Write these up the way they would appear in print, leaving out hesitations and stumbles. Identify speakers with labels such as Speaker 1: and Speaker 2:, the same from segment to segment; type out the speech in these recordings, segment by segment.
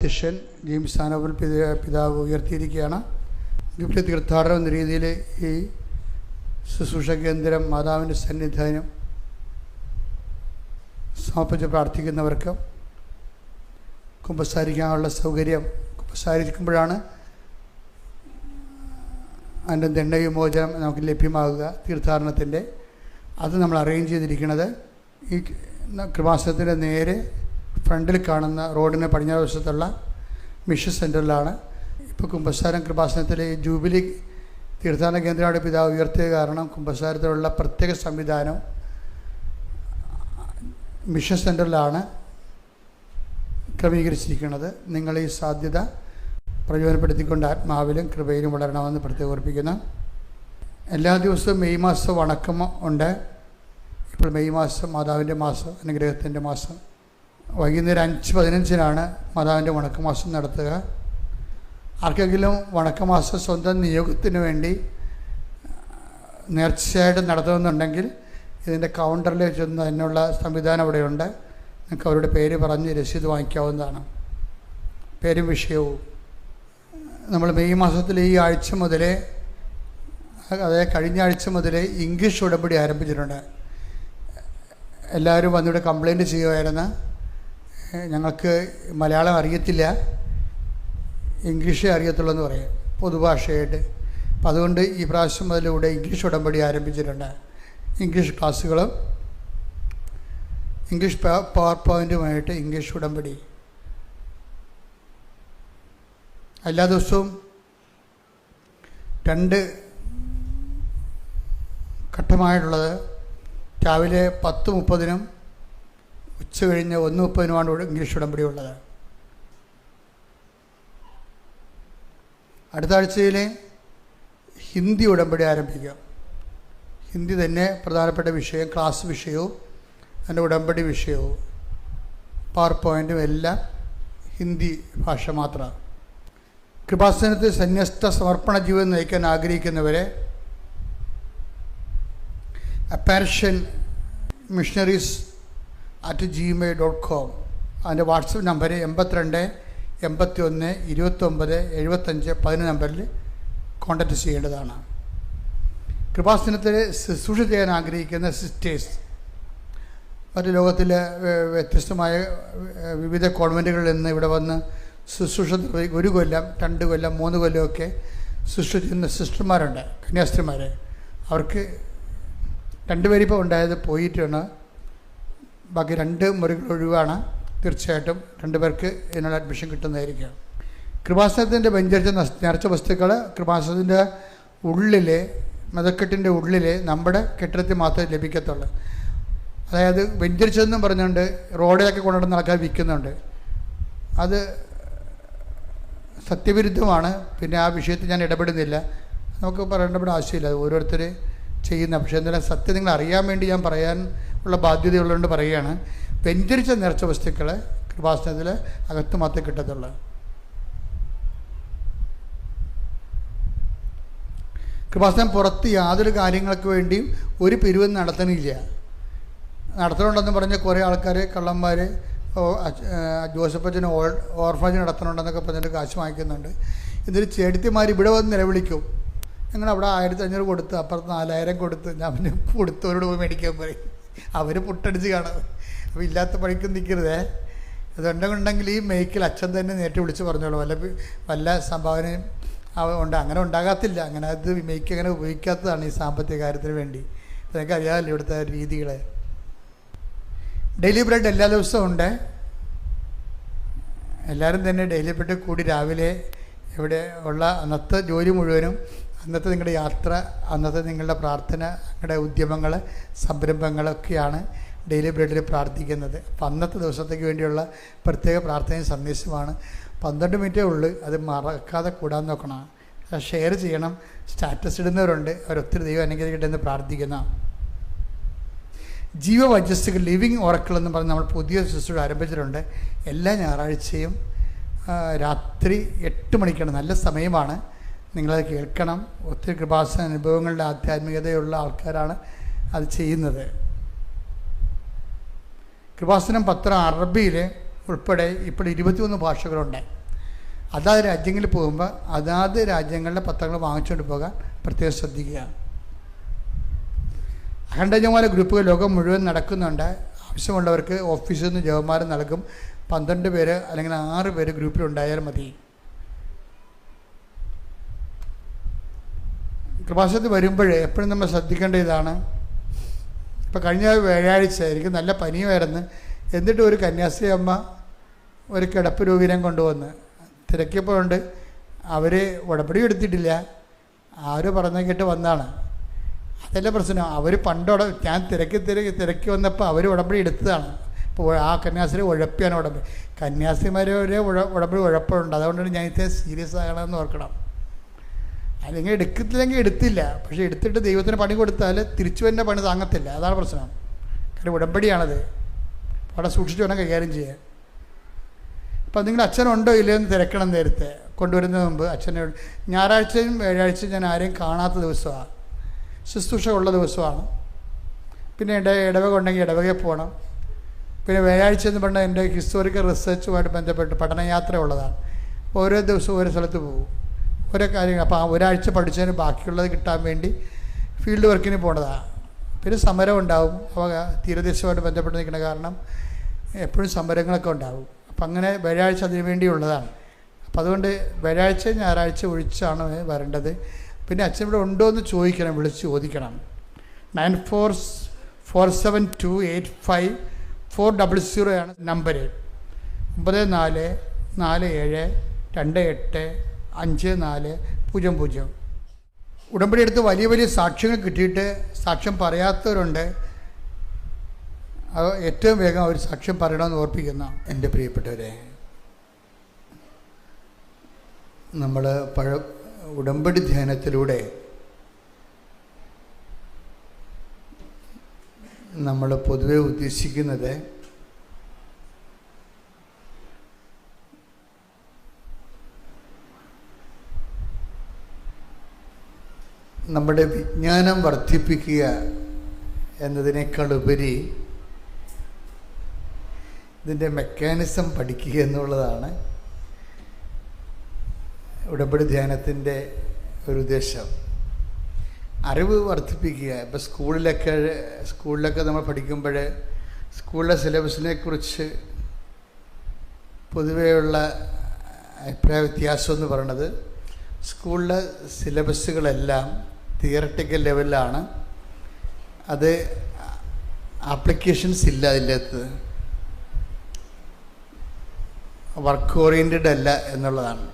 Speaker 1: അധ്യക്ഷൻ ജെയിംസ് ആനവൽ പിതാവ് ഉയർത്തിയിരിക്കുകയാണ്. ജൂബിലി തീർത്ഥാടനം എന്ന രീതിയിൽ ഈ ശുശ്രൂഷ കേന്ദ്രം മാതാവിൻ്റെ സന്നിധാനം സമർപ്പിച്ച് പ്രാർത്ഥിക്കുന്നവർക്ക് കുമ്പസാരിക്കാനുള്ള സൗകര്യം, കുമ്പസാരിക്കുമ്പോഴാണ് അതിൻ്റെ ദണ്ഡവിമോചനം നമുക്ക് ലഭ്യമാകുക തീർത്ഥാടനത്തിൻ്റെ. അത് നമ്മൾ അറേഞ്ച് ചെയ്തിരിക്കുന്നത് ഈ കൃപാസനത്തിൻ്റെ നേരെ ഫ്രണ്ടിൽ കാണുന്ന റോഡിന് പടിഞ്ഞാറ് വശത്തുള്ള മിഷൻ സെൻറ്ററിലാണ്. ഇപ്പോൾ കുമ്പസാരം കൃപാസനത്തിലെ ജൂബിലി തീർത്ഥാടന കേന്ദ്രങ്ങളുടെ പിതാവ് ഉയർത്തിയ കാരണം കുമ്പസാരത്തിലുള്ള പ്രത്യേക സംവിധാനം മിഷൻ സെൻറ്ററിലാണ് ക്രമീകരിച്ചിരിക്കുന്നത്. നിങ്ങൾ ഈ സാധ്യത പ്രയോജനപ്പെടുത്തിക്കൊണ്ട് ആത്മാവിലും കൃപയിലും വളരണമെന്ന് പ്രത്യേകം ഓർപ്പിക്കുന്നു. എല്ലാ ദിവസവും മെയ് മാസം വണക്കം ഉണ്ട്. ഇപ്പോൾ മെയ് മാസം മാതാവിൻ്റെ മാസം, അനുഗ്രഹത്തിൻ്റെ മാസം. വൈകുന്നേരം 5:15 മാതാവിൻ്റെ വണക്കമാസം നടത്തുക. ആർക്കെങ്കിലും വണക്കമാസം സ്വന്തം നിയോഗത്തിന് വേണ്ടി നേർച്ചയായിട്ട് നടത്തുമെന്നുണ്ടെങ്കിൽ ഇതിൻ്റെ കൗണ്ടറിൽ ചെന്ന് അതിനുള്ള സംവിധാനം അവിടെയുണ്ട്. നിങ്ങൾക്ക് അവരുടെ പേര് പറഞ്ഞ് രസീത് വാങ്ങിക്കാവുന്നതാണ്. പേരും വിഷയവും. നമ്മൾ മെയ് മാസത്തിൽ ഈ ആഴ്ച മുതലേ, അതായത് കഴിഞ്ഞ ആഴ്ച മുതലേ ഇംഗ്ലീഷ് ഉടമ്പടി ആരംഭിച്ചിട്ടുണ്ട്. എല്ലാവരും വന്നിവിടെ കംപ്ലയിൻറ്റ് ചെയ്യുമായിരുന്നു, ഞങ്ങൾക്ക് മലയാളം അറിയത്തില്ല, ഇംഗ്ലീഷേ അറിയത്തുള്ളൂ എന്ന് പറയും പൊതുഭാഷയായിട്ട്. അപ്പം അതുകൊണ്ട് ഈ പ്രാവശ്യം മുതലൂടെ ഇംഗ്ലീഷ് ഉടമ്പടി ആരംഭിച്ചിട്ടുണ്ട്. ഇംഗ്ലീഷ് ക്ലാസ്സുകളും ഇംഗ്ലീഷ് പവർ പോയിൻറ്റുമായിട്ട് ഇംഗ്ലീഷ് ഉടമ്പടി എല്ലാ ദിവസവും 2 ഘട്ടമായിട്ടുള്ളത്. രാവിലെ 10:30 ഉച്ച കഴിഞ്ഞ് 1:30 ഇംഗ്ലീഷ് ഉടമ്പടി ഉള്ളത്. അടുത്ത ആഴ്ചയിൽ ഹിന്ദി ഉടമ്പടി ആരംഭിക്കാം. ഹിന്ദി തന്നെ പ്രധാനപ്പെട്ട വിഷയം, ക്ലാസ് വിഷയവും അതിൻ്റെ ഉടമ്പടി വിഷയവും പവർ പോയിൻറ്റും എല്ലാം ഹിന്ദി ഭാഷ മാത്രമാണ്. കൃപാസനത്തിൽ സന്യസ്ത സമർപ്പണ ജീവിതം നയിക്കാൻ ആഗ്രഹിക്കുന്നവരെ അപ്പാരിഷൻ missionaries@gmail.com അതിൻ്റെ വാട്സപ്പ് നമ്പർ 82 81 29 75 10 നമ്പറിൽ കോൺടാക്റ്റ് ചെയ്യേണ്ടതാണ്. കൃപാസനത്തിൽ ശുശ്രൂഷ ചെയ്യാൻ ആഗ്രഹിക്കുന്ന സിസ്റ്റേഴ്സ് മറ്റു ലോകത്തിലെ വ്യത്യസ്തമായ വിവിധ കോൺവെൻറ്റുകളിൽ നിന്ന് ഇവിടെ വന്ന് ശുശ്രൂഷ 1 കൊല്ലം 2 കൊല്ലം 3 കൊല്ലമൊക്കെ ശുശ്രൂഷ ചെയ്യുന്ന സിസ്റ്റർമാരുണ്ട്, കന്യാസ്ത്രീമാർ. അവർക്ക് 2 പേരിപ്പോൾ ഉണ്ടായത് പോയിട്ടാണ്, ബാക്കി 2 മുറികൾ ഒഴിവാണ്. തീർച്ചയായിട്ടും 2 പേർക്ക് ഇതിനുള്ള അഡ്മിഷൻ കിട്ടുന്നതായിരിക്കും. കൃപാസനത്തിൻ്റെ വെഞ്ചരിച്ച നേർച്ച വസ്തുക്കൾ കൃപാസനത്തിൻ്റെ ഉള്ളിൽ, മതക്കെട്ടിൻ്റെ ഉള്ളിൽ നമ്മുടെ കെട്ടിടത്തിൽ മാത്രമേ ലഭിക്കത്തുള്ളൂ. അതായത് വെഞ്ചരിച്ചതെന്നും പറഞ്ഞുകൊണ്ട് റോഡിലൊക്കെ കൊണ്ടുവന്ന് ആൾക്കാർ വിൽക്കുന്നുണ്ട്. അത് സത്യവിരുദ്ധമാണ്. പിന്നെ ആ വിഷയത്തിൽ ഞാൻ ഇടപെടുന്നില്ല, നമുക്ക് പറയേണ്ടപ്പെടാൻ ആവശ്യമില്ല. അത് ഓരോരുത്തർ ചെയ്യുന്ന. പക്ഷേ എന്നാലും സത്യം നിങ്ങൾ അറിയാൻ വേണ്ടി ഞാൻ പറയാൻ ഉള്ള ബാധ്യതയുള്ളതുകൊണ്ട് പറയുകയാണ്. വെഞ്ചരിച്ച നേർച്ച വസ്തുക്കൾ കൃപാസനത്തിൽ അകത്ത് മാത്രമേ കിട്ടത്തുള്ളൂ. കൃപാസനം പുറത്ത് യാതൊരു കാര്യങ്ങൾക്ക് വേണ്ടിയും ഒരു പിരിവും നടത്തണില്ല. നടത്തണുണ്ടെന്ന് പറഞ്ഞ കുറേ ആൾക്കാർ, കള്ളന്മാർ, ജോസഫച്ചന് ഓർഫനേജ് നടത്തണുണ്ടെന്നൊക്കെ പറഞ്ഞിട്ട് കാശ് വാങ്ങിക്കുന്നുണ്ട്. ഇതിൽ ചേട്ടത്തിമാർ ഇവിടെ വന്ന് നിലവിളിക്കും, ഞങ്ങൾ അവിടെ 1500 കൊടുത്ത് അപ്പുറത്ത് 4000 കൊടുത്ത്. ഞാൻ പിന്നെ കൊടുത്തവരോട് പോയി മേടിക്കാൻ പറയും. അവർ പുട്ടടിച്ച് കാണും. അപ്പോൾ ഇല്ലാത്ത പണിക്കും നിൽക്കരുതേ. അതുണ്ടെങ്കിൽ ഈ മേക്കിൽ അച്ഛൻ തന്നെ നേരിട്ട് വിളിച്ച് പറഞ്ഞോളൂ, വല്ല സംഭാവനയും ഉണ്ട്. അങ്ങനെ ഉണ്ടാകത്തില്ല. അങ്ങനെ അത് മേക്ക് അങ്ങനെ ഉപയോഗിക്കാത്തതാണ് ഈ സാമ്പത്തിക കാര്യത്തിന് വേണ്ടി. അതൊക്കെ അറിയാമല്ലോ ഇവിടുത്തെ രീതികൾ. ഡെയിലി ബ്രെഡ് എല്ലാ ദിവസവും ഉണ്ട്. എല്ലാവരും തന്നെ ഡെയിലി ബ്രെഡ് കൂടി രാവിലെ ഇവിടെ ഉള്ള അന്നത്തെ ജോലി മുഴുവനും, അന്നത്തെ നിങ്ങളുടെ യാത്ര, അന്നത്തെ നിങ്ങളുടെ പ്രാർത്ഥന, നിങ്ങളുടെ ഉദ്യമങ്ങൾ, സംരംഭങ്ങളൊക്കെയാണ് ഡെയിലി ബ്രെഡിൽ പ്രാർത്ഥിക്കുന്നത്. അപ്പം അന്നത്തെ ദിവസത്തേക്ക് വേണ്ടിയുള്ള പ്രത്യേക പ്രാർത്ഥനയും സന്ദേശമാണ്. 12 മിനിറ്റേ ഉള്ളൂ. അത് മറക്കാതെ കൂടാൻ നോക്കണം. ഷെയർ ചെയ്യണം. സ്റ്റാറ്റസ് ഇടുന്നവരുണ്ട്, അവരൊത്തിരി ദൈവം അനുഗ്രഹിക്കട്ടെ എന്ന് പ്രാർത്ഥിക്കുന്ന. ജീവവചസ്സുകൾ ലിവിങ് ഓറക്കിൾ എന്ന് പറഞ്ഞ് നമ്മൾ പുതിയ ശുശ്രൂഷ ആരംഭിച്ചിട്ടുണ്ട്. എല്ലാ ഞായറാഴ്ചയും രാത്രി 8 മണിക്കാണ്. നല്ല സമയമാണ്, നിങ്ങളത് കേൾക്കണം. ഒത്തിരി കൃപാസന അനുഭവങ്ങളുടെ ആധ്യാത്മികതയുള്ള ആൾക്കാരാണ് അത് ചെയ്യുന്നത്. കൃപാസനം പത്രം അറബിയിൽ ഉൾപ്പെടെ ഇപ്പോൾ 21 ഭാഷകളുണ്ട്. അതാത് രാജ്യങ്ങളിൽ പോകുമ്പോൾ അതാത് രാജ്യങ്ങളിലെ പത്രങ്ങൾ വാങ്ങിച്ചുകൊണ്ട് പോകാൻ പ്രത്യേകം ശ്രദ്ധിക്കുക. അഖണ്ഡജമാല ഗ്രൂപ്പുകൾ ലോകം മുഴുവൻ നടക്കുന്നുണ്ട്. ആവശ്യമുള്ളവർക്ക് ഓഫീസിൽ നിന്ന് ജവന്മാർ നൽകും. 12 പേര് അല്ലെങ്കിൽ 6 പേര് ഗ്രൂപ്പിലുണ്ടായാൽ മതി. കൃപാസനത്തിൽ വരുമ്പോൾ എപ്പോഴും നമ്മൾ ശ്രദ്ധിക്കേണ്ട ഇതാണ്. ഇപ്പോൾ കഴിഞ്ഞ വ്യാഴാഴ്ച എനിക്ക് നല്ല പനിയായിരുന്നു. എന്നിട്ട് ഒരു കന്യാസ്ത്രീ അമ്മ ഒരു കിടപ്പ് രോഗിനെ കൊണ്ടുവന്ന് തിരക്കിയപ്പോഴുണ്ട്. അവർ ഉടമ്പടി എടുത്തിട്ടില്ല, ആരും പറഞ്ഞ കേട്ട് വന്നാണ്. അതല്ല പ്രശ്നം. അവർ ഞാൻ തിരക്കി വന്നപ്പോൾ അവർ ഉടമ്പടി എടുത്തതാണ്. ഇപ്പോൾ ആ കന്യാസ്ത്രീ ഉഴപ്പിയാണ് ഉടമ്പടി. കന്യാസ്ത്രീമാരെ ഉടമ്പടി ഉഴപ്പമുണ്ട്. അതുകൊണ്ടാണ് ഞാൻ ഇത് സീരിയസ് ആകണമെന്ന് ഓർക്കണം. അല്ലെങ്കിൽ എടുക്കത്തില്ലെങ്കിൽ എടുത്തില്ല. പക്ഷേ എടുത്തിട്ട് ദൈവത്തിന് പണി കൊടുത്താൽ തിരിച്ചു വരുന്ന പണി താങ്ങത്തില്ല. അതാണ് പ്രശ്നം. കാരണം ഉടമ്പടിയാണത്. അവിടെ സൂക്ഷിച്ച് വേണം കൈകാര്യം ചെയ്യാൻ. അപ്പം നിങ്ങളുടെ അച്ഛനുണ്ടോ ഇല്ലയോ എന്ന് തിരക്കണം. നേരത്തെ കൊണ്ടുവരുന്നതിന് മുമ്പ് അച്ഛനോട്. ഞായറാഴ്ചയും വ്യാഴാഴ്ചയും ഞാൻ ആരെയും കാണാത്ത ദിവസമാണ്, ശുശ്രൂഷ ഉള്ള ദിവസമാണ്. പിന്നെ എൻ്റെ ഇടവക ഉണ്ടെങ്കിൽ ഇടവകയിൽ പോകണം. പിന്നെ വ്യാഴാഴ്ച എന്ന് പറഞ്ഞാൽ എൻ്റെ ഹിസ്റ്റോറിക്കൽ റിസർച്ചുമായിട്ട് ബന്ധപ്പെട്ട് പഠനയാത്ര ഉള്ളതാണ്. ഓരോ ദിവസവും ഓരോ സ്ഥലത്ത് പോകും, ഓരോ കാര്യങ്ങൾ. അപ്പോൾ ആ ഒരാഴ്ച പഠിച്ചതിന് ബാക്കിയുള്ളത് കിട്ടാൻ വേണ്ടി ഫീൽഡ് വർക്കിന് പോണതാണ്. പിന്നെ സമരം ഉണ്ടാവും. അവ തീരദേശമായിട്ട് ബന്ധപ്പെട്ട് നിൽക്കുന്ന കാരണം എപ്പോഴും സമരങ്ങളൊക്കെ ഉണ്ടാവും. അപ്പം അങ്ങനെ വ്യാഴാഴ്ച അതിനു വേണ്ടിയുള്ളതാണ്. അപ്പം അതുകൊണ്ട് വ്യാഴാഴ്ച ഞായറാഴ്ച ഒഴിച്ചാണ് വരേണ്ടത്. പിന്നെ അച്ഛൻ ഇവിടെ ഉണ്ടോ എന്ന് ചോദിക്കണം, വിളിച്ച് ചോദിക്കണം. 9447285400 നമ്പർ. 9447285400. ഉടമ്പടി എടുത്ത് വലിയ വലിയ സാക്ഷ്യങ്ങൾ കിട്ടിയിട്ട് സാക്ഷ്യം പറയാത്തവരുണ്ട്. അത് ഏറ്റവും വേഗം അവർ സാക്ഷ്യം പറയണമെന്ന് ഓർപ്പിക്കുന്ന എൻ്റെ പ്രിയപ്പെട്ടവരെ, നമ്മൾ ഉടമ്പടി ധ്യാനത്തിലൂടെ നമ്മൾ പൊതുവെ ഉദ്ദേശിക്കുന്നത് നമ്മുടെ വിജ്ഞാനം വർദ്ധിപ്പിക്കുക എന്നതിനേക്കാൾ ഉപരി ഇതിൻ്റെ മെക്കാനിസം പഠിക്കുക എന്നുള്ളതാണ് ഉടമ്പടി ധ്യാനത്തിൻ്റെ ഒരു ഉദ്ദേശം. അറിവ് വർദ്ധിപ്പിക്കുക. ഇപ്പോൾ സ്കൂളിലൊക്കെ നമ്മൾ പഠിക്കുമ്പോൾ സ്കൂളിലെ സിലബസിനെ കുറിച്ച് പൊതുവെയുള്ള അഭിപ്രായ വ്യത്യാസം എന്ന് പറയുന്നത്, സ്കൂളിലെ സിലബസുകളെല്ലാം തിയറട്ടിക്കൽ ലെവലിലാണ്. അത് ആപ്ലിക്കേഷൻസ് ഇല്ല, അതിൻ്റെകത്ത് വർക്ക് ഓറിയൻറ്റഡ് അല്ല എന്നുള്ളതാണ്.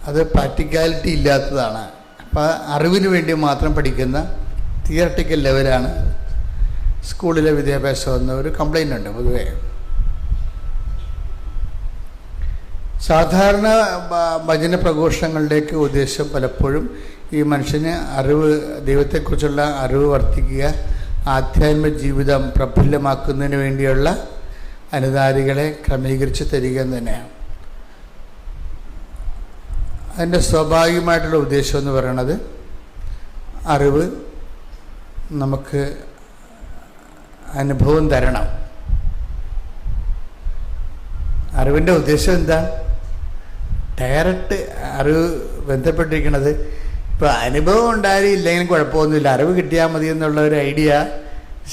Speaker 1: അത് പ്രാക്ടിക്കാലിറ്റി ഇല്ലാത്തതാണ്. അപ്പോൾ അറിവിന് വേണ്ടി മാത്രം പഠിക്കുന്ന തിയറട്ടിക്കൽ ലെവലാണ് സ്കൂളിലെ വിദ്യാഭ്യാസം എന്ന ഒരു കംപ്ലൈൻ്റ് ഉണ്ട് പൊതുവേ. സാധാരണ ഭജന പ്രഘോഷങ്ങളുടെയൊക്കെ ഉദ്ദേശം പലപ്പോഴും ഈ മനുഷ്യന് അറിവ്, ദൈവത്തെക്കുറിച്ചുള്ള അറിവ് വർദ്ധിക്കുക, ആധ്യാത്മിക ജീവിതം പ്രഫുല്ലമാക്കുന്നതിന് വേണ്ടിയുള്ള അനുധാരികളെ ക്രമീകരിച്ച് തരിക എന്ന് തന്നെയാണ്. അതിൻ്റെ സ്വാഭാവികമായിട്ടുള്ള ഉദ്ദേശം എന്ന് പറയുന്നത് അറിവ് നമുക്ക് അനുഭവം തരണം. അറിവിൻ്റെ ഉദ്ദേശം എന്താ? ഡയറക്റ്റ് അറിവ് ബന്ധപ്പെട്ടിരിക്കുന്നത്. ഇപ്പോൾ അനുഭവം ഉണ്ടായാലും ഇല്ലെങ്കിലും കുഴപ്പമൊന്നുമില്ല, അറിവ് കിട്ടിയാൽ മതി എന്നുള്ള ഒരു ഐഡിയ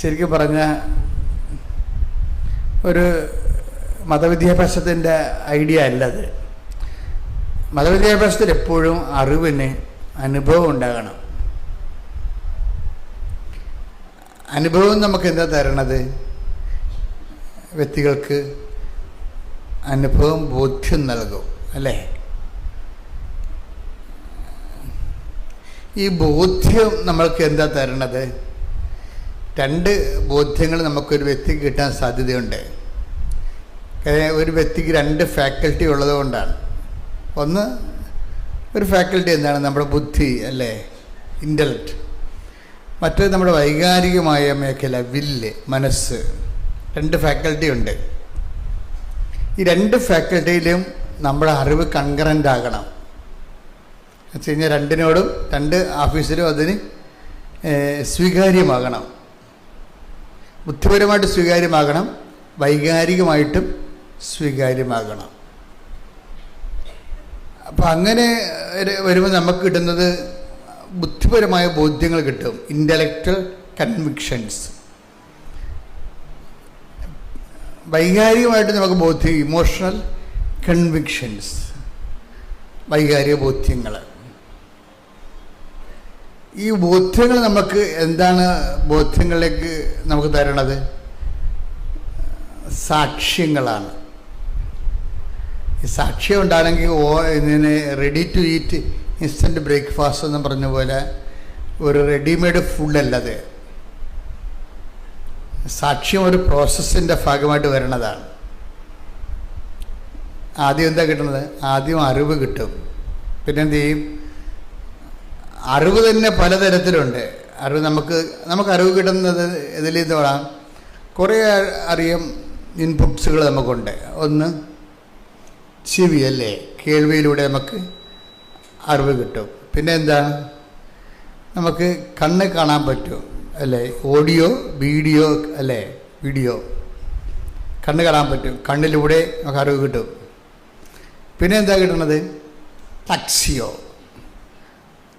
Speaker 1: ശരിക്കും പറഞ്ഞാൽ ഒരു മതവിദ്യാഭ്യാസത്തിൻ്റെ ഐഡിയ അല്ലത്. മതവിദ്യാഭ്യാസത്തിൽ എപ്പോഴും അറിവിന് അനുഭവം ഉണ്ടാകണം. അനുഭവം നമുക്ക് എന്താ തരണത്? വ്യക്തികൾക്ക് അനുഭവം ബോധ്യം നൽകും, അല്ലേ? ഈ ബോധ്യം നമ്മൾക്ക് എന്താ തരണത്? 2 ബോധ്യങ്ങൾ നമുക്കൊരു വ്യക്തിക്ക് കിട്ടാൻ സാധ്യതയുണ്ട്. ഒരു വ്യക്തിക്ക് 2 ഫാക്കൽറ്റി ഉള്ളത് കൊണ്ടാണ്. ഒന്ന്, ഒരു ഫാക്കൽറ്റി എന്താണ്? നമ്മുടെ ബുദ്ധി, അല്ലേ, ഇൻ്റലക്റ്റ്. മറ്റേത് നമ്മുടെ വൈകാരികമായ മേഖല, വില്ല്, മനസ്സ്. 2 ഫാക്കൽറ്റി ഉണ്ട്. ഈ 2 ഫാക്കൽറ്റിയിലും നമ്മുടെ അറിവ് കൺകറൻ്റ് ആകണം. എന്ന് വെച്ച് കഴിഞ്ഞാൽ 2നോടും 2 ഓഫീസിലും അതിന് സ്വീകാര്യമാകണം. ബുദ്ധിപരമായിട്ട് സ്വീകാര്യമാകണം, വൈകാരികമായിട്ടും സ്വീകാര്യമാകണം. അപ്പം അങ്ങനെ വരുമ്പോൾ നമുക്ക് കിട്ടുന്നത് ബുദ്ധിപരമായ ബോധ്യങ്ങൾ കിട്ടും, ഇൻ്റലക്ച്വൽ കൺവിക്ഷൻസ്. വൈകാരികമായിട്ട് നമുക്ക് ബോധ്യം, ഇമോഷണൽ കൺവിക്ഷൻസ്, വൈകാരിക ബോധ്യങ്ങൾ. ഈ ബോധ്യങ്ങൾ നമുക്ക് എന്താണ് ബോധ്യങ്ങളിലേക്ക് നമുക്ക് തരണത്? സാക്ഷ്യങ്ങളാണ്. ഈ സാക്ഷ്യം ഉണ്ടാണെങ്കിൽ ഇതിന് ready to eat instant breakfast എന്ന് പറഞ്ഞ പോലെ ഒരു റെഡിമെയ്ഡ് ഫുഡല്ലത്. സാക്ഷ്യം ഒരു പ്രോസസ്സിൻ്റെ ഭാഗമായിട്ട് വരുന്നതാണ്. ആദ്യം എന്താ കിട്ടുന്നത്? ആദ്യം അറിവ് കിട്ടും. പിന്നെ എന്ത് ചെയ്യും? അറിവ് തന്നെ പലതരത്തിലുണ്ട്. അറിവ് നമുക്ക് അറിവ് കിട്ടുന്നത് ഇതിൽ നിന്ന് പറയാം. കുറേ അറിയാം ഇൻപുട്സുകൾ നമുക്കുണ്ട്. ഒന്ന് ചെവി, അല്ലേ? കേൾവിയിലൂടെ നമുക്ക് അറിവ് കിട്ടും. പിന്നെ എന്താണ്? നമുക്ക് കണ്ണ് കാണാൻ പറ്റും, അല്ലേ? ഓഡിയോ, വീഡിയോ, അല്ലേ? വീഡിയോ കണ്ണ് കാണാൻ പറ്റും, കണ്ണിലൂടെ നമുക്ക് അറിവ് കിട്ടും. പിന്നെ എന്താ കിട്ടുന്നത്? ടക്സിയോ,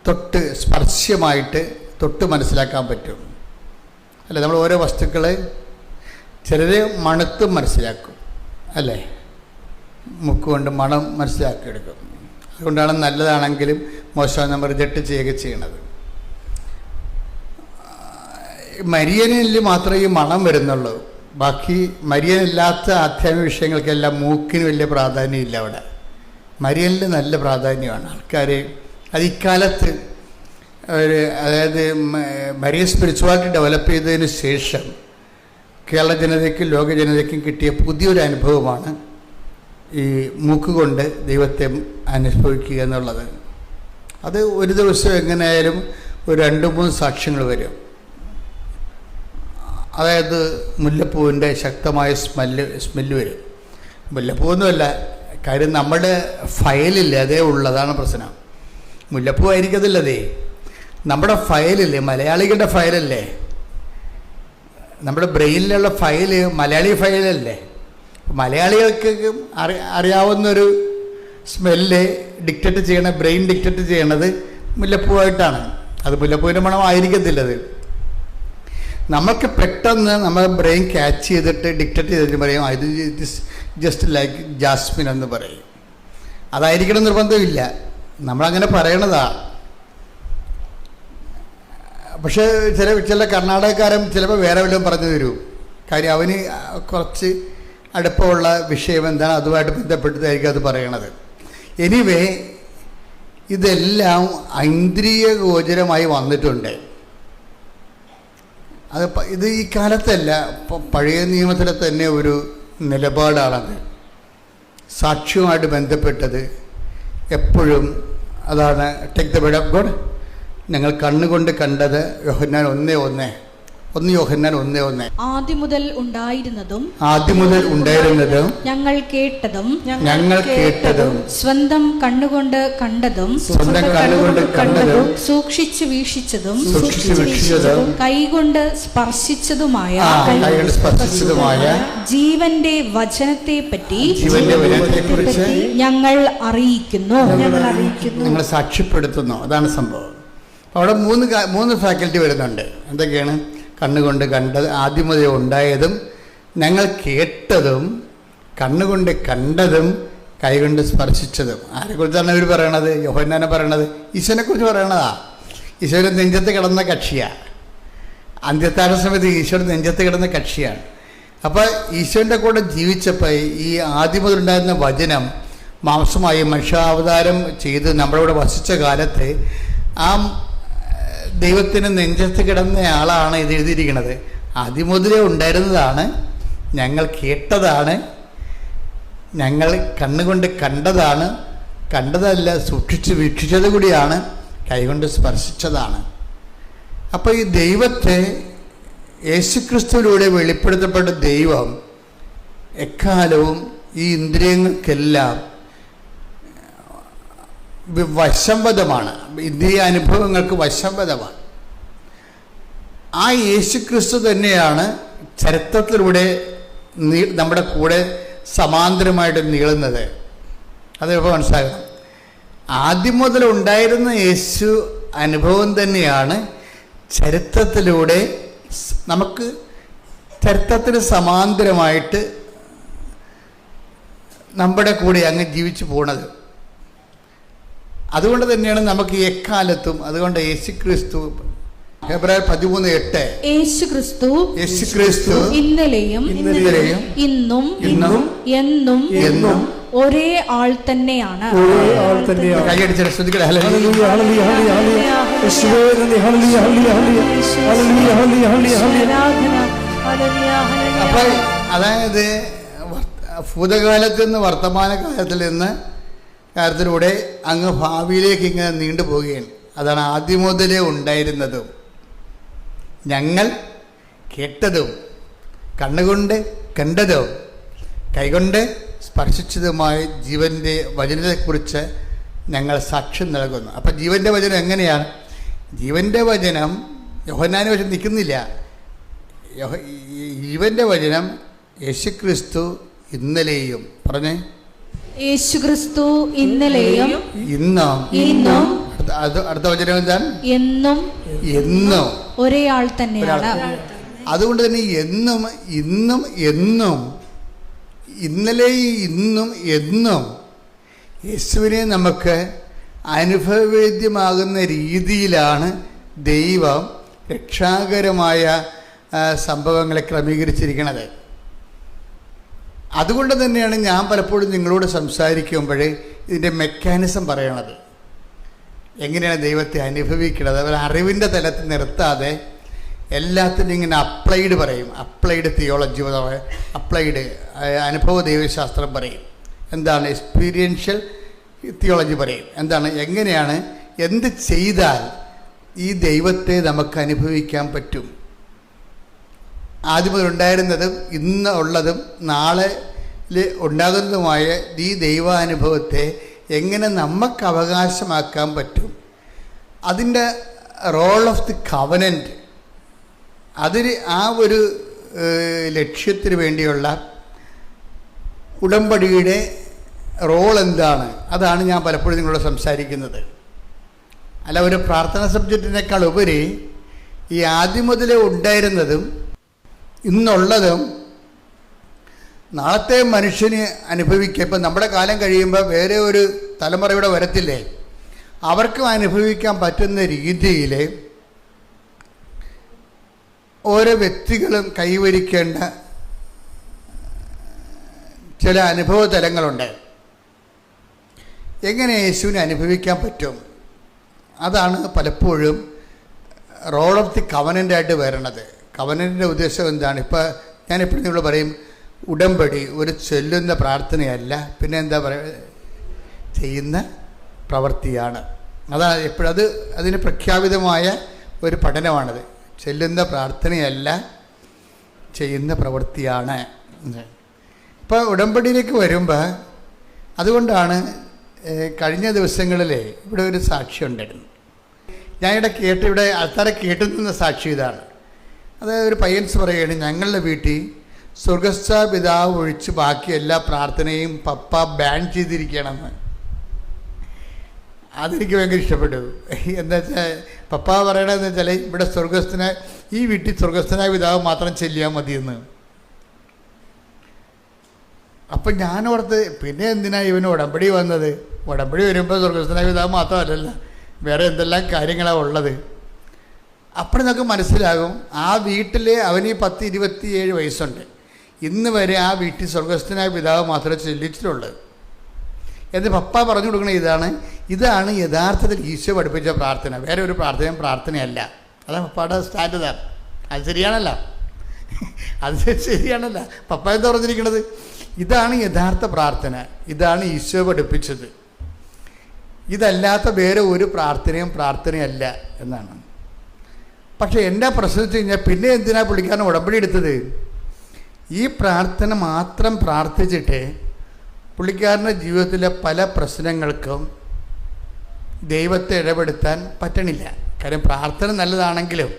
Speaker 1: തൊട്ട് സ്പർശ്യമായിട്ട് തൊട്ട് മനസ്സിലാക്കാൻ പറ്റും, അല്ലേ? നമ്മൾ ഓരോ വസ്തുക്കളെ ചിലർ മണത്തും മനസ്സിലാക്കും, അല്ലേ? മുക്കുകൊണ്ട് മണം മനസ്സിലാക്കിയെടുക്കും. അതുകൊണ്ടാണ് നല്ലതാണെങ്കിലും മോശം നമ്മൾ റിജക്റ്റ് ചെയ്യുകയൊക്കെ ചെയ്യണത്. മരിയനിൽ മാത്രമേ ഈ മണം വരുന്നുള്ളൂ. ബാക്കി മരിയനില്ലാത്ത ആധ്യാത്മിക വിഷയങ്ങൾക്കെല്ലാം മൂക്കിന് വലിയ പ്രാധാന്യമില്ല. അവിടെ മരിയനിൽ നല്ല പ്രാധാന്യമാണ്. ആൾക്കാർ അത് ഇക്കാലത്ത് അതായത് മരിയൻ സ്പിരിച്വാലിറ്റി ഡെവലപ്പ് ചെയ്തതിന് ശേഷം കേരള ജനതയ്ക്കും ലോക ജനതയ്ക്കും കിട്ടിയ പുതിയൊരു അനുഭവമാണ് ഈ മൂക്കുകൊണ്ട് ദൈവത്തെ അനുഭവിക്കുക എന്നുള്ളത്. അത് ഒരു ദിവസം എങ്ങനെയായാലും ഒരു 2-3 സാക്ഷ്യങ്ങൾ വരും. അതായത് മുല്ലപ്പൂവിൻ്റെ ശക്തമായ സ്മെല്ല് വരും. മുല്ലപ്പൂവൊന്നുമല്ല, കാര്യം നമ്മുടെ ഫയലില്ലേ അതേ ഉള്ളതാണ് പ്രശ്നം. മുല്ലപ്പൂ ആയിരിക്കത്തില്ലതേ, നമ്മുടെ ഫയലില്ലേ, മലയാളികളുടെ ഫയലല്ലേ, നമ്മുടെ ബ്രെയിനിലുള്ള ഫയല് മലയാളി ഫയലല്ലേ. മലയാളികൾക്ക് അറിയാവുന്നൊരു സ്മെല്ല് ഡിക്റ്റേറ്റ് ചെയ്യണ, ബ്രെയിൻ ഡിക്റ്റേറ്റ് ചെയ്യണത് മുല്ലപ്പൂവായിട്ടാണ്. അത് മുല്ലപ്പൂവിൻ്റെ മണം ആയിരിക്കത്തില്ലത്. നമുക്ക് പെട്ടെന്ന് നമ്മുടെ ബ്രെയിൻ ക്യാച്ച് ചെയ്തിട്ട് ഡിക്റ്റേറ്റ് ചെയ്തിട്ട് പറയും ഇത് ജസ്റ്റ് ലൈക്ക് ജാസ്മിൻ എന്ന് പറയും. അതായിരിക്കണം നിർബന്ധമില്ല, നമ്മളങ്ങനെ പറയണതാണ്. പക്ഷേ ചില കർണാടകക്കാരൻ ചിലപ്പോൾ വേറെ വല്ലതും പറഞ്ഞു തരും. കാര്യം അവന് കുറച്ച് അടുപ്പമുള്ള വിഷയം എന്താണ് അതുമായിട്ട് ബന്ധപ്പെട്ടതായിരിക്കും അത് പറയണത്. എനിവേ ഇതെല്ലാം ഐന്ദ്രിയ ഗോചരമായി വന്നിട്ടുണ്ട്. ഇത് ഈ കാലത്തല്ല, പഴയ നിയമത്തിലെ തന്നെ ഒരു നിലപാടാണത്. സാക്ഷ്യവുമായിട്ട് ബന്ധപ്പെട്ടത് എപ്പോഴും അതാണ്. Take the word of God. ഞങ്ങൾ കണ്ണുകൊണ്ട് കണ്ടത് യോഹന്നാൻ 1:1. യോഹന്നാൻ 1:1.
Speaker 2: ആദ്യം മുതൽ ഉണ്ടായിരുന്നതും ഞങ്ങൾ കേട്ടതും സ്വന്തം കണ്ണുകൊണ്ട് കണ്ടതും സൂക്ഷിച്ചു വീക്ഷിച്ചതും കൈകൊണ്ട് സ്പർശിച്ചതുമായ ജീവന്റെ വചനത്തെ പറ്റി ഞങ്ങൾ അറിയിക്കുന്നു,
Speaker 1: ഞങ്ങൾ സാക്ഷ്യപ്പെടുത്തുന്നു. അതാണ് സംഭവം. അവിടെ മൂന്ന് ഫാക്കൽറ്റി വരുന്നുണ്ട്. എന്തൊക്കെയാണ്? കണ്ണുകൊണ്ട് കണ്ടത്, ആദ്യം മുതൽ ഉണ്ടായതും, ഞങ്ങൾ കേട്ടതും, കണ്ണുകൊണ്ട് കണ്ടതും, കൈകൊണ്ട് സ്പർശിച്ചതും. ആരെക്കുറിച്ചാണ് ഇവർ പറയണത്? യോഹന്നാനെ പറയണത് ഈശോനെക്കുറിച്ച് പറയണതാ. ഈശോയുടെ നെഞ്ചത്ത് കിടന്ന കക്ഷിയാണ്. അന്ത്യത്താഴ സമയത്ത് ഈശോയുടെ നെഞ്ചത്ത് കിടന്ന കക്ഷിയാണ്. അപ്പോൾ ഈശോൻ്റെ കൂടെ ജീവിച്ചപ്പോൾ ഈ ആദ്യം മുതലുണ്ടായിരുന്ന വചനം മാംസമായി മനുഷ്യാവതാരം ചെയ്ത് നമ്മുടെ കൂടെ വസിച്ച കാലത്ത് ആ ദൈവത്തിന് നെഞ്ചത്ത് കിടന്നയാളാണ് ഇത് എഴുതിയിരിക്കുന്നത്. ആദ്യം മുതലേ ഉണ്ടായിരുന്നതാണ്, ഞങ്ങൾ കേട്ടതാണ്, ഞങ്ങൾ കണ്ണുകൊണ്ട് കണ്ടതാണ്, കണ്ടതല്ല സൂക്ഷിച്ച് വീക്ഷിച്ചത് കൂടിയാണ്, കൈകൊണ്ട് സ്പർശിച്ചതാണ്. അപ്പോൾ ഈ ദൈവത്തെ യേശുക്രിസ്തുവിലൂടെ വെളിപ്പെടുത്തപ്പെട്ട ദൈവം എക്കാലവും ഈ ഇന്ദ്രിയങ്ങൾക്കെല്ലാം വശംവദമാണ്. ഇന്ദ്രിയ അനുഭവങ്ങൾക്ക് വശംവദമാണ്. ആ യേശുക്രിസ്തു തന്നെയാണ് ചരിത്രത്തിലൂടെ നമ്മുടെ കൂടെ സമാന്തരമായിട്ട് നീളുന്നത്. അതിപ്പോൾ മനസ്സിലാക്കണം. ആദ്യം മുതൽ ഉണ്ടായിരുന്ന യേശു അനുഭവം തന്നെയാണ് ചരിത്രത്തിലൂടെ നമുക്ക് ചരിത്രത്തിന് സമാന്തരമായിട്ട് നമ്മുടെ കൂടെ അങ്ങ് ജീവിച്ചു പോണത്. അതുകൊണ്ട് തന്നെയാണ് നമുക്ക് എക്കാലത്തും, അതുകൊണ്ട് യേശുക്രിസ്തു ഹെബ്രായർ 13:8 യേശുക്രിസ്തു ഇന്നലെയും
Speaker 2: ഇന്നും എന്നും ഒരേ ആൾ തന്നെയാണ്.
Speaker 1: കൈയടിച്ച് ശ്രദ്ധിക്കട്ടെ. അപ്പൊ അതായത് ഭൂതകാലത്ത് നിന്ന് വർത്തമാനകാലത്തിൽ നിന്ന് കാര്യത്തിലൂടെ അങ്ങ് ഭാവിയിലേക്ക് ഇങ്ങനെ നീണ്ടുപോവുകയാണ്. അതാണ് ആദ്യം മുതലേ ഉണ്ടായിരുന്നതും ഞങ്ങൾ കേട്ടതും കണ്ണുകൊണ്ട് കണ്ടതും കൈകൊണ്ട് സ്പർശിച്ചതുമായ ജീവൻ്റെ വചനത്തെക്കുറിച്ച് ഞങ്ങൾ സാക്ഷ്യം നൽകുന്നു. അപ്പം ജീവൻ്റെ വചനം എങ്ങനെയാണ്? ജീവൻ്റെ വചനം യോഹന്നാന് വചനം നിൽക്കുന്നില്ല. ജീവൻ്റെ വചനം യേശുക്രിസ്തു ഇന്നലെയും പറഞ്ഞേ,
Speaker 2: യേശുക്രിസ്തു ഇന്നലെയും
Speaker 1: ഇന്നും അടുത്ത വചനം എന്താണ്? എന്നും
Speaker 2: ഒരേ ആൾ തന്നെയാണ്.
Speaker 1: അതുകൊണ്ട് തന്നെ എന്നും ഇന്നും ഇന്നലെയും ഇന്നും എന്നും യേശുവിനെ നമുക്ക് അനുഭവവേദ്യമാകുന്ന രീതിയിലാണ് ദൈവം രക്ഷാകരമായ സംഭവങ്ങളെ ക്രമീകരിച്ചിരിക്കുന്നത്. അതുകൊണ്ട് തന്നെയാണ് ഞാൻ പലപ്പോഴും നിങ്ങളോട് സംസാരിക്കുമ്പോഴേ ഇതിൻ്റെ മെക്കാനിസം പറയണത്. എങ്ങനെയാണ് ദൈവത്തെ അനുഭവിക്കുന്നത്, അവർ അറിവിൻ്റെ തലത്തിൽ നിർത്താതെ എല്ലാത്തിനും ഇങ്ങനെ അപ്ലൈഡ് പറയും. അപ്ലൈഡ് തിയോളജി, അപ്ലൈഡ് അനുഭവ ദൈവശാസ്ത്രം പറയും. എന്താണ് എക്സ്പീരിയൻഷ്യൽ തിയോളജി പറയും. എന്താണ്, എങ്ങനെയാണ്, എന്ത് ചെയ്താൽ ഈ ദൈവത്തെ നമുക്ക് അനുഭവിക്കാൻ പറ്റും. ആദ്യം മുതൽ ഉണ്ടായിരുന്നതും ഇന്ന് ഉള്ളതും നാളെ ഉണ്ടാകുന്നതുമായ ഈ ദൈവാനുഭവത്തെ എങ്ങനെ നമുക്ക് അവകാശമാക്കാൻ പറ്റും. അതിൻ്റെ റോൾ ഓഫ് ദി കവനൻ്റ്, അതിന് ആ ഒരു ലക്ഷ്യത്തിന് വേണ്ടിയുള്ള ഉടമ്പടിയുടെ റോൾ എന്താണ്, അതാണ് ഞാൻ പലപ്പോഴും നിങ്ങളോട് സംസാരിക്കുന്നത്. അല്ല ഒരു പ്രാർത്ഥന സബ്ജക്റ്റിനേക്കാൾ ഉപരി ഈ ആദ്യം മുതലേ ഉണ്ടായിരുന്നതും ഇന്നുള്ളതും നാളത്തെ മനുഷ്യന് അനുഭവിക്കുക. ഇപ്പം നമ്മുടെ കാലം കഴിയുമ്പോൾ വേറെ ഒരു തലമുറയുടെ വരത്തില്ലേ, അവർക്കും അനുഭവിക്കാൻ പറ്റുന്ന രീതിയിൽ ഓരോ വ്യക്തികളും കൈവരിക്കേണ്ട ചില അനുഭവ തലങ്ങളുണ്ട്. എങ്ങനെ യേശുവിനെ അനുഭവിക്കാൻ പറ്റും, അതാണ് പലപ്പോഴും റോൾ ഓഫ് ദി കവനൻ്റായിട്ട് വരണത്. കവനൻ്റെ ഉദ്ദേശം എന്താണ്? ഇപ്പോൾ ഞാനെപ്പോഴും നിങ്ങൾ പറയും, ഉടമ്പടി ഒരു ചൊല്ലുന്ന പ്രാർത്ഥനയല്ല, പിന്നെ എന്താ പറയുക, ചെയ്യുന്ന പ്രവൃത്തിയാണ്. അതാണ് എപ്പോഴത് അതിന് പ്രഖ്യാപിതമായ ഒരു പഠനമാണത്. ചെല്ലുന്ന പ്രാർത്ഥനയല്ല, ചെയ്യുന്ന പ്രവൃത്തിയാണ്. ഇപ്പോൾ ഉടമ്പടിയിലേക്ക് വരുമ്പോൾ അതുകൊണ്ടാണ് കഴിഞ്ഞ ദിവസങ്ങളിൽ ഇവിടെ ഒരു സാക്ഷി ഉണ്ടായിരുന്നു. ഞാനിവിടെ ഇവിടെ ആൾക്കാരെ കേട്ടു നിന്ന സാക്ഷി ഇതാണ്. അതായത് ഒരു പയ്യൻസ് പറയുകയാണ്, ഞങ്ങളുടെ വീട്ടിൽ സ്വർഗസ്ഥ പിതാവ് ഒഴിച്ച് ബാക്കി എല്ലാ പ്രാർത്ഥനയും പപ്പ ബാൻ ചെയ്തിരിക്കണമെന്ന്. അതെനിക്ക് ഭയങ്കര ഇഷ്ടപ്പെട്ടു. എന്താ വെച്ചാൽ പപ്പ പറയണതെന്ന് വെച്ചാൽ ഇവിടെ ഈ വീട്ടിൽ സ്വർഗസ്ഥനായ പിതാവ് മാത്രം ചെല്ലിയാൽ മതിയെന്ന്. അപ്പം ഞാനോർത്ത് പിന്നെ എന്തിനാണ് ഇവന് ഉടമ്പടി വന്നത്? ഉടമ്പടി വരുമ്പോൾ സ്വർഗസ്ഥനായ പിതാവ് മാത്രമല്ലല്ല, വേറെ എന്തെല്ലാം കാര്യങ്ങളാണ് ഉള്ളത്. അപ്പോഴൊക്കെ മനസ്സിലാകും ആ വീട്ടിൽ അവന് 10-27 വയസ്സുണ്ട്. ഇന്ന് വരെ ആ വീട്ടിൽ സ്വർഗസ്ഥനായ പിതാവ് മാത്രമേ ചെല്ലിച്ചിട്ടുള്ളത് എന്ന് പപ്പ പറഞ്ഞു കൊടുക്കണത്. ഇതാണ് യഥാർത്ഥത്തിൽ ഈശോ പഠിപ്പിച്ച പ്രാർത്ഥന. വേറെ ഒരു പ്രാർത്ഥനയല്ല. അതാണ് പപ്പയുടെ സ്റ്റാൻഡേർഡ്. അത് ശരിയാണല്ലോ, പപ്പ എന്താ പറഞ്ഞിരിക്കുന്നത്? ഇതാണ് യഥാർത്ഥ പ്രാർത്ഥന, ഇതാണ് ഈശോ പഠിപ്പിച്ചത്, ഇതല്ലാത്ത വേറെ ഒരു പ്രാർത്ഥനയല്ല എന്നാണ്. പക്ഷേ എൻ്റെ പ്രശ്നം വെച്ച് കഴിഞ്ഞാൽ പിന്നെ എന്തിനാണ് പുള്ളിക്കാരൻ ഉടമ്പടി എടുത്തത്? ഈ പ്രാർത്ഥന മാത്രം പ്രാർത്ഥിച്ചിട്ട് പുള്ളിക്കാരൻ്റെ ജീവിതത്തിലെ പല പ്രശ്നങ്ങൾക്കും ദൈവത്തെ ഇടപെടുത്താൻ പറ്റണില്ല. കാര്യം പ്രാർത്ഥന നല്ലതാണെങ്കിലും,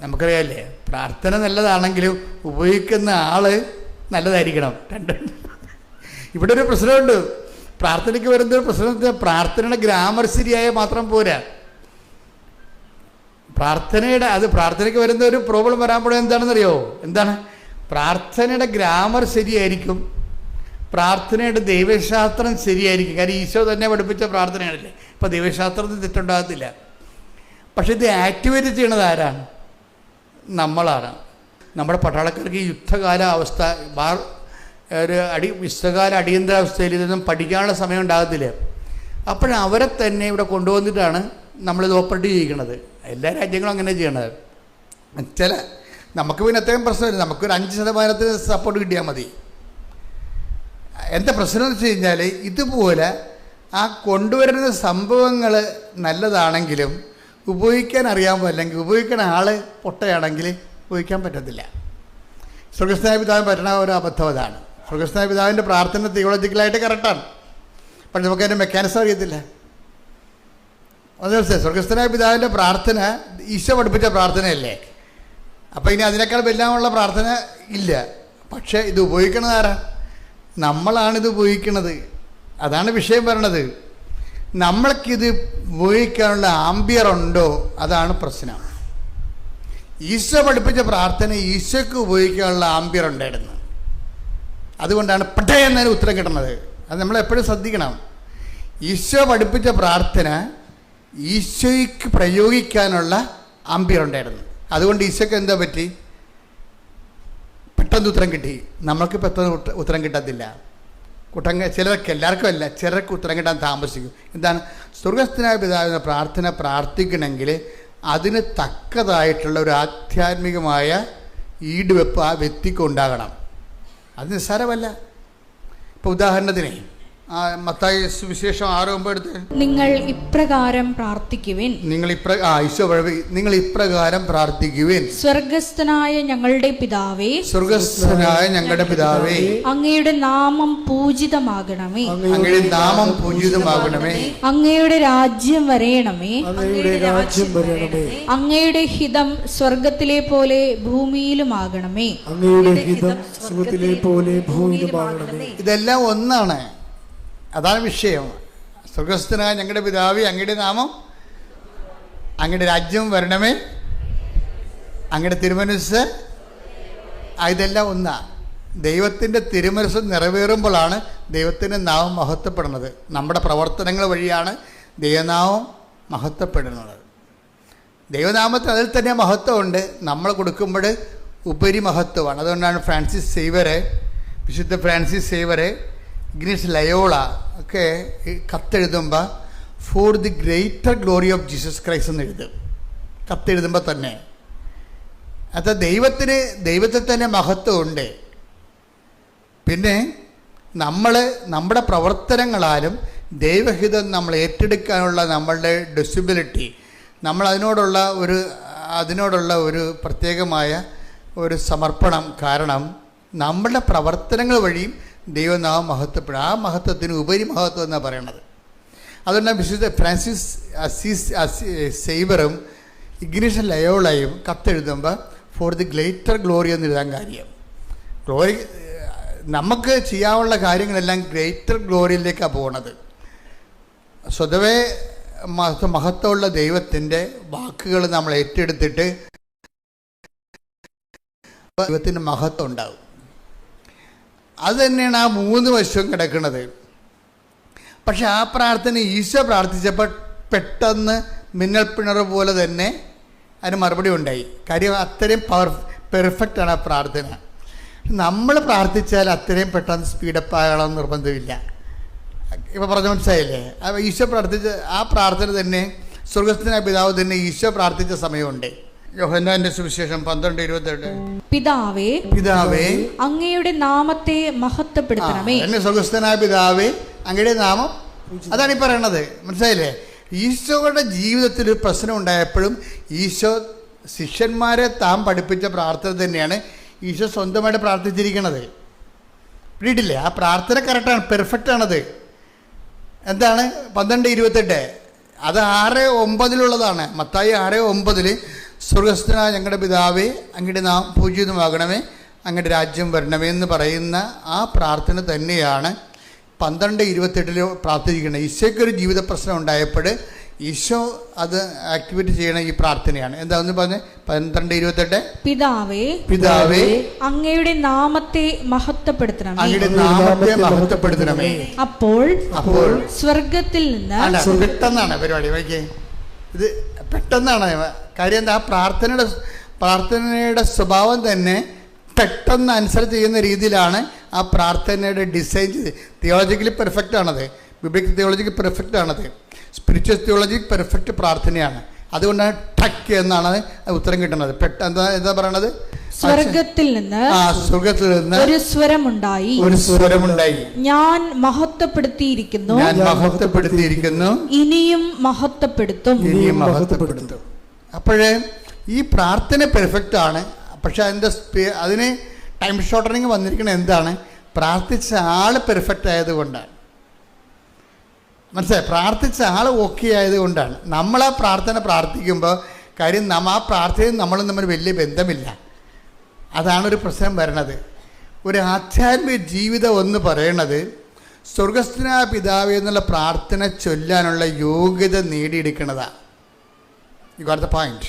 Speaker 1: നമുക്കറിയാമല്ലേ, പ്രാർത്ഥന നല്ലതാണെങ്കിലും ഉപയോഗിക്കുന്ന ആൾ നല്ലതായിരിക്കണം. ഇവിടെ ഒരു പ്രശ്നമുണ്ട്. പ്രാർത്ഥനയ്ക്ക് വരുന്നൊരു പ്രശ്നത്തിൽ പ്രാർത്ഥനയുടെ ഗ്രാമർ ശരിയായ മാത്രം പോരാ. പ്രാർത്ഥനയ്ക്ക് വരുന്ന ഒരു പ്രോബ്ലം വരാൻ എന്താണെന്നറിയോ? എന്താണ്? പ്രാർത്ഥനയുടെ ഗ്രാമർ ശരിയായിരിക്കും, പ്രാർത്ഥനയുടെ ദൈവശാസ്ത്രം ശരിയായിരിക്കും. കാര്യം ഈശോ തന്നെ പഠിപ്പിച്ച പ്രാർത്ഥനയാണല്ലേ. ഇപ്പോൾ ദൈവശാസ്ത്രത്തിൽ തെറ്റുണ്ടാകത്തില്ല. പക്ഷെ ഇത് ആക്ടിവേറ്റ് ചെയ്യണത് ആരാണ്? നമ്മളാണ്. നമ്മുടെ പട്ടാളക്കാർക്ക് ഈ യുദ്ധകാല അവസ്ഥ, യുദ്ധകാല അടിയന്തരാവസ്ഥയിൽ ഇതൊന്നും പഠിക്കാനുള്ള സമയം ഉണ്ടാകത്തില്ല. അപ്പോഴവരെ തന്നെ ഇവിടെ കൊണ്ടുവന്നിട്ടാണ് നമ്മളിത് ഓപ്പറേറ്റ് ചെയ്യിക്കുന്നത്. എല്ലാ രാജ്യങ്ങളും അങ്ങനെ ചെയ്യണത്. നമുക്ക് പിന്നെ അത്രയും പ്രശ്നമില്ല, നമുക്കൊരു 5% സപ്പോർട്ട് കിട്ടിയാൽ മതി. എന്താ പ്രശ്നം എന്ന് വെച്ച് കഴിഞ്ഞാൽ, ഇതുപോലെ ആ കൊണ്ടുവരുന്ന സംഭവങ്ങൾ നല്ലതാണെങ്കിലും ഉപയോഗിക്കാൻ അറിയാൻ അല്ലെങ്കിൽ ഉപയോഗിക്കുന്ന ആൾ പൊട്ടയാണെങ്കിൽ ഉപയോഗിക്കാൻ പറ്റത്തില്ല. സ്വർഗസ്ഥനായ പിതാവിന് പറ്റുന്ന ഒരു അബദ്ധം അതാണ്. സ്വർഗസ്ഥനായ പിതാവിൻ്റെ പ്രാർത്ഥന തിയോളജിക്കലായിട്ട് കറക്റ്റാണ്, പക്ഷെ നമുക്കതിൻ്റെ മെക്കാനിസം അറിയത്തില്ല. അത് സ്വർഗസ്ഥനായ പിതാവിൻ്റെ പ്രാർത്ഥന ഈശോ പഠിപ്പിച്ച പ്രാർത്ഥനയല്ലേ. അപ്പോൾ ഇനി അതിനേക്കാൾ വല്ലാമുള്ള പ്രാർത്ഥന ഇല്ല. പക്ഷേ ഇത് ഉപയോഗിക്കണത് ആരാ? നമ്മളാണിത് ഉപയോഗിക്കുന്നത്. അതാണ് വിഷയം പറയണത്. നമ്മൾക്കിത് ഉപയോഗിക്കാനുള്ള ആംബിയർ ഉണ്ടോ? അതാണ് പ്രശ്നം. ഈശോ പഠിപ്പിച്ച പ്രാർത്ഥന ഈശോയ്ക്ക് ഉപയോഗിക്കാനുള്ള ആംബിയർ ഉണ്ടായിരുന്നു. അതുകൊണ്ടാണ് പട്ടേ എന്നതിന് ഉത്തരം കിട്ടുന്നത്. അത് നമ്മളെപ്പോഴും ശ്രദ്ധിക്കണം. ഈശോ പഠിപ്പിച്ച പ്രാർത്ഥന ഈശോയ്ക്ക് പ്രയോഗിക്കാനുള്ള ആംബിയർ ഉണ്ടായിരുന്നു. അതുകൊണ്ട് ഈശോയ്ക്ക് എന്താ പറ്റി? പെട്ടെന്ന് ഉത്തരം കിട്ടി. നമ്മൾക്ക് പെട്ടെന്ന് ഉത്തരം കിട്ടത്തില്ല. ചിലർക്ക്, എല്ലാവർക്കും അല്ല, ചിലർക്ക് ഉത്തരം കിട്ടാൻ താമസിക്കും. എന്താണ്? സ്വർഗസ്ഥനായ പിതാവിൻ്റെ പ്രാർത്ഥന പ്രാർത്ഥിക്കണമെങ്കിൽ അതിന് തക്കതായിട്ടുള്ള ഒരു ആധ്യാത്മികമായ ഈടുവെപ്പ് ആ വ്യക്തിക്ക് ഉണ്ടാകണം. അത് നിസ്സാരമല്ല. ഇപ്പോൾ ഉദാഹരണത്തിന് മത്തായി സുവിശേഷം 6:9 എടുത്ത്,
Speaker 2: നിങ്ങൾ ഇപ്രകാരം പ്രാർത്ഥിക്കുവിൻ.
Speaker 1: നിങ്ങൾ ഇപ്രകാരം പ്രാർത്ഥിക്കുവിൻ.
Speaker 2: സ്വർഗസ്ഥനായ ഞങ്ങളുടെ പിതാവേ,
Speaker 1: സ്വർഗസ്ഥനായ ഞങ്ങളുടെ പിതാവേ,
Speaker 2: അങ്ങയുടെ നാമം പൂജിതമാകണമേ,
Speaker 1: അങ്ങയുടെ നാമം പൂജിതമാകണമേ,
Speaker 2: അങ്ങയുടെ രാജ്യം വരയണമേ,
Speaker 3: അങ്ങയുടെ രാജ്യം വരണമേ,
Speaker 2: അങ്ങയുടെ ഹിതം സ്വർഗത്തിലെ പോലെ ഭൂമിയിലുമാകണമേ,
Speaker 3: അങ്ങയുടെ ഹിതം സ്വർഗത്തിലെ പോലെ ഭൂമിയിലുമാകണമേ.
Speaker 1: ഇതെല്ലാം ഒന്നാണ്. അതാണ് വിഷയം. സ്വർഗസ്ഥനായ ഞങ്ങളുടെ പിതാവേ, അങ്ങയുടെ നാമം, അങ്ങയുടെ രാജ്യം വരണമേ, അങ്ങയുടെ തിരുമനസ്സ്, ഇതെല്ലാം ഒന്നാ. ദൈവത്തിൻ്റെ തിരുമനസ്സ് നിറവേറുമ്പോഴാണ് ദൈവത്തിൻ്റെ നാമം മഹത്വപ്പെടുന്നത്. നമ്മുടെ പ്രവർത്തനങ്ങൾ വഴിയാണ് ദൈവനാമം മഹത്വപ്പെടുന്നത്. ദൈവനാമത്തിന് അതിൽ തന്നെ മഹത്വമുണ്ട്. നമ്മൾ കൊടുക്കുമ്പോൾ ഉപരി മഹത്വമാണ്. അതുകൊണ്ടാണ് വിശുദ്ധ ഫ്രാൻസിസ് സേവറെ, ഇഗ്നീഷ്യസ് ലയോള ഒക്കെ കത്തെഴുതുമ്പോൾ for the greater glory of Jesus Christ എന്ന് എഴുതും. കത്തെഴുതുമ്പോൾ തന്നെ അത് ദൈവത്തിൽ തന്നെ മഹത്വമുണ്ട്. പിന്നെ നമ്മുടെ പ്രവർത്തനങ്ങളാലും ദൈവഹിതം നമ്മൾ ഏറ്റെടുക്കാനുള്ള നമ്മളുടെ ഡെസിബിലിറ്റി, അതിനോടുള്ള ഒരു പ്രത്യേകമായ ഒരു സമർപ്പണം കാരണം നമ്മളുടെ പ്രവർത്തനങ്ങൾ വഴിയും ദൈവനാമം മഹത്വപ്പെടും. ആ മഹത്വത്തിന് ഉപരി മഹത്വം എന്നാണ് പറയണത്. അതുകൊണ്ടാണ് വിശുദ്ധ ഫ്രാൻസിസ് സേവറും ഇഗ്നീഷ്യസ് ലയോളയും കത്തെഴുതുമ്പോൾ ഫോർ ദി ഗ്രേറ്റർ ഗ്ലോറി എന്ന് എഴുതാൻ കാര്യം. നമുക്ക് ചെയ്യാനുള്ള കാര്യങ്ങളെല്ലാം ഗ്രേറ്റർ ഗ്ലോറിയിലേക്കാണ് പോകുന്നത്. സ്വതവേ മഹത്വമുള്ള ദൈവത്തിൻ്റെ വാക്കുകൾ നമ്മൾ ഏറ്റെടുത്തിട്ട് ദൈവത്തിൻ്റെ മഹത്വം ഉണ്ടാകും. അത് തന്നെയാണ് ആ 3 വശവും കിടക്കുന്നത്. പക്ഷെ ആ പ്രാർത്ഥന ഈശോ പ്രാർത്ഥിച്ചപ്പോൾ പെട്ടെന്ന് മിന്നൽപ്പിണറ് പോലെ തന്നെ അതിന് മറുപടി ഉണ്ടായി. കാര്യം അത്രയും പെർഫെക്റ്റാണ് ആ പ്രാർത്ഥന. നമ്മൾ പ്രാർത്ഥിച്ചാൽ അത്രയും പെട്ടെന്ന് സ്പീഡപ്പ് ആകണമെന്ന് നിർബന്ധമില്ല. ഇപ്പോൾ പറഞ്ഞ മനസ്സിലായില്ലേ? ഈശോ പ്രാർത്ഥിച്ച ആ പ്രാർത്ഥന തന്നെ സ്വർഗസ്ഥനായ പിതാവ് തന്നെ ഈശോ പ്രാർത്ഥിച്ച സമയമുണ്ട്. യോഹന്നാന്റെ സുവിശേഷം 12:28, പിതാവേ
Speaker 2: അങ്ങയുടെ നാമത്തെ മഹത്വപ്പെടുത്തണമേ.
Speaker 1: സ്വർഗസ്ഥനായ പിതാവേ, അങ്ങയുടെ നാമം, അതാണ് ഈ പറയണത്. മനസ്സിലായില്ലേ? ഈശോയുടെ ജീവിതത്തിൽ ഒരു പ്രശ്നം ഉണ്ടായപ്പോഴും ഈശോ ശിഷ്യന്മാരെ താൻ പഠിപ്പിച്ച പ്രാർത്ഥന തന്നെയാണ് ഈശോ സ്വന്തമായിട്ട് പ്രാർത്ഥിച്ചിരിക്കുന്നത്. പിടിയിട്ടില്ലേ? ആ പ്രാർത്ഥന കറക്റ്റാണ്, പെർഫെക്റ്റാണത്. എന്താണ് 12:28? അത് 6:9 മത്തായി 6:9 സ്വർഗസ്ഥനായ ഞങ്ങളുടെ പിതാവേ, അങ്ങയുടെ നാമം പൂജിതമാകണമേ, അങ്ങയുടെ രാജ്യം വരണമേ എന്ന് പറയുന്ന ആ പ്രാർത്ഥന തന്നെയാണ് 12:28 പ്രാർത്ഥിക്കണം. ഈശോയ്ക്കൊരു ജീവിത പ്രശ്നം ഉണ്ടായപ്പോൾ ഈശോ അത് ആക്ടിവേറ്റ് ചെയ്യണ ഈ പ്രാർത്ഥനയാണ്. എന്താന്ന് പറഞ്ഞ് 12:28 പിതാവേ
Speaker 2: അങ്ങയുടെ നാമത്തെ മഹത്വപ്പെടുത്തണമേ.
Speaker 1: അങ്ങയുടെ നാമത്തെ മഹത്വപ്പെടുത്തണമേ.
Speaker 2: അപ്പോൾ സ്വർഗത്തിൽ നിന്ന്
Speaker 1: പെട്ടെന്നാണ് പരിപാടി. വൈകി ഇത് പെട്ടെന്നാണ് കാര്യം. എന്താ? പ്രാർത്ഥനയുടെ സ്വഭാവം തന്നെ പെട്ടെന്ന് ആൻസർ ചെയ്യുന്ന രീതിയിലാണ് ആ പ്രാർത്ഥനയുടെ ഡിസൈൻ ചെയ്ത്. തിയോളജിക്കലി പെർഫെക്റ്റ് ആണത്, ബിബ്ലിക്കൽ തിയോളജിക്ക് പെർഫെക്റ്റ് ആണത്, സ്പിരിച്വൽ തിയോളജി പെർഫെക്റ്റ് പ്രാർത്ഥനയാണ്. അതുകൊണ്ടാണ് ടക്ക് എന്നാണ് ഉത്തരം കിട്ടുന്നത്. എന്താ പറയണത്?
Speaker 2: സ്വർഗത്തിൽ നിന്ന് ഒരു സ്വരമുണ്ടായി, ഞാൻ മഹത്വപ്പെടുത്തിയിരിക്കുന്നു, ഇനിയും മഹത്വപ്പെടുത്തും.
Speaker 1: അപ്പോഴേ ഈ പ്രാർത്ഥന പെർഫെക്റ്റ് ആണ്. പക്ഷെ അതിന് ടൈം ഷോർട്ടനിങ് വന്നിരിക്കുന്നത് എന്താണ്? പ്രാർത്ഥിച്ച ആൾ പെർഫെക്റ്റ് ആയതുകൊണ്ടാണ്. മനസ്സിലായി? പ്രാർത്ഥിച്ച ആൾ ഓക്കെ ആയതുകൊണ്ടാണ്. നമ്മൾ ആ പ്രാർത്ഥന പ്രാർത്ഥിക്കുമ്പോൾ കാര്യം ആ പ്രാർത്ഥനയും നമ്മളും തമ്മിൽ വലിയ ബന്ധമില്ല. അതാണൊരു പ്രശ്നം വരണത്. ഒരു ആധ്യാത്മിക ജീവിതം എന്ന് പറയണത് സ്വർഗസ്ഥനായ പിതാവേ എന്നുള്ള പ്രാർത്ഥന ചൊല്ലാനുള്ള യോഗ്യത നേടിയെടുക്കുന്നതാണ്. You got the point.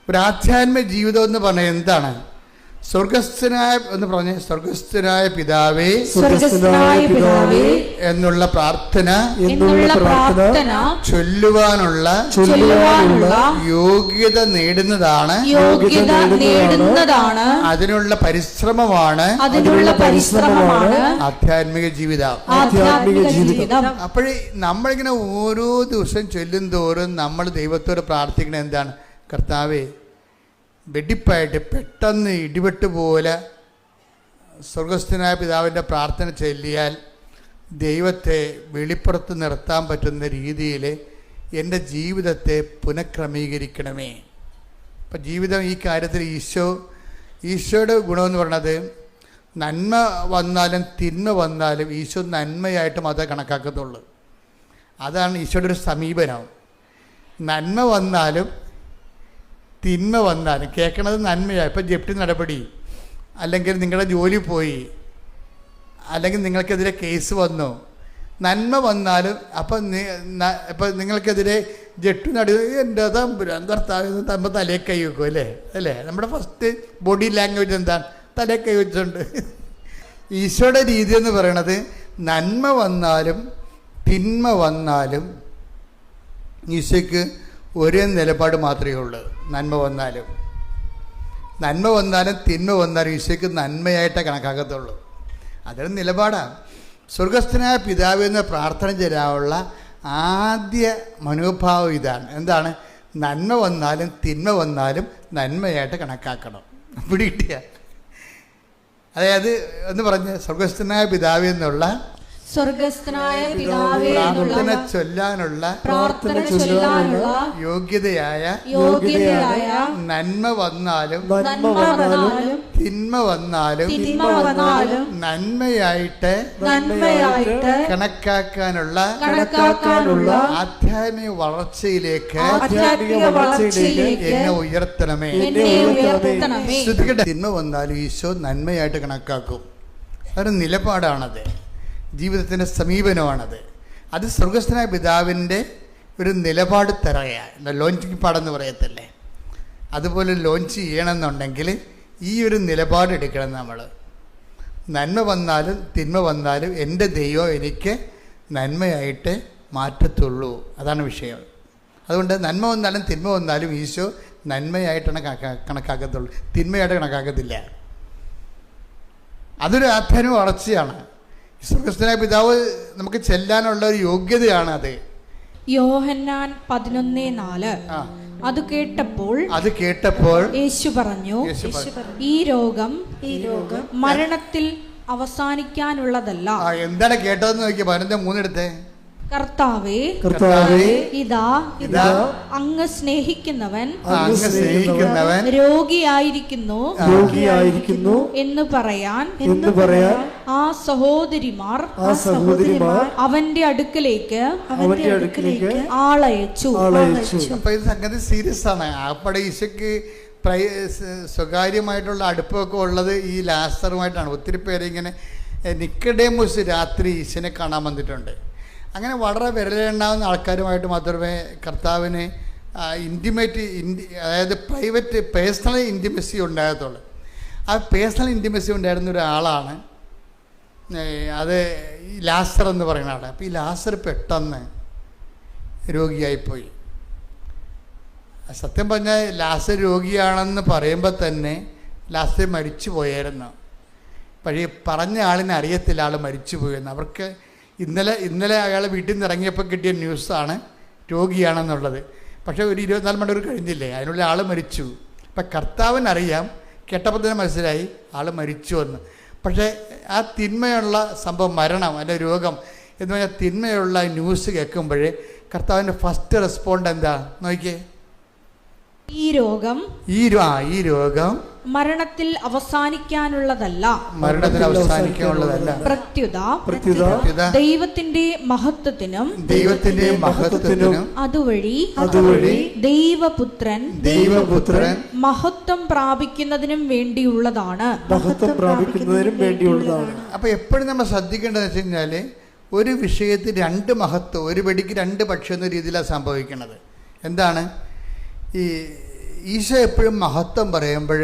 Speaker 1: ഒരു ആധ്യാത്മിക ജീവിതം എന്ന് പറഞ്ഞാൽ എന്താണ്? സ്വർഗസ്ഥനായ പിതാവേ എന്നുള്ള പ്രാർത്ഥന ചൊല്ലുവാനുള്ള യോഗ്യത നേടുന്നതാണ്. അതിനുള്ള പരിശ്രമമാണ് ആധ്യാത്മിക ജീവിതം. അപ്പോഴേ നമ്മളിങ്ങനെ ഓരോ ദിവസം ചൊല്ലും തോറും നമ്മൾ ദൈവത്തോട് പ്രാർത്ഥിക്കുന്നത് എന്താണ്? കർത്താവേ, വെടിപ്പായിട്ട് പെട്ടെന്ന് ഇടിവെട്ട് പോലെ സ്വർഗസ്ഥനായ പിതാവിൻ്റെ പ്രാർത്ഥന ചൊല്ലിയാൽ ദൈവത്തെ വെളിപ്പുറത്ത് നിർത്താൻ പറ്റുന്ന രീതിയിൽ എൻ്റെ ജീവിതത്തെ പുനഃക്രമീകരിക്കണമേ. അപ്പം ജീവിതം ഈ കാര്യത്തിൽ ഈശോയുടെ ഗുണമെന്ന് പറയുന്നത് നന്മ വന്നാലും തിന്മ വന്നാലും ഈശോ നന്മയായിട്ടും അത് കണക്കാക്കത്തുള്ളൂ. അതാണ് ഈശോയുടെ ഒരു സമീപനം. നന്മ വന്നാലും തിന്മ വന്നാലും കേൾക്കണത് നന്മയാണ്. ഇപ്പം ജപ്തി നടപടി, അല്ലെങ്കിൽ നിങ്ങളുടെ ജോലി പോയി, അല്ലെങ്കിൽ നിങ്ങൾക്കെതിരെ കേസ് വന്നു, നന്മ വന്നാലും ഇപ്പം നിങ്ങൾക്കെതിരെ ജപ്തി എൻ്റെ തമ്പ തലേ കൈ വെക്കും അല്ലേ? നമ്മുടെ ഫസ്റ്റ് ബോഡി ലാംഗ്വേജ് എന്താണ്? തലേ കൈ വെച്ചുകൊണ്ട്. ഈശോയുടെ രീതി എന്ന് പറയണത് നന്മ വന്നാലും തിന്മ വന്നാലും ഈശോയ്ക്ക് ഒരേ നിലപാട് മാത്രമേ ഉള്ളൂ. നന്മ വന്നാലും തിന്മ വന്നാലും ഈശോയ്ക്ക് നന്മയായിട്ടേ കണക്കാക്കത്തുള്ളൂ. അതൊരു നിലപാടാണ്. സ്വർഗസ്ഥനായ പിതാവ് എന്ന പ്രാർത്ഥന ചെയ്യാനുള്ള ആദ്യ മനോഭാവം ഇതാണ്. എന്താണ്? നന്മ വന്നാലും തിന്മ വന്നാലും നന്മയായിട്ട് കണക്കാക്കണം. പിടി കിട്ടിയ അതായത് എന്ന് പറഞ്ഞ് സ്വർഗസ്ഥനായ പിതാവ് എന്നുള്ള പ്രാർത്ഥന ചൊല്ലാനുള്ള യോഗ്യതയായ നന്മ വന്നാലും തിന്മ വന്നാലും നന്മയായിട്ട് കണക്കാക്കാനുള്ള ആധ്യാത്മിക വളർച്ചയിലേക്ക് എന്നെ ഉയർത്തണമേ. തിന്മ വന്നാലും ഈശോ നന്മയായിട്ട് കണക്കാക്കും. അതൊരു നിലപാടാണത്, ജീവിതത്തിൻ്റെ സമീപനമാണത്. അത് സ്വർഗസ്ഥനായ പിതാവിൻ്റെ ഒരു നിലപാട് തറയാണ്. ലോഞ്ചിങ് പാടെന്ന് പറയത്തില്ലേ, അതുപോലെ ലോഞ്ച് ചെയ്യണമെന്നുണ്ടെങ്കിൽ ഈ ഒരു നിലപാടെടുക്കണം നമ്മൾ. നന്മ വന്നാലും തിന്മ വന്നാലും എൻ്റെ ദൈവം എനിക്ക് നന്മയായിട്ട് മാറ്റത്തുള്ളൂ. അതാണ് വിഷയം. അതുകൊണ്ട് നന്മ വന്നാലും തിന്മ വന്നാലും ഈശോ നന്മയായിട്ടാണ് കണക്കാക്കത്തുള്ളൂ, തിന്മയായിട്ട് കണക്കാക്കത്തില്ല. അതൊരു ആധ്യാത്മിക വളർച്ചയാണ്. സ്വർഗസ്ഥനായ പിതാവ് നമുക്ക് ചെല്ലാനുള്ള ഒരു യോഗ്യതയാണ് അത്.
Speaker 2: യോഹന്നാൻ 11:4. അത് കേട്ടപ്പോൾ യേശു പറഞ്ഞു, ഈ രോഗം മരണത്തിൽ അവസാനിക്കാനുള്ളതല്ല.
Speaker 1: എന്താണ് കേട്ടതെന്ന് നോക്കിയ 11:3
Speaker 2: കർത്താവേ, ഇതാ അങ്ങ് സ്നേഹിക്കുന്നവൻ രോഗിയായിരിക്കുന്നു എന്ന് പറയാൻ ആ സഹോദരിമാർ അവന്റെ അടുക്കലേക്ക് ആളയച്ചു.
Speaker 1: അപ്പൊ ഇത് സംഗതി സീരിയസ് ആണ്. അപ്പടെ ഈശോയ്ക്ക് സ്വകാര്യമായിട്ടുള്ള അടുപ്പമൊക്കെ ഉള്ളത് ഈ ലാസറുമായിട്ടാണ്. ഒത്തിരി പേര് ഇങ്ങനെ നിക്കഡേമോസ് രാത്രി ഈശോനെ കാണാൻ വന്നിട്ടുണ്ട്. അങ്ങനെ വളരെ വിരലെണ്ണാവുന്ന ആൾക്കാരുമായിട്ട് മാത്രമേ കർത്താവിന് അതായത് പേഴ്സണൽ ഇൻറ്റിമസി ഉണ്ടാകത്തുള്ളൂ. ആ പേഴ്സണൽ ഇൻറ്റിമസി ഉണ്ടായിരുന്ന ഒരാളാണ് അത് ലാസർ എന്ന് പറയുന്ന ആൾ. അപ്പോൾ ഈ ലാസർ പെട്ടെന്ന് രോഗിയായിപ്പോയി. സത്യം പറഞ്ഞാൽ ലാസർ രോഗിയാണെന്ന് പറയുമ്പോൾ തന്നെ ലാസർ മരിച്ചു പോയായിരുന്നു. പക്ഷേ പറഞ്ഞ ആളിനെ അറിയത്തില്ല ആൾ മരിച്ചു പോയെന്ന്. അവർക്ക് ഇന്നലെ അയാൾ വീട്ടിൽ നിന്ന് ഇറങ്ങിയപ്പോൾ കിട്ടിയ ന്യൂസാണ് രോഗിയാണെന്നുള്ളത്. പക്ഷേ ഒരു 24 മണിക്കൂർ കഴിഞ്ഞില്ലേ, അതിനുള്ള ആൾ മരിച്ചു. അപ്പം കർത്താവിനറിയാം, കേട്ടപ്പോൾ തന്നെ മനസ്സിലായി ആൾ മരിച്ചു എന്ന്. പക്ഷേ ആ തിന്മയുള്ള സംഭവം, മരണം അല്ലെ രോഗം എന്ന് പറഞ്ഞാൽ തിന്മയുള്ള ന്യൂസ് കേൾക്കുമ്പോഴേ കർത്താവിൻ്റെ ഫസ്റ്റ് റെസ്പോണ്ട് എന്താ നോക്കിയേ?
Speaker 2: ഈ രോഗം മരണത്തിൽ അവസാനിക്കാനുള്ളതല്ല, പ്രത്യുത ദൈവത്തിന്റെ മഹത്വത്തിനും അതുവഴി ദൈവപുത്രൻ മഹത്വം പ്രാപിക്കുന്നതിനും വേണ്ടിയുള്ളതാണ്.
Speaker 1: അപ്പൊ എപ്പോഴും നമ്മൾ ശ്രദ്ധിക്കേണ്ടതെന്ന് വെച്ച് കഴിഞ്ഞാൽ ഒരു വിഷയത്തിൽ 2 മഹത്വം, ഒരു വെടിക്ക് 2 പക്ഷം എന്ന രീതിയിലാണ് സംഭവിക്കുന്നത്. എന്താണ് ഈ ഈശോ എപ്പോഴും മഹത്വം പറയുമ്പോൾ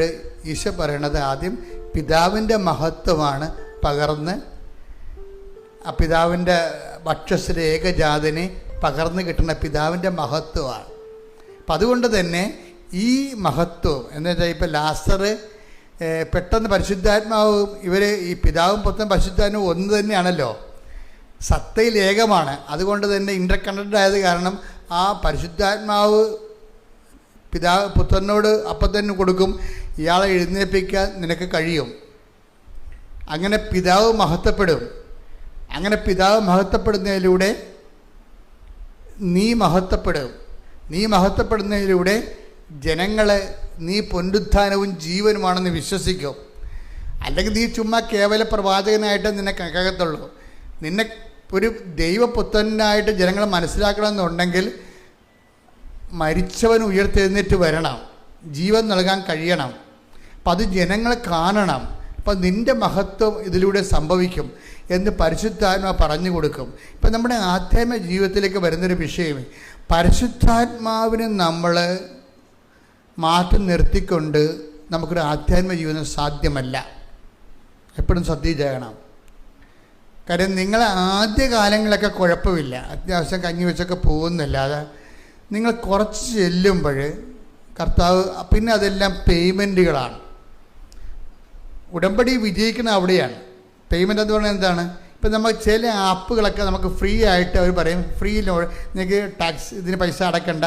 Speaker 1: ഈശോ പറയണത് ആദ്യം പിതാവിൻ്റെ മഹത്വമാണ് പകർന്ന്, ആ പിതാവിൻ്റെ വക്ഷസ്സിലെ ഏകജാതനെ പകർന്ന് കിട്ടുന്ന പിതാവിൻ്റെ മഹത്വമാണ്. അപ്പം അതുകൊണ്ട് തന്നെ ഈ മഹത്വം എന്ന് വെച്ചാൽ ഇപ്പോൾ ലാസർ പെട്ടെന്ന് പരിശുദ്ധാത്മാവും ഈ പിതാവും പുത്രനും പരിശുദ്ധാത്മാവും ഒന്ന് തന്നെയാണല്ലോ, സത്തയിൽ ഏകമാണ്. അതുകൊണ്ട് തന്നെ ഇൻ്റർ കണക്റ്റഡ് ആയത് കാരണം ആ പരിശുദ്ധാത്മാവ് പുത്രനോട് അപ്പം തന്നെ കൊടുക്കും, ഇയാളെ എഴുന്നേൽപ്പിക്കാൻ നിനക്ക് കഴിയും. അങ്ങനെ പിതാവ് മഹത്വപ്പെടും. അങ്ങനെ പിതാവ് മഹത്വപ്പെടുന്നതിലൂടെ നീ മഹത്വപ്പെടും. നീ മഹത്വപ്പെടുന്നതിലൂടെ ജനങ്ങളെ നീ പുനരുത്ഥാനവും ജീവനുമാണെന്ന് വിശ്വസിക്കും. അല്ലെങ്കിൽ നീ ചുമ്മാ കേവല പ്രവാചകനായിട്ട് നിന്നെ കണക്കാകത്തുള്ളൂ. നിന്നെ ഒരു ദൈവപുത്രനായിട്ട് ജനങ്ങൾ മനസ്സിലാക്കണമെന്നുണ്ടെങ്കിൽ മരിച്ചവൻ ഉയർത്തെഴുന്നേറ്റ് വരണം, ജീവൻ നൽകാൻ കഴിയണം. അപ്പം അത് ജനങ്ങൾ കാണണം. അപ്പം നിൻ്റെ മഹത്വം ഇതിലൂടെ സംഭവിക്കും എന്ന് പരിശുദ്ധാത്മാ പറഞ്ഞു കൊടുക്കും. ഇപ്പം നമ്മുടെ ആധ്യാത്മിക ജീവിതത്തിലേക്ക് വരുന്നൊരു വിഷയം, പരിശുദ്ധാത്മാവിനെ നമ്മൾ മാറ്റി നിർത്തിക്കൊണ്ട് നമുക്കൊരു ആധ്യാത്മിക ജീവിതം സാധ്യമല്ല. എപ്പോഴും ശ്രദ്ധിച്ചേക്കണം. കാര്യം നിങ്ങൾ ആദ്യ കാലങ്ങളൊക്കെ കുഴപ്പമില്ല, അത്യാവശ്യം കഞ്ഞി വെച്ചൊക്കെ പോകുന്നില്ലാതെ നിങ്ങൾ കുറച്ച് ചെല്ലുമ്പോൾ കർത്താവ് പിന്നെ അതെല്ലാം പേയ്മെൻറ്റുകളാണ്. ഉടമ്പടി വിജയിക്കുന്ന അവിടെയാണ്. പേയ്മെൻ്റ് എന്ന് പറഞ്ഞാൽ എന്താണ്? ഇപ്പം നമ്മൾ ചില ആപ്പുകളൊക്കെ നമുക്ക് ഫ്രീ ആയിട്ട് അവർ പറയും, ഫ്രീ നിങ്ങൾക്ക് ടാക്സ് ഇതിന് പൈസ അടയ്ക്കണ്ട,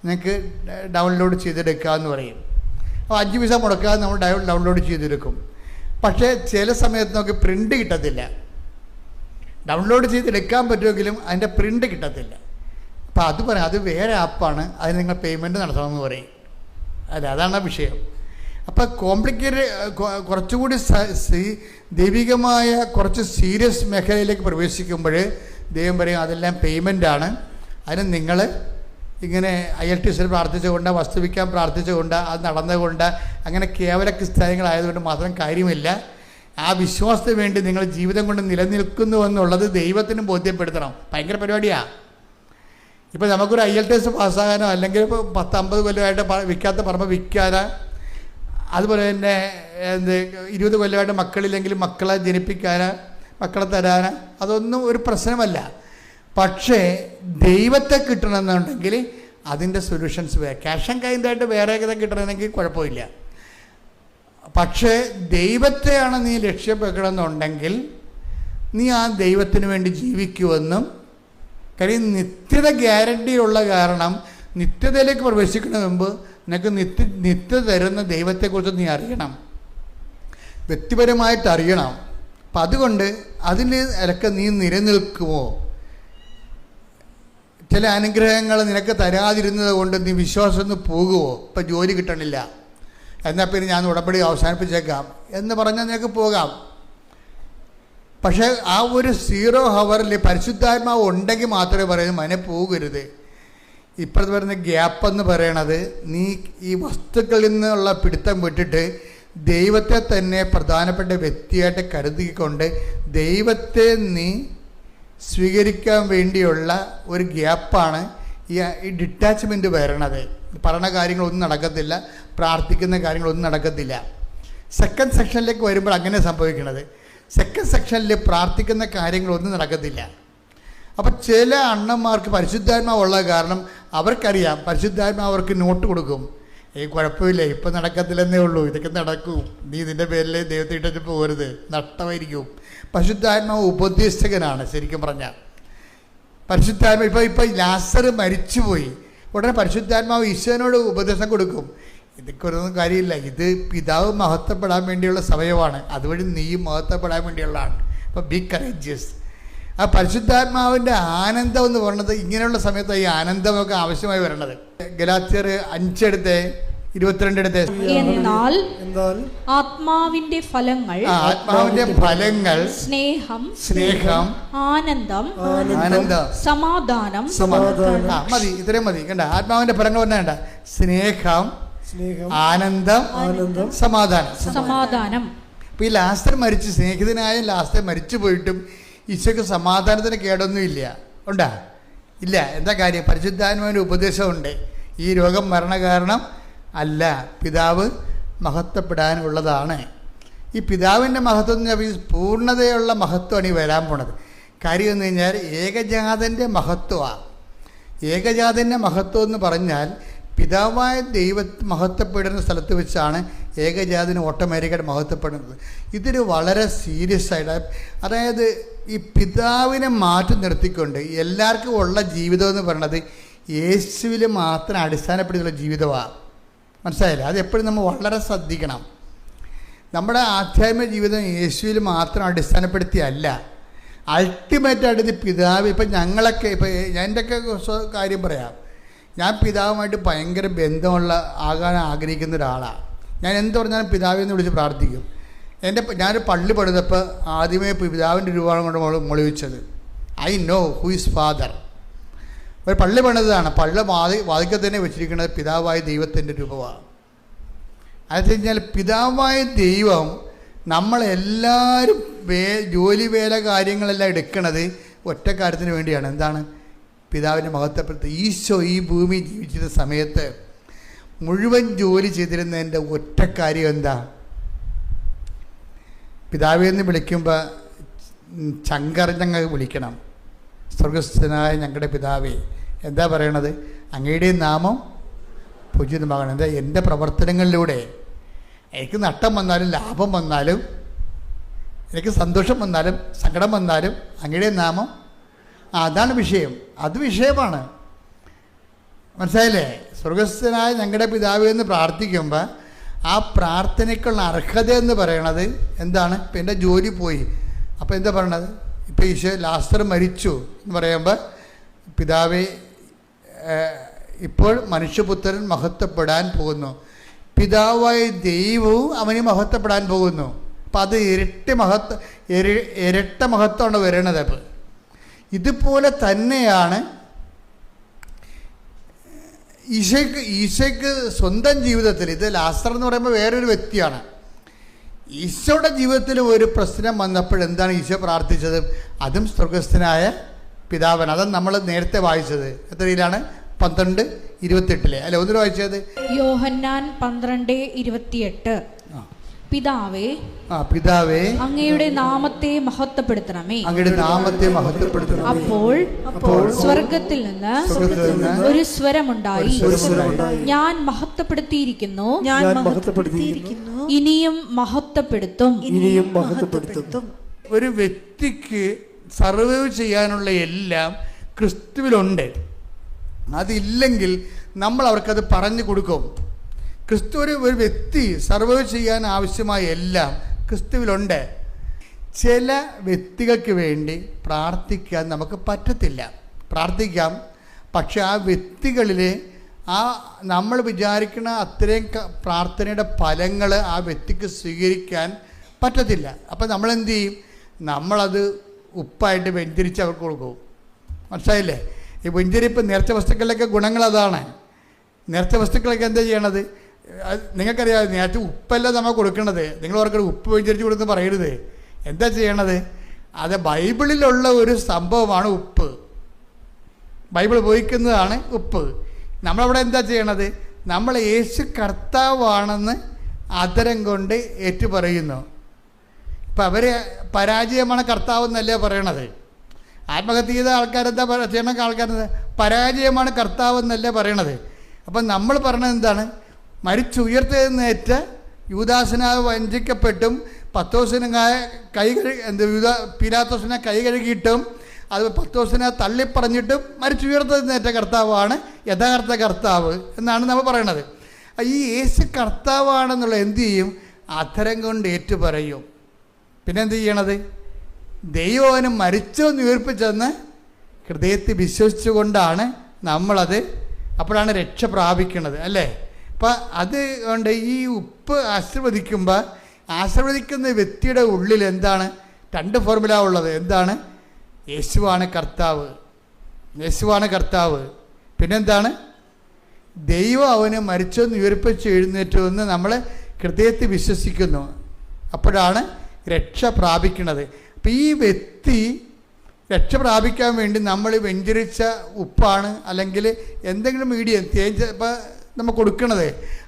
Speaker 1: നിങ്ങൾക്ക് ഡൗൺലോഡ് ചെയ്തെടുക്കാമെന്ന് പറയും. അപ്പോൾ 5 പൈസ മുടക്കാതെ നമ്മൾ ഡൗൺലോഡ് ചെയ്തെടുക്കും. പക്ഷേ ചില സമയത്ത് നമുക്ക് പ്രിൻ്റ് കിട്ടത്തില്ല. ഡൗൺലോഡ് ചെയ്തെടുക്കാൻ പറ്റുമെങ്കിലും അതിൻ്റെ പ്രിൻ്റ് കിട്ടത്തില്ല. അപ്പോൾ അത് പറയാം, അത് വേറെ ആപ്പാണ്, അതിന് നിങ്ങൾ പേയ്മെൻറ്റ് നടത്തണമെന്ന് പറയും. അതാണ് വിഷയം. അപ്പോൾ കോംപ്ലിക്കേറ്റഡ് കുറച്ചുകൂടി ദൈവികമായ കുറച്ച് സീരിയസ് മേഖലയിലേക്ക് പ്രവേശിക്കുമ്പോൾ ദൈവം പറയും അതെല്ലാം പേയ്മെൻറ്റാണ്, അതിന് നിങ്ങൾ ഇങ്ങനെ ILTS പ്രാർത്ഥിച്ചുകൊണ്ട്, വസ്തുവിക്കാൻ പ്രാർത്ഥിച്ചുകൊണ്ട്, അത് നടന്നുകൊണ്ട്, അങ്ങനെ കേവല ക്രിസ്ത്യാനികളായതുകൊണ്ട് മാത്രം കാര്യമില്ല. ആ വിശ്വാസത്തിന് വേണ്ടി നിങ്ങൾ ജീവിതം കൊണ്ട് നിലനിൽക്കുന്നു എന്നുള്ളത് ദൈവത്തിന് ബോധ്യപ്പെടുത്തണം. ഭയങ്കര പരിപാടിയാണ്. ഇപ്പോൾ നമുക്കൊരു ILTS പാസ്സാകാനോ അല്ലെങ്കിൽ ഇപ്പോൾ 10-50 കൊല്ലമായിട്ട് വിൽക്കാത്ത പറമ്പ് വിൽക്കാനോ, അതുപോലെ തന്നെ 20 കൊല്ലമായിട്ട് മക്കളില്ലെങ്കിൽ മക്കളെ ജനിപ്പിക്കാനോ മക്കളെ തരാനോ അതൊന്നും ഒരു പ്രശ്നമല്ല. പക്ഷേ ദൈവത്തെ കിട്ടണമെന്നുണ്ടെങ്കിൽ അതിൻ്റെ സൊല്യൂഷൻസ് വേറെ. ക്യാഷ് ആൻഡ് കൈൻഡായിട്ട് വേറെ കിട്ടണമെങ്കിൽ കുഴപ്പമില്ല. പക്ഷേ ദൈവത്തെയാണ് നീ ലക്ഷ്യം വെക്കണമെന്നുണ്ടെങ്കിൽ നീ ആ ദൈവത്തിന് വേണ്ടി ജീവിക്കുമെന്നും, കാര്യം നിത്യത ഗ്യാരണ്ടി ഉള്ള കാരണം നിത്യതയിലേക്ക് പ്രവേശിക്കുന്നതിന് മുമ്പ് നിനക്ക് നിത്യത തരുന്ന ദൈവത്തെക്കുറിച്ച് നീ അറിയണം, വ്യക്തിപരമായിട്ട് അറിയണം. അപ്പം അതുകൊണ്ട് അതിൽ ഇലക്കെ നീ നിലനിൽക്കുമോ? ചില അനുഗ്രഹങ്ങൾ നിനക്ക് തരാതിരുന്നത് കൊണ്ട് നീ വിശ്വാസം ഒന്ന് പോകുമോ? ഇപ്പം ജോലി കിട്ടണില്ല, എന്നാൽ പിന്നെ ഞാൻ ഉടമ്പടി അവസാനിപ്പിച്ചേക്കാം എന്ന് പറഞ്ഞാൽ നിനക്ക് പോകാം. പക്ഷേ ആ ഒരു 0 ഹവറിൽ പരിശുദ്ധാത്മാവ് ഉണ്ടെങ്കിൽ മാത്രമേ പറയുന്നത് മനെ പോകരുത്. ഇപ്പോഴത്തെ പറയുന്ന ഗ്യാപ്പ് എന്ന് പറയണത് നീ ഈ വസ്തുക്കളിൽ നിന്നുള്ള പിടുത്തം വിട്ടിട്ട് ദൈവത്തെ തന്നെ പ്രധാനപ്പെട്ട വ്യക്തിയായിട്ട് കരുതിക്കൊണ്ട് ദൈവത്തെ നീ സ്വീകരിക്കാൻ വേണ്ടിയുള്ള ഒരു ഗ്യാപ്പാണ് ഈ ഡിറ്റാച്ച്മെൻറ്റ് വരണത്. പറയുന്ന കാര്യങ്ങളൊന്നും നടക്കത്തില്ല, പ്രാർത്ഥിക്കുന്ന കാര്യങ്ങളൊന്നും നടക്കത്തില്ല. സെക്കൻഡ് സെക്ഷനിലേക്ക് വരുമ്പോൾ അങ്ങനെ സംഭവിക്കുന്നത്. സെക്കൻഡ് സെക്ഷനിൽ പ്രാർത്ഥിക്കുന്ന കാര്യങ്ങളൊന്നും നടക്കത്തില്ല. അപ്പം ചില അണ്ണന്മാർക്ക് പരിശുദ്ധാത്മാവുള്ള കാരണം അവർക്കറിയാം, പരിശുദ്ധാത്മാവ് അവർക്ക് നോട്ട് കൊടുക്കും. കുഴപ്പമില്ല, ഇപ്പം നടക്കത്തില്ലെന്നേ ഉള്ളൂ, ഇതൊക്കെ നടക്കും, നീ ഇതിൻ്റെ പേരിൽ ദൈവത്തെ ഇട്ടിട്ട് പോകരുത്, നഷ്ടമായിരിക്കും. പരിശുദ്ധാത്മാവ് ഉപദേശകനാണ് ശരിക്കും പറഞ്ഞാൽ. പരിശുദ്ധാത്മാവ് ഇപ്പം ലാസർ മരിച്ചുപോയി, ഉടനെ പരിശുദ്ധാത്മാവ് ഈശോനോട് ഉപദേശം കൊടുക്കും. ഇതൊക്കെ ഒന്നും കാര്യമില്ല, ഇത് പിതാവ് മഹത്വപ്പെടാൻ വേണ്ടിയുള്ള സമയമാണ്, അതുവഴി നീയും മഹത്വപ്പെടാൻ വേണ്ടിയുള്ളതാണ്. അപ്പോൾ ബി കറേജിയസ്. ആ പരിശുദ്ധാത്മാവിൻ്റെ ആനന്ദം എന്ന് പറയുന്നത് ഇങ്ങനെയുള്ള സമയത്ത് ഈ ആനന്ദമൊക്കെ ആവശ്യമായി വരണത്. ഗലാത്യർ 5:22
Speaker 2: എന്നാൽ ആത്മാവിന്റെ ഫലങ്ങൾ സ്നേഹം ആനന്ദം സമാധാനം.
Speaker 1: മതി, ഇത്രയും മതി. കണ്ട, ആത്മാവിന്റെ ഫലങ്ങൾ പറഞ്ഞ സ്നേഹം ആനന്ദം സമാധാനം. അപ്പൊ ഈ ലാസ്റ്റർ മരിച്ച്, സ്നേഹിതനായ ലാസ്റ്റർ മരിച്ചു പോയിട്ടും ഈശോയ്ക്ക് സമാധാനത്തിന് കേടൊന്നും ഇല്ല. ഉണ്ടാ? ഇല്ല. എന്താ കാര്യം? പരിശുദ്ധാത്മാവിൻ്റെ ഉപദേശമുണ്ട്. ഈ രോഗം മരണകാരണം അല്ല, പിതാവ് മഹത്വപ്പെടാനുള്ളതാണ്. ഈ പിതാവിൻ്റെ മഹത്വം എന്ന് പറഞ്ഞാൽ പൂർണ്ണതയുള്ള മഹത്വമാണ് ഈ വരാൻ പോണത്. കാര്യം എന്ന് കഴിഞ്ഞാൽ ഏകജാതൻ്റെ മഹത്വമാണ്. ഏകജാതൻ്റെ മഹത്വം എന്ന് പറഞ്ഞാൽ പിതാവായ മഹത്വപ്പെടുന്ന സ്ഥലത്ത് വെച്ചാണ് ഏകജാതിന് ഓട്ടോമാറ്റിക്കായിട്ട് മഹത്വപ്പെടുന്നത്. ഇതൊരു വളരെ സീരിയസ് ആയിട്ട്, അതായത് ഈ പിതാവിനെ മാറ്റി നിർത്തിക്കൊണ്ട് എല്ലാവർക്കും ഉള്ള ജീവിതം എന്ന് പറയുന്നത് യേശുവിൽ മാത്രം അടിസ്ഥാനപ്പെടുത്തിയുള്ള ജീവിതമാണ്. മനസ്സിലായില്ല? അതെപ്പോഴും നമ്മൾ വളരെ ശ്രദ്ധിക്കണം. നമ്മുടെ ആധ്യാത്മിക ജീവിതം യേശുവിൽ മാത്രം അടിസ്ഥാനപ്പെടുത്തിയല്ല, അൾട്ടിമേറ്റായിട്ട് ഇത് പിതാവ്. ഇപ്പം ഞങ്ങളൊക്കെ, ഇപ്പം എൻ്റെയൊക്കെ കാര്യം പറയാം, ഞാൻ പിതാവുമായിട്ട് ഭയങ്കര ബന്ധമുള്ള ആകാൻ ആഗ്രഹിക്കുന്ന ഒരാളാണ്. ഞാൻ എന്ത് പറഞ്ഞാലും പിതാവിനെ വിളിച്ച് പ്രാർത്ഥിക്കും. ഞാനൊരു പള്ളി പണിതപ്പോൾ ആദ്യമേ പിതാവിൻ്റെ രൂപമാണ് കൊണ്ട് മൊളിവിച്ചത്. I know who is father. ഒരു പള്ളി പണിതാണ്, പള്ളി വാതിക്കൽ തന്നെ വെച്ചിരിക്കുന്നത് പിതാവായ ദൈവത്തിൻ്റെ രൂപമാണ്. അത് കഴിഞ്ഞാൽ പിതാവായ ദൈവം നമ്മളെല്ലാവരും ജോലി വേല കാര്യങ്ങളെല്ലാം എടുക്കുന്നത് ഒറ്റ കാര്യത്തിന് വേണ്ടിയാണ്. എന്താണ്? പിതാവിനെ മഹത്വപ്പെടുത്തി. ഈശോ ഈ ഭൂമി ജീവിച്ചിരുന്ന സമയത്ത് മുഴുവൻ ജോലി ചെയ്തിരുന്നതിൻ്റെ ഒറ്റ കാര്യം എന്താ? പിതാവെന്ന് വിളിക്കുമ്പോൾ ചങ്കറിഞ്ഞങ്ങ് വിളിക്കണം. സ്വർഗസ്ഥനായ ഞങ്ങളുടെ പിതാവേ, എന്താ പറയണത്? അങ്ങയുടെ നാമം പൂജിതമാകണം. എന്താ? എൻ്റെ പ്രവർത്തനങ്ങളിലൂടെ എനിക്ക് നഷ്ടം വന്നാലും ലാഭം വന്നാലും എനിക്ക് സന്തോഷം വന്നാലും സങ്കടം വന്നാലും അങ്ങയുടെ നാമം, അതാണ് വിഷയം. അത് വിഷയമാണ്. മനസ്സിലായില്ലേ? സ്വർഗസ്ഥനായ ഞങ്ങളുടെ പിതാവേ എന്ന് പ്രാർത്ഥിക്കുമ്പോൾ ആ പ്രാർത്ഥനയ്ക്കുള്ള അർഹത എന്ന് പറയണത് എന്താണ്? ഇപ്പം എൻ്റെ ജോലി പോയി, അപ്പോൾ എന്താ പറയണത്? ഇപ്പോൾ ഈശോ ലാസർ മരിച്ചു എന്ന് പറയുമ്പോൾ പിതാവേ, ഇപ്പോൾ മനുഷ്യപുത്രൻ മഹത്വപ്പെടാൻ പോകുന്നു, പിതാവായ ദൈവവും അവന് മഹത്വപ്പെടാൻ പോകുന്നു. അപ്പം അത് ഇരട്ട മഹത്വമാണ് വരണത്. അപ്പം ഇതുപോലെ തന്നെയാണ് ഈശോയ്ക്ക് സ്വന്തം ജീവിതത്തിൽ, ഇത് ലാസർ എന്ന് പറയുമ്പോൾ വേറൊരു വ്യക്തിയാണ്. ഈശോയുടെ ജീവിതത്തിൽ ഒരു പ്രശ്നം വന്നപ്പോൾ എന്താണ് ഈശോ പ്രാർത്ഥിച്ചത്? അതും സ്വർഗസ്ഥനായ പിതാവാണ്. അതും നമ്മൾ നേരത്തെ വായിച്ചത് എത്രയിലാണ്? 12:28 അല്ലെ? ഒന്നിനു വായിച്ചത്
Speaker 2: യോഹന്നാൻ 12:28. പിതാവേ, അങ്ങയുടെ നാമത്തെ മഹത്വപ്പെടുത്തണമേ. അപ്പോൾ സ്വർഗത്തിൽ നിന്ന് ഒരു സ്വരമുണ്ടായി, ഞാൻ മഹത്വപ്പെടുത്തിയിരിക്കുന്നു, ഇനിയും മഹത്വപ്പെടുത്തും.
Speaker 1: ഒരു വ്യക്തിക്ക് സർവൈവ് ചെയ്യാനുള്ള എല്ലാം ക്രിസ്തുവിലുണ്ട്. അതില്ലെങ്കിൽ നമ്മൾ അവർക്കത് പറഞ്ഞു കൊടുക്കും. ക്രിസ്തു ഒരു വ്യക്തി സർവൈവ് ചെയ്യാൻ ആവശ്യമായ എല്ലാം ക്രിസ്തുവിലുണ്ട്. ചില വ്യക്തികൾക്ക് വേണ്ടി പ്രാർത്ഥിക്കാൻ നമുക്ക് പറ്റത്തില്ല. പ്രാർത്ഥിക്കാം, പക്ഷെ ആ വ്യക്തികളിൽ നമ്മൾ വിചാരിക്കുന്ന അത്രയും പ്രാർത്ഥനയുടെ ഫലങ്ങൾ ആ വ്യക്തിക്ക് സ്വീകരിക്കാൻ പറ്റത്തില്ല. അപ്പം നമ്മളെന്ത് ചെയ്യും? നമ്മളത് ഉപ്പായിട്ട് വെഞ്ചരിച്ച് അവർക്ക് കൊടുക്കും. മനസ്സിലായില്ലേ? ഈ വെഞ്ചരിപ്പ് നേർച്ച വസ്തുക്കളിലൊക്കെ ഗുണങ്ങൾ അതാണ്. നേർച്ച വസ്തുക്കളൊക്കെ എന്താ ചെയ്യണത്? നിങ്ങൾക്കറിയാം, നേരത്തെ ഉപ്പല്ല നമ്മൾ കൊടുക്കണത്. നിങ്ങൾ ഓർക്കണം, ഉപ്പ് വെഞ്ചരിച്ച് കൊടുത്ത് പറയരുത്. എന്താ ചെയ്യണത്? അത് ബൈബിളിലുള്ള ഒരു സംഭവമാണ് ഉപ്പ്. ബൈബിൾ ഉപയോഗിക്കുന്നതാണ് ഉപ്പ്. നമ്മളവിടെ എന്താ ചെയ്യണത്? നമ്മൾ യേശു കർത്താവാണെന്ന് ആദരം കൊണ്ട് ഏറ്റുപറയുന്നു. ഇപ്പം അവർ പരാജയമാണ് കർത്താവ് എന്നല്ലേ പറയണത്. ആത്മഹത്യ ചെയ്ത ആൾക്കാരെന്താ ചെയ്യണ ആൾക്കാരെന്താ? പരാജയമാണ് കർത്താവ് എന്നല്ലേ പറയണത്. അപ്പം നമ്മൾ പറഞ്ഞത് എന്താണ്? മരിച്ചുയർത്തെഴുന്നേറ്റ യൂദാസിനാവ് വഞ്ചിക്കപ്പെട്ടും പത്തോസിനെ പീലാത്തോസിനെ കൈ കഴുകിയിട്ടും അത് പത്തോസിനെ തള്ളിപ്പറഞ്ഞിട്ടും മരിച്ചുയർത്തെഴുന്നേറ്റ കർത്താവാണ് യഥാർത്ഥ കർത്താവ് എന്നാണ് നമ്മൾ പറയണത്. ഈ യേശു കർത്താവാണെന്നുള്ള എന്തു ചെയ്യും? അധരം കൊണ്ട് ഏറ്റുപറയും. പിന്നെന്ത് ചെയ്യണത്? ദൈവം അവന് മരിച്ചോന്ന് ഉയർപ്പിച്ചെന്ന് ഹൃദയത്തിൽ വിശ്വസിച്ചുകൊണ്ടാണ് നമ്മളത്, അപ്പോഴാണ് രക്ഷ പ്രാപിക്കുന്നത്, അല്ലേ? അപ്പം അതുകൊണ്ട് ഈ ഉപ്പ് ആശീർവദിക്കുമ്പോൾ ആശീർവദിക്കുന്ന വ്യക്തിയുടെ ഉള്ളിൽ എന്താണ്? 2 ഫോർമുല ഉള്ളത്. എന്താണ്? യേശുവാണ് കർത്താവ്, യേശുവാണ് കർത്താവ്. പിന്നെന്താണ്? ദൈവം അവന് മരിച്ചെന്ന് ഉയർപ്പിച്ച് എഴുന്നേറ്റു എന്ന് നമ്മൾ ഹൃദയത്തിൽ വിശ്വസിക്കുന്നു. അപ്പോഴാണ് രക്ഷ പ്രാപിക്കുന്നത്. അപ്പം ഈ വ്യക്തി രക്ഷ പ്രാപിക്കാൻ വേണ്ടി നമ്മൾ വെഞ്ചരിച്ച ഉപ്പാണ് അല്ലെങ്കിൽ എന്തെങ്കിലും മീഡിയം തേഞ്ച് ഇപ്പം നമ്മൾ കൊടുക്കണത്.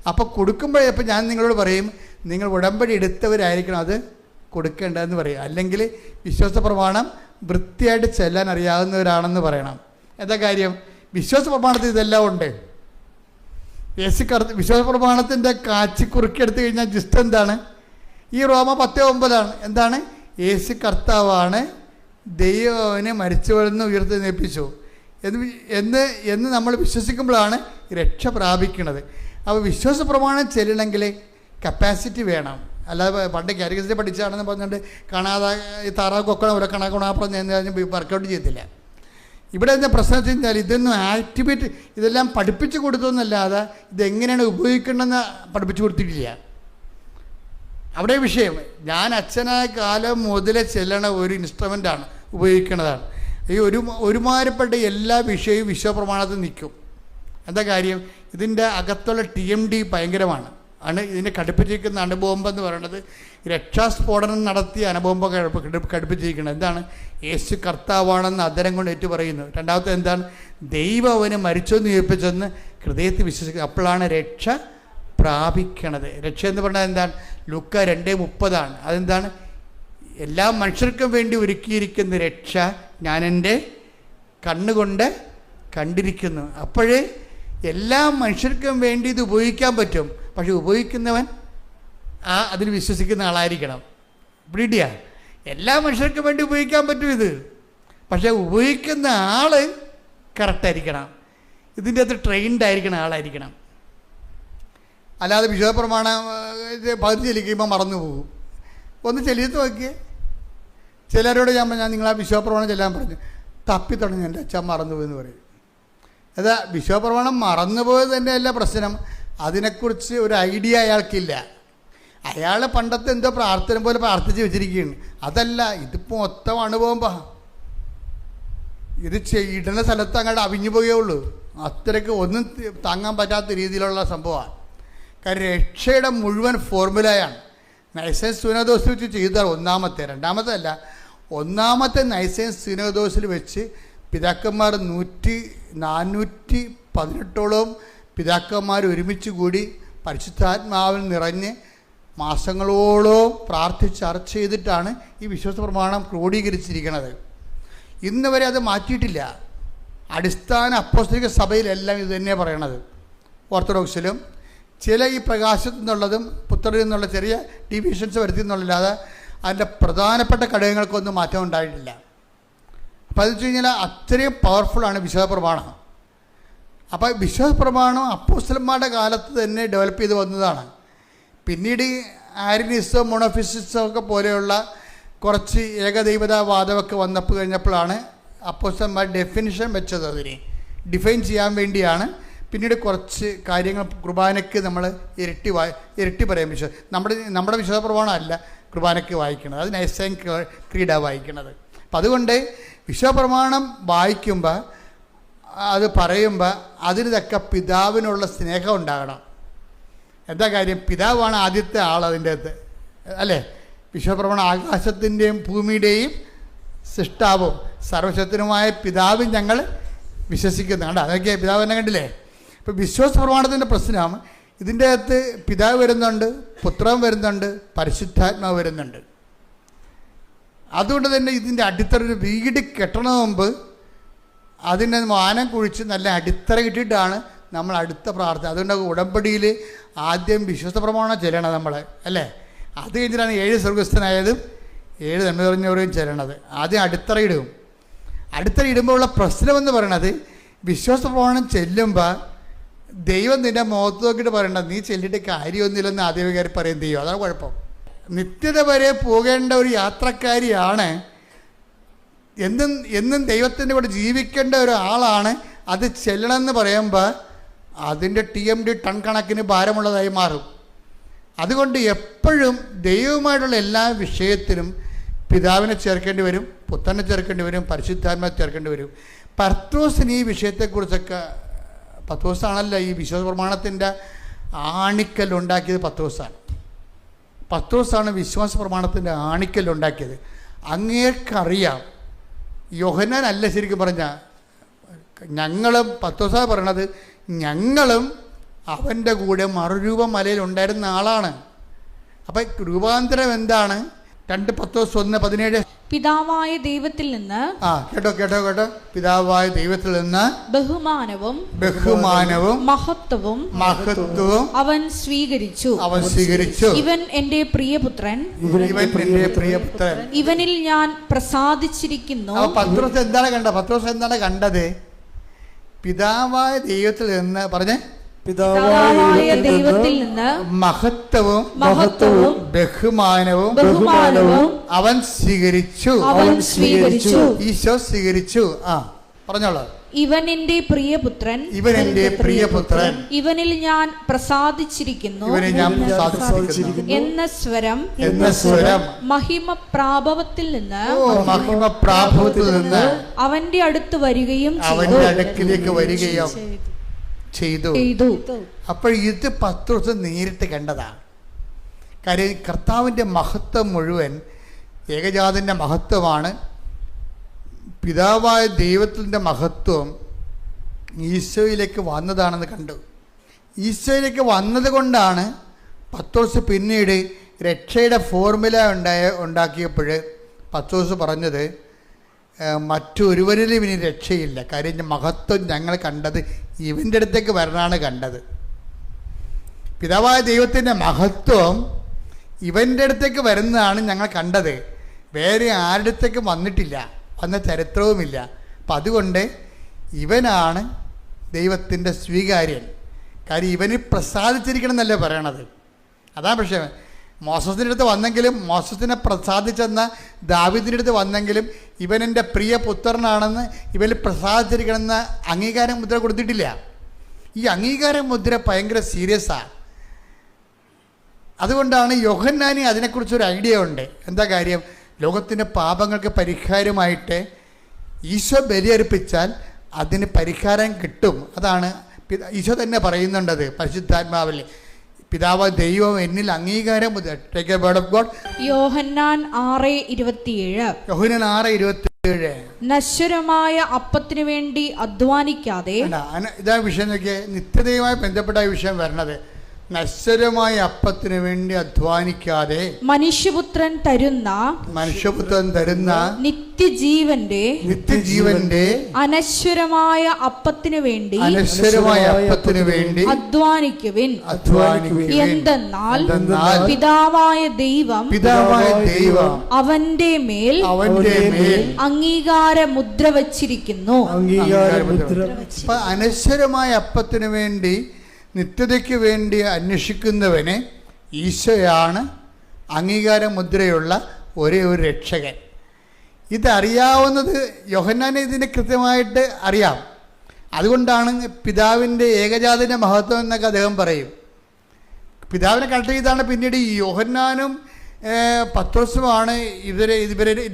Speaker 1: അപ്പോൾ കൊടുക്കുമ്പോഴേ ഇപ്പം ഞാൻ നിങ്ങളോട് പറയും, നിങ്ങൾ ഉടമ്പടി എടുത്തവരായിരിക്കണം അത് കൊടുക്കേണ്ടതെന്ന് പറയും. അല്ലെങ്കിൽ വിശ്വാസ പ്രമാണം വൃത്തിയായിട്ട് ചെല്ലാൻ അറിയാവുന്നവരാണെന്ന് പറയണം. എന്താ കാര്യം? വിശ്വാസ പ്രമാണത്തിൽ ഇതെല്ലാം ഉണ്ട്. വിശ്വാസ പ്രമാണത്തിൻ്റെ കാച്ചി കുറുക്കിയെടുത്ത് കഴിഞ്ഞാൽ ജസ്റ്റ് എന്താണ്? ഈ റോമ 10:9 എന്താണ്? യേശു കർത്താവാണ്, ദൈവം അവനെ മരിച്ചവരെന്ന് ഉയർത്തെഴുന്നേൽപ്പിച്ചു എന്ന് നമ്മൾ വിശ്വസിക്കുമ്പോഴാണ് രക്ഷ പ്രാപിക്കുന്നത്. അപ്പോൾ വിശ്വാസ പ്രമാണം ചെല്ലണമെങ്കിൽ കപ്പാസിറ്റി വേണം. അല്ലാതെ പണ്ട് കാരിക്കസിറ്റി പഠിച്ചാണെന്ന് പറഞ്ഞുകൊണ്ട് കാണാതെ ഈ താറാവ് കൊക്കണ പോലെ കണക്കണാപ്പുറം നിന്ന് വർക്കൗട്ട് ചെയ്തില്ല. ഇവിടെ എന്താ പ്രശ്നം വെച്ച് കഴിഞ്ഞാൽ ഇതൊന്നും ആക്ടിവേറ്റ് ഇതെല്ലാം പഠിപ്പിച്ചു കൊടുത്തൊന്നല്ലാതെ ഇതെങ്ങനെയാണ് ഉപയോഗിക്കണമെന്ന് പഠിപ്പിച്ചു കൊടുത്തിട്ടില്ല. അവിടെ വിഷയം. ഞാൻ അച്ഛനായ കാലം മുതലേ ചെല്ലണ ഒരു ഇൻസ്ട്രുമെൻ്റാണ്, ഉപയോഗിക്കുന്നതാണ്. ഈ ഒരുമാതിരിപ്പെട്ട എല്ലാ വിഷയവും വിശ്വപ്രമാണത്തിൽ നിൽക്കും. എന്താ കാര്യം? ഇതിൻ്റെ അകത്തുള്ള TMD ഭയങ്കരമാണ്. ഇതിനെ ഘടിപ്പിച്ചിരിക്കുന്ന അണുബോംബ് എന്ന് പറയുന്നത് രക്ഷാസ്ഫോടനം നടത്തിയ അണുബോംബ് ഘടിപ്പിച്ചിരിക്കുന്നത്. എന്താണ്? യേശു കർത്താവാണെന്ന് അധരം കൊണ്ട് ഏറ്റു പറയുന്നു. രണ്ടാമത്തെ എന്താണ്? ദൈവം അവനെ മരിച്ചെന്ന് ഉയർപ്പിച്ചെന്ന് ഹൃദയത്തിൽ വിശ്വസിക്കുക. അപ്പോഴാണ് രക്ഷ പ്രാപിക്കണത്. രക്ഷ എന്ന് പറഞ്ഞാൽ എന്താണ്? ലൂക്ക 2:30 അതെന്താണ്? എല്ലാ മനുഷ്യർക്കും വേണ്ടി ഒരുക്കിയിരിക്കുന്ന രക്ഷ ഞാൻ എൻ്റെ കണ്ണുകൊണ്ട് കണ്ടിരിക്കുന്നു. അപ്പോഴേ എല്ലാ മനുഷ്യർക്കും വേണ്ടി ഇത് ഉപയോഗിക്കാൻ പറ്റും. പക്ഷെ ഉപയോഗിക്കുന്നവൻ അതിൽ വിശ്വസിക്കുന്ന ആളായിരിക്കണം. പിടിയാ, എല്ലാ മനുഷ്യർക്കും വേണ്ടി ഉപയോഗിക്കാൻ പറ്റും ഇത്, പക്ഷേ ഉപയോഗിക്കുന്ന ആൾ കറക്റ്റായിരിക്കണം. ഇതിൻ്റെ അകത്ത് ട്രെയിൻഡ് ആയിരിക്കണം ആളായിരിക്കണം. അല്ലാതെ വിശ്വാസപ്രമാണം പകുതി ചെല്ലിക്കുമ്പോൾ മറന്നു പോകും. ഒന്ന് ചെല്ലിയിട്ട് നോക്കിയേ. ചിലരോട് ഞാൻ നിങ്ങളാ വിശ്വാസപ്രമാണം ചെല്ലാൻ പറഞ്ഞു, തപ്പി തുടങ്ങി എൻ്റെ അച്ഛൻ മറന്നുപോയെന്ന് പറയും. അതാ വിശ്വാസപ്രമാണം മറന്നുപോയത് തന്നെയല്ല പ്രശ്നം, അതിനെക്കുറിച്ച് ഒരു ഐഡിയ അയാൾക്കില്ല. അയാൾ പണ്ടത്തെ എന്തോ പ്രാർത്ഥന പോലെ പ്രാർത്ഥിച്ച് വെച്ചിരിക്കുകയാണ്. അതല്ല, ഇതിപ്പോൾ മൊത്തം അണുപോകുമ്പോൾ ഇത് ഇടുന്ന സ്ഥലത്ത് അങ്ങോട്ട് അവിഞ്ഞു പോവുകയുള്ളൂ. അത്രയ്ക്ക് ഒന്നും താങ്ങാൻ പറ്റാത്ത രീതിയിലുള്ള സംഭവമാണ്. കാര്യം രക്ഷയുടെ മുഴുവൻ ഫോർമുലയാണ്. നൈസൈൻ സുനദോസ് വെച്ച് ചെയ്താൽ ഒന്നാമത്തെ, രണ്ടാമത്തെ അല്ല, ഒന്നാമത്തെ നൈസൈൻ സുനദോസിൽ വെച്ച് പിതാക്കന്മാർ 418 പിതാക്കന്മാർ ഒരുമിച്ച് കൂടി പരിശുദ്ധാത്മാവിൽ നിറഞ്ഞ് മാസങ്ങളോളം പ്രാർത്ഥിച്ച് ചർച്ച ചെയ്തിട്ടാണ് ഈ വിശ്വാസ പ്രമാണം ക്രോഡീകരിച്ചിരിക്കുന്നത്. ഇന്ന് വരെ അത് മാറ്റിയിട്ടില്ല. അടിസ്ഥാന അപ്പോസ്തലിക സഭയിലെല്ലാം ഇത് തന്നെയാണ് പറയണത്. ഓർത്തഡോക്സിലും ചില ഈ പ്രകാശത്തു നിന്നുള്ളതും പുത്രരിൽ നിന്നുള്ള ചെറിയ ഡീവിയേഷൻസ് വരുത്തി എന്നുള്ളല്ലാതെ അതിൻ്റെ പ്രധാനപ്പെട്ട ഘടകങ്ങൾക്കൊന്നും മാറ്റം ഉണ്ടായിട്ടില്ല. അപ്പോൾ അത് വെച്ച് കഴിഞ്ഞാൽ അത്രയും പവർഫുള്ളാണ് വിശ്വാസ പ്രമാണം. അപ്പോൾ വിശ്വാസ പ്രമാണം അപ്പോസ്തലന്മാരുടെ കാലത്ത് തന്നെ ഡെവലപ്പ് ചെയ്ത് വന്നതാണ്. പിന്നീട് ആര്യനിസോ മൊണോഫിസിസോ ഒക്കെ പോലെയുള്ള കുറച്ച് ഏകദൈവതാവാദമൊക്കെ കഴിഞ്ഞപ്പോഴാണ് അപ്പോസ്തലന്മാർ ഡെഫിനിഷൻ വെച്ചത്. അതിനെ ഡിഫൈൻ ചെയ്യാൻ വേണ്ടിയാണ് പിന്നീട് കുറച്ച് കാര്യങ്ങൾ കുർബാനയ്ക്ക് നമ്മൾ ഇരട്ടി പറയാൻ നമ്മുടെ വിശ്വാസ പ്രമാണം അല്ല കുർബാനയ്ക്ക് വായിക്കുന്നത്, അത് നൈസൈൻ ക്രീഡ വായിക്കുന്നത്. അപ്പം അതുകൊണ്ട് വിശ്വാസ പ്രമാണം വായിക്കുമ്പോൾ അത് പറയുമ്പോൾ അതിന് തക്ക പിതാവിനുള്ള സ്നേഹം ഉണ്ടാകണം. എന്താ കാര്യം? പിതാവാണ് ആദ്യത്തെ ആൾ അതിൻ്റെ അകത്ത്, അല്ലേ? വിശ്വപ്രമാണം ആകാശത്തിൻ്റെയും ഭൂമിയുടെയും സൃഷ്ടാവും സർവശക്തനുമായ പിതാവും ഞങ്ങൾ വിശ്വസിക്കുന്നു. കണ്ട, അതൊക്കെ പിതാവ് തന്നെ കണ്ടില്ലേ? ഇപ്പോൾ വിശ്വാസ പ്രമാണത്തിൻ്റെ പ്രശ്നം ഇതിൻ്റെ അകത്ത് പിതാവ് വരുന്നുണ്ട്, പുത്രൻ വരുന്നുണ്ട്, പരിശുദ്ധാത്മാവ് വരുന്നുണ്ട്. അതുകൊണ്ട് തന്നെ ഇതിൻ്റെ അടിത്തറ, ഒരു വീട് കെട്ടണ മുമ്പ് അതിനെ വാനം കുഴിച്ച് നല്ല അടിത്തറ ഇട്ടിട്ടാണ് നമ്മൾ അടുത്ത പ്രാർത്ഥന. അതുകൊണ്ട് ഉടമ്പടിയിൽ ആദ്യം വിശ്വാസ പ്രമാണം ചെല്ലണം നമ്മൾ, അല്ലേ? അത് കഴിഞ്ഞിട്ടാണ് 7 സ്വർഗസ്ഥനായതും 7 നന്മ നിറഞ്ഞവരെയും ചെല്ലണത്. ആദ്യം അടിത്തറ ഇടും. അടിത്തറ ഇടുമ്പോൾ ഉള്ള പ്രശ്നമെന്ന് പറയണത്, വിശ്വാസ പ്രമാണം ചെല്ലുമ്പോൾ ദൈവം നിൻ്റെ മുഖത്ത് നോക്കിയിട്ട് പറയണ്ട, നീ ചെല്ലിയിട്ട് കാര്യമൊന്നുമില്ലെന്ന് ആദ്യമേ കയറി പറയും ദൈവം. അതാണ് കുഴപ്പം. നിത്യത വരെ പോകേണ്ട ഒരു യാത്രക്കാരിയാണ്, എന്നും ദൈവത്തിൻ്റെ കൂടെ ജീവിക്കേണ്ട ഒരാളാണ്. അത് ചെല്ലണമെന്ന് പറയുമ്പോൾ അതിൻ്റെ TMD ടൺ കണക്കിന് ഭാരമുള്ളതായി മാറും. അതുകൊണ്ട് എപ്പോഴും ദൈവവുമായിട്ടുള്ള എല്ലാ വിഷയത്തിലും പിതാവിനെ ചേർക്കേണ്ടി വരും, പുത്രനെ ചേർക്കേണ്ടി വരും, പരിശുദ്ധാത്മാവിനെ ചേർക്കേണ്ടി വരും. പത്രോസിന് ഈ വിഷയത്തെക്കുറിച്ചൊക്കെ, പത്രോസാണല്ലോ ഈ വിശ്വാസ പ്രമാണത്തിൻ്റെ ആണിക്കല്ലുണ്ടാക്കിയത്. പത്രോസാണ് വിശ്വാസ പ്രമാണത്തിൻ്റെ ആണിക്കല്ലുണ്ടാക്കിയത്. അങ്ങേർക്കറിയാം, യോഹന്നാൻ അല്ല ശരിക്കും പറഞ്ഞാൽ, ഞങ്ങളും പത്രോസാ പറയണത്, ഞങ്ങളും അവൻ്റെ കൂടെ മറുരൂപ മലയിൽ ഉണ്ടായിരുന്ന ആളാണ്. അപ്പം രൂപാന്തരം എന്താണ്? 2 Pത്രോസ് 1:17
Speaker 2: പിതാവായ ദൈവത്തിൽ നിന്ന്
Speaker 1: കേട്ടോ പിതാവായ ദൈവത്തിൽ നിന്ന് ബഹുമാനവും മഹത്വവും
Speaker 2: അവൻ സ്വീകരിച്ചു. ഇവൻ എൻ്റെ പ്രിയപുത്രൻ, ഇവനിൽ ഞാൻ പ്രസാദിച്ചിരിക്കുന്നു.
Speaker 1: പത്രോസ് എന്താണ് കണ്ടത്? പിതാവായ ദൈവത്തിൽ നിന്ന് പറഞ്ഞേ,
Speaker 2: പിതാവായ ദൈവത്തിൽ നിന്ന്
Speaker 1: മഹത്വവും ബഹുമാനവും അവൻ സ്വീകരിച്ചു. ഈശോ സ്വീകരിച്ചു. പറഞ്ഞോളൂ.
Speaker 2: ഇവൻ എൻ്റെ പ്രിയപുത്രൻ, ഇവനിൽ ഞാൻ പ്രസാദിച്ചിരിക്കുന്നു എന്ന സ്വരം മഹിമ പ്രാഭവത്തിൽ നിന്ന് അവന്റെ അടുത്ത് വരികയും
Speaker 1: ചെയ്തു. അപ്പോൾ ഇത് പത്രോസ് നേരിട്ട് കണ്ടതാണ്. കാര്യം കർത്താവിൻ്റെ മഹത്വം മുഴുവൻ ഏകജാതൻ്റെ മഹത്വമാണ്. പിതാവായ ദൈവത്തിൻ്റെ മഹത്വം ഈശോയിലേക്ക് വന്നതാണെന്ന് കണ്ടു. ഈശോയിലേക്ക് വന്നത് കൊണ്ടാണ് പത്രോസ് പിന്നീട് രക്ഷയുടെ ഫോർമുല ഉണ്ടാക്കിയപ്പോൾ പത്രോസ് പറഞ്ഞത്, മറ്റൊരുവരിലും ഇനി രക്ഷയില്ല. കാര്യം മഹത്വം ഞങ്ങൾ കണ്ടത് ഇവൻ്റെ അടുത്തേക്ക് വരണമാണ് കണ്ടത്. പിതാവായ ദൈവത്തിൻ്റെ മഹത്വം ഇവൻ്റെ അടുത്തേക്ക് വരുന്നതാണ് ഞങ്ങൾ കണ്ടത്. വേറെ ആരുടെ അടുത്തേക്ക് വന്നിട്ടില്ല, വന്ന ചരിത്രവുമില്ല. അപ്പം അതുകൊണ്ട് ഇവനാണ് ദൈവത്തിൻ്റെ സ്വീകാര്യൻ. കാര്യം ഇവന് പ്രസാദിച്ചിരിക്കണം എന്നല്ലേ പറയണത്. അതാണ് പക്ഷേ മോസസിൻ്റെ അടുത്ത് വന്നെങ്കിലും, മോസസിനെ പ്രസാദിച്ചെന്ന ദാവീദിൻ്റെ അടുത്ത് വന്നെങ്കിലും ഇവൻ എൻ്റെ പ്രിയ പുത്രനാണെന്ന് ഇവന് പ്രസാദിച്ചിരിക്കണമെന്ന അംഗീകാര മുദ്ര കൊടുത്തിട്ടില്ല. ഈ അംഗീകാര മുദ്ര ഭയങ്കര സീരിയസാണ്. അതുകൊണ്ടാണ് യോഹന്നാന് അതിനെക്കുറിച്ചൊരു ഐഡിയ ഉണ്ട്. എന്താ കാര്യം? ലോകത്തിൻ്റെ പാപങ്ങൾക്ക് പരിഹാരമായിട്ട് ഈശോ ബലിയർപ്പിച്ചാൽ അതിന് പരിഹാരം കിട്ടും. അതാണ് ഈശോ തന്നെ പറയുന്നുണ്ടത് പരിശുദ്ധാത്മാവിൽ. പിതാവ് ദൈവം എന്നിൽ അംഗീകാരം.
Speaker 2: യോഹന്നാൻ 6:27 നശ്വരമായ അപ്പത്തിനു വേണ്ടി അധ്വാനിക്കാതെ.
Speaker 1: ഇതാ വിഷയം നോക്കിയേ, നിത്യതയുമായി ബന്ധപ്പെട്ട വിഷയം വരണത്. നശ്വരമായ അപ്പത്തിനു വേണ്ടി അധ്വാനിക്കാതെ
Speaker 2: മനുഷ്യപുത്രൻ തരുന്ന നിത്യജീവന്റെ അനശ്വരമായ അപ്പത്തിനു വേണ്ടി അധ്വാനിക്കുവിൻ. എന്തെന്നാൽ പിതാവായ ദൈവം അവന്റെ മേൽ അംഗീകാര മുദ്ര വച്ചിരിക്കുന്നു.
Speaker 1: അനശ്വരമായ അപ്പത്തിനു വേണ്ടി, നിത്യതയ്ക്ക് വേണ്ടി അന്വേഷിക്കുന്നവന് ഈശോയാണ് അംഗീകാര മുദ്രയുള്ള ഒരേ ഒരു രക്ഷകൻ. ഇതറിയാവുന്നത് യോഹന്നാനെ ഇതിനെ കൃത്യമായിട്ട് അറിയാം. അതുകൊണ്ടാണ് പിതാവിൻ്റെ ഏകജാതൻ്റെ മഹത്വം എന്നൊക്കെ അദ്ദേഹം പറയും. പിതാവിനെ കണക്ട് ചെയ്താണ് പിന്നീട് യോഹന്നാനും പത്രോസുമാണ് ഇവരെ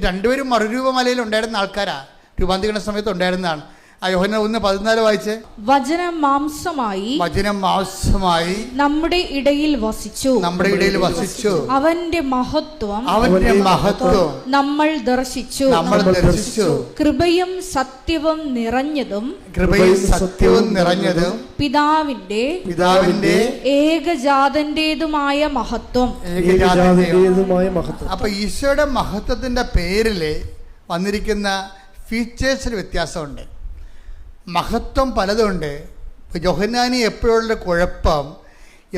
Speaker 1: രണ്ടുപേരും മറുരൂപമലയിൽ ഉണ്ടായിരുന്ന ആൾക്കാരാണ്. രൂപാന്തരീകരണ സമയത്ത് ഉണ്ടായിരുന്നതാണ്. യോഹന്നാൻ 1:14 വായിച്ചേ.
Speaker 2: വചനം മാംസമായി
Speaker 1: നമ്മുടെ
Speaker 2: ഇടയിൽ വസിച്ചു. അവന്റെ മഹത്വം നമ്മൾ ദർശിച്ചു. കൃപയും സത്യവും നിറഞ്ഞതും പിതാവിന്റെ ഏകജാതന്റേതുമായ മഹത്വം.
Speaker 1: അപ്പൊ ഈശോയുടെ മഹത്വത്തിന്റെ പേരില് വന്നിരിക്കുന്ന ഫീച്ചേഴ്സിന് വ്യത്യാസമുണ്ട്. മഹത്വം പലതുണ്ട്. യോഹന്നാനി എപ്പോഴുള്ള കുഴപ്പം,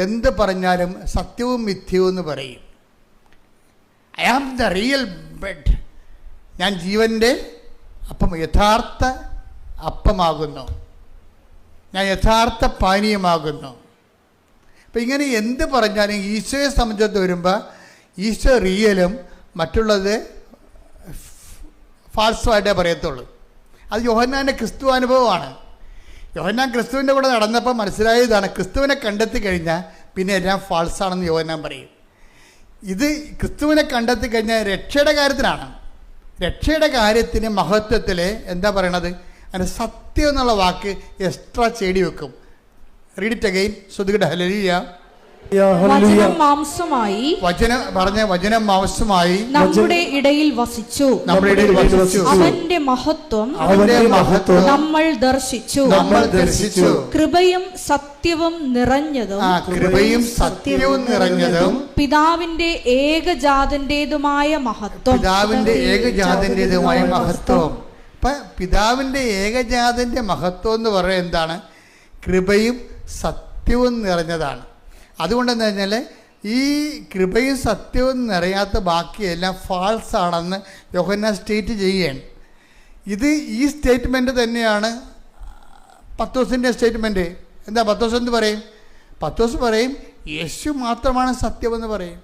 Speaker 1: എന്ത് പറഞ്ഞാലും സത്യവും മിഥ്യവും എന്ന് പറയും. I am the real bread, ഞാൻ ജീവൻ്റെ അപ്പം, യഥാർത്ഥ അപ്പമാകുന്നു, ഞാൻ യഥാർത്ഥ പാനീയമാകുന്നു. അപ്പം ഇങ്ങനെ എന്ത് പറഞ്ഞാലും ഈശോയെ സംബന്ധിച്ച് വരുമ്പോൾ ഈശോ റിയലും മറ്റുള്ളത് ഫാൾസുമായിട്ടേ പറയത്തുള്ളൂ. അത് യോഹന്നാൻ്റെ ക്രിസ്തു അനുഭവമാണ്. യോഹന്നാൻ ക്രിസ്തുവിൻ്റെ കൂടെ നടന്നപ്പോൾ മനസ്സിലായതാണ്, ക്രിസ്തുവിനെ കണ്ടെത്തി കഴിഞ്ഞാൽ പിന്നെ എല്ലാം ഫാൾസാണെന്ന് യോഹന്നാൻ പറയും. ഇത് ക്രിസ്തുവിനെ കണ്ടെത്തി കഴിഞ്ഞാൽ രക്ഷയുടെ കാര്യത്തിനാണ്. രക്ഷയുടെ കാര്യത്തിന് മഹത്വത്തിൽ എന്താ പറയണത്, അതിന് സത്യം എന്നുള്ള വാക്ക് എക്സ്ട്രാ ചേടി വെക്കും. Read it again. ശ്രുതികട ഹല്ലേലൂയ.
Speaker 2: വചനം മാംസമായി നമ്മുടെ ഇടയിൽ വസിച്ചു. അവന്റെ മഹത്വം നമ്മൾ ദർശിച്ചു. കൃപയും സത്യവും നിറഞ്ഞതും പിതാവിന്റെ ഏകജാതന്റേതുമായ മഹത്വം.
Speaker 1: പിതാവിന്റെ ഏകജാതന്റെ മഹത്വം എന്ന് പറയുന്നത് എന്താണ്? കൃപയും സത്യവും നിറഞ്ഞതാണ്. അതുകൊണ്ടെന്ന് കഴിഞ്ഞാൽ ഈ കൃപയും സത്യവും നിറയാത്ത ബാക്കിയെല്ലാം ഫാൾസ് ആണെന്ന് യോഹന്നാൻ സ്റ്റേറ്റ് ചെയ്യുകയാണ്. ഇത് ഈ സ്റ്റേറ്റ്മെൻറ്റ് തന്നെയാണ് പത്രോസിൻ്റെ സ്റ്റേറ്റ്മെൻറ്റ്. എന്താ പത്രോസ് എന്ത് പറയും? പത്രോസ് പറയും യേശു മാത്രമാണ് സത്യമെന്ന് പറയും.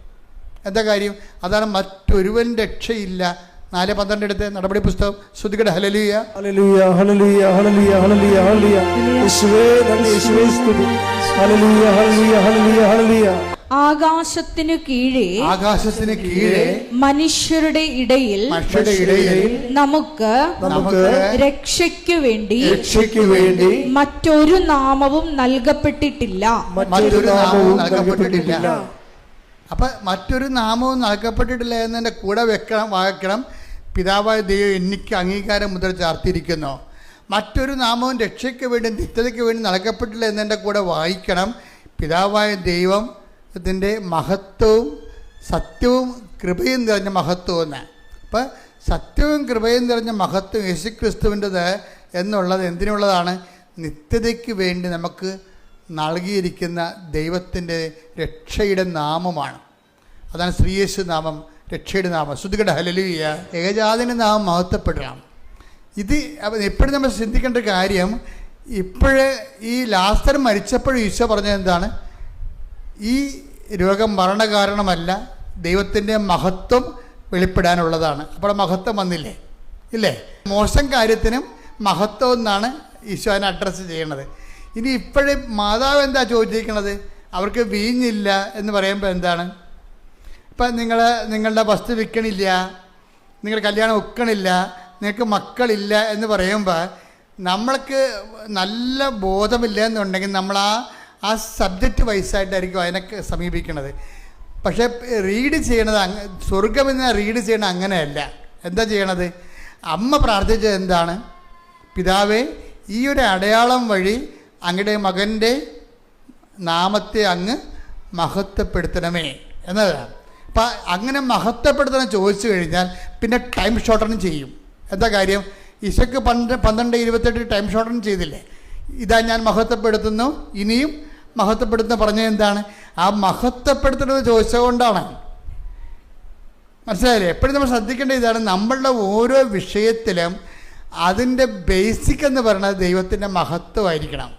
Speaker 1: എന്താ കാര്യം? അതാണ് മറ്റൊരുവൻ രക്ഷയില്ല. 4:12 എടുത്ത് നടപടി പുസ്തകം. ശ്രുതികട hallelujah.
Speaker 3: Hallelujah hallelujah hallelujah hallelujah hallelujah. യേശുവേ നന്ദി, യേശുവേ സ്തുതി. Hallelujah hallelujah hallelujah hallelujah.
Speaker 2: ആകാശത്തിനു കീഴെ മനുഷ്യരുടെ ഇടയിൽ നമുക്ക് രക്ഷയ്ക്കു വേണ്ടി മറ്റൊരു നാമവും നൽകപ്പെട്ടിട്ടില്ല.
Speaker 1: അപ്പൊ മറ്റൊരു നാമവും നൽകപ്പെട്ടിട്ടില്ല എന്നതിൻ്റെ കൂടെ വായിക്കണം, പിതാവായ ദൈവം എനിക്ക് അംഗീകാരം മുദ്ര ചാർത്തിയിരിക്കുന്നു. മറ്റൊരു നാമവും രക്ഷയ്ക്ക് വേണ്ടി നിത്യതയ്ക്ക് വേണ്ടി നൽകപ്പെട്ടില്ല എന്നതിൻ്റെ കൂടെ വായിക്കണം, പിതാവായ ദൈവത്തിൻ്റെ മഹത്വവും സത്യവും കൃപയും നിറഞ്ഞ മഹത്വം എന്ന്. അപ്പം സത്യവും കൃപയും നിറഞ്ഞ മഹത്വം യേശുക്രിസ്തുവിൻ്റെത് എന്നുള്ളത് എന്തിനുള്ളതാണ്? നിത്യതയ്ക്ക് വേണ്ടി നമുക്ക് നൽകിയിരിക്കുന്ന ദൈവത്തിൻ്റെ രക്ഷയുടെ നാമമാണ്. അതാണ് ശ്രീയേശു നാമം, രക്ഷയുടെ നാമം. ശ്രുതികട ഹല്ലേലൂയ. ഏകജാതൻ്റെ നാമം മഹത്വപ്പെടണം. ഇത് എപ്പോഴും നമ്മൾ ചിന്തിക്കേണ്ട കാര്യം, ഇപ്പോഴേ ഈ ലാസർ മരിച്ചപ്പോഴും ഈശോ പറഞ്ഞത് എന്താണ്? ഈ രോഗം മരണകാരണമല്ല, ദൈവത്തിൻ്റെ മഹത്വം വെളിപ്പെടാനുള്ളതാണ്. അപ്പോൾ മഹത്വം വന്നില്ലേ? ഇല്ലേ? മോശം കാര്യത്തിനും മഹത്വം എന്നാണ് ഈശോ അതിനെ അഡ്രസ്സ് ചെയ്യണത്. ഇനി ഇപ്പോഴേ മാതാവ് എന്താ ചോദിച്ചിരിക്കണത്? അവർക്ക് വീഞ്ഞില്ല എന്ന് പറയുമ്പോൾ എന്താണ്? ഇപ്പം നിങ്ങളുടെ വസ്തു വിൽക്കണില്ല, നിങ്ങൾ കല്യാണം ഒക്കണില്ല, നിങ്ങൾക്ക് മക്കളില്ല എന്ന് പറയുമ്പോൾ നമ്മൾക്ക് നല്ല ബോധമില്ല എന്നുണ്ടെങ്കിൽ നമ്മൾ ആ സബ്ജക്റ്റ് വൈസായിട്ടായിരിക്കും അതിനൊക്കെ സമീപിക്കണത്. പക്ഷേ റീഡ് ചെയ്യണത് സ്വർഗമെന്ന് റീഡ് ചെയ്യണത് അങ്ങനെയല്ല. എന്താ ചെയ്യണത്? അമ്മ പ്രാർത്ഥിച്ചത് എന്താണ്? പിതാവേ, ഈ ഒരു അടയാളം വഴി അങ്ങയുടെ മകൻ്റെ നാമത്തെ അങ്ങ് മഹത്വപ്പെടുത്തണമേ എന്നതാണ്. അപ്പം അങ്ങനെ മഹത്വപ്പെടുത്തണം ചോദിച്ചു കഴിഞ്ഞാൽ പിന്നെ ടൈം ഷോർട്ടൺ ചെയ്യും. എന്താ കാര്യം? ഈശോയ്ക്ക് 12:28 ടൈം ഷോർട്ടൺ ചെയ്തില്ലേ? ഇതാ ഞാൻ മഹത്വപ്പെടുത്തുന്നു, ഇനിയും മഹത്വപ്പെടുത്തുന്ന പറഞ്ഞത് എന്താണ്? ആ മഹത്വപ്പെടുത്തുന്നത് ചോദിച്ചതുകൊണ്ടാണ്. മനസ്സിലായില്ലേ? എപ്പോഴും നമ്മൾ ശ്രദ്ധിക്കേണ്ട ഇതാണ്, നമ്മളുടെ ഓരോ വിഷയത്തിലും അതിൻ്റെ ബേസിക് എന്ന് പറയുന്നത് ദൈവത്തിൻ്റെ മഹത്വമായിരിക്കണം.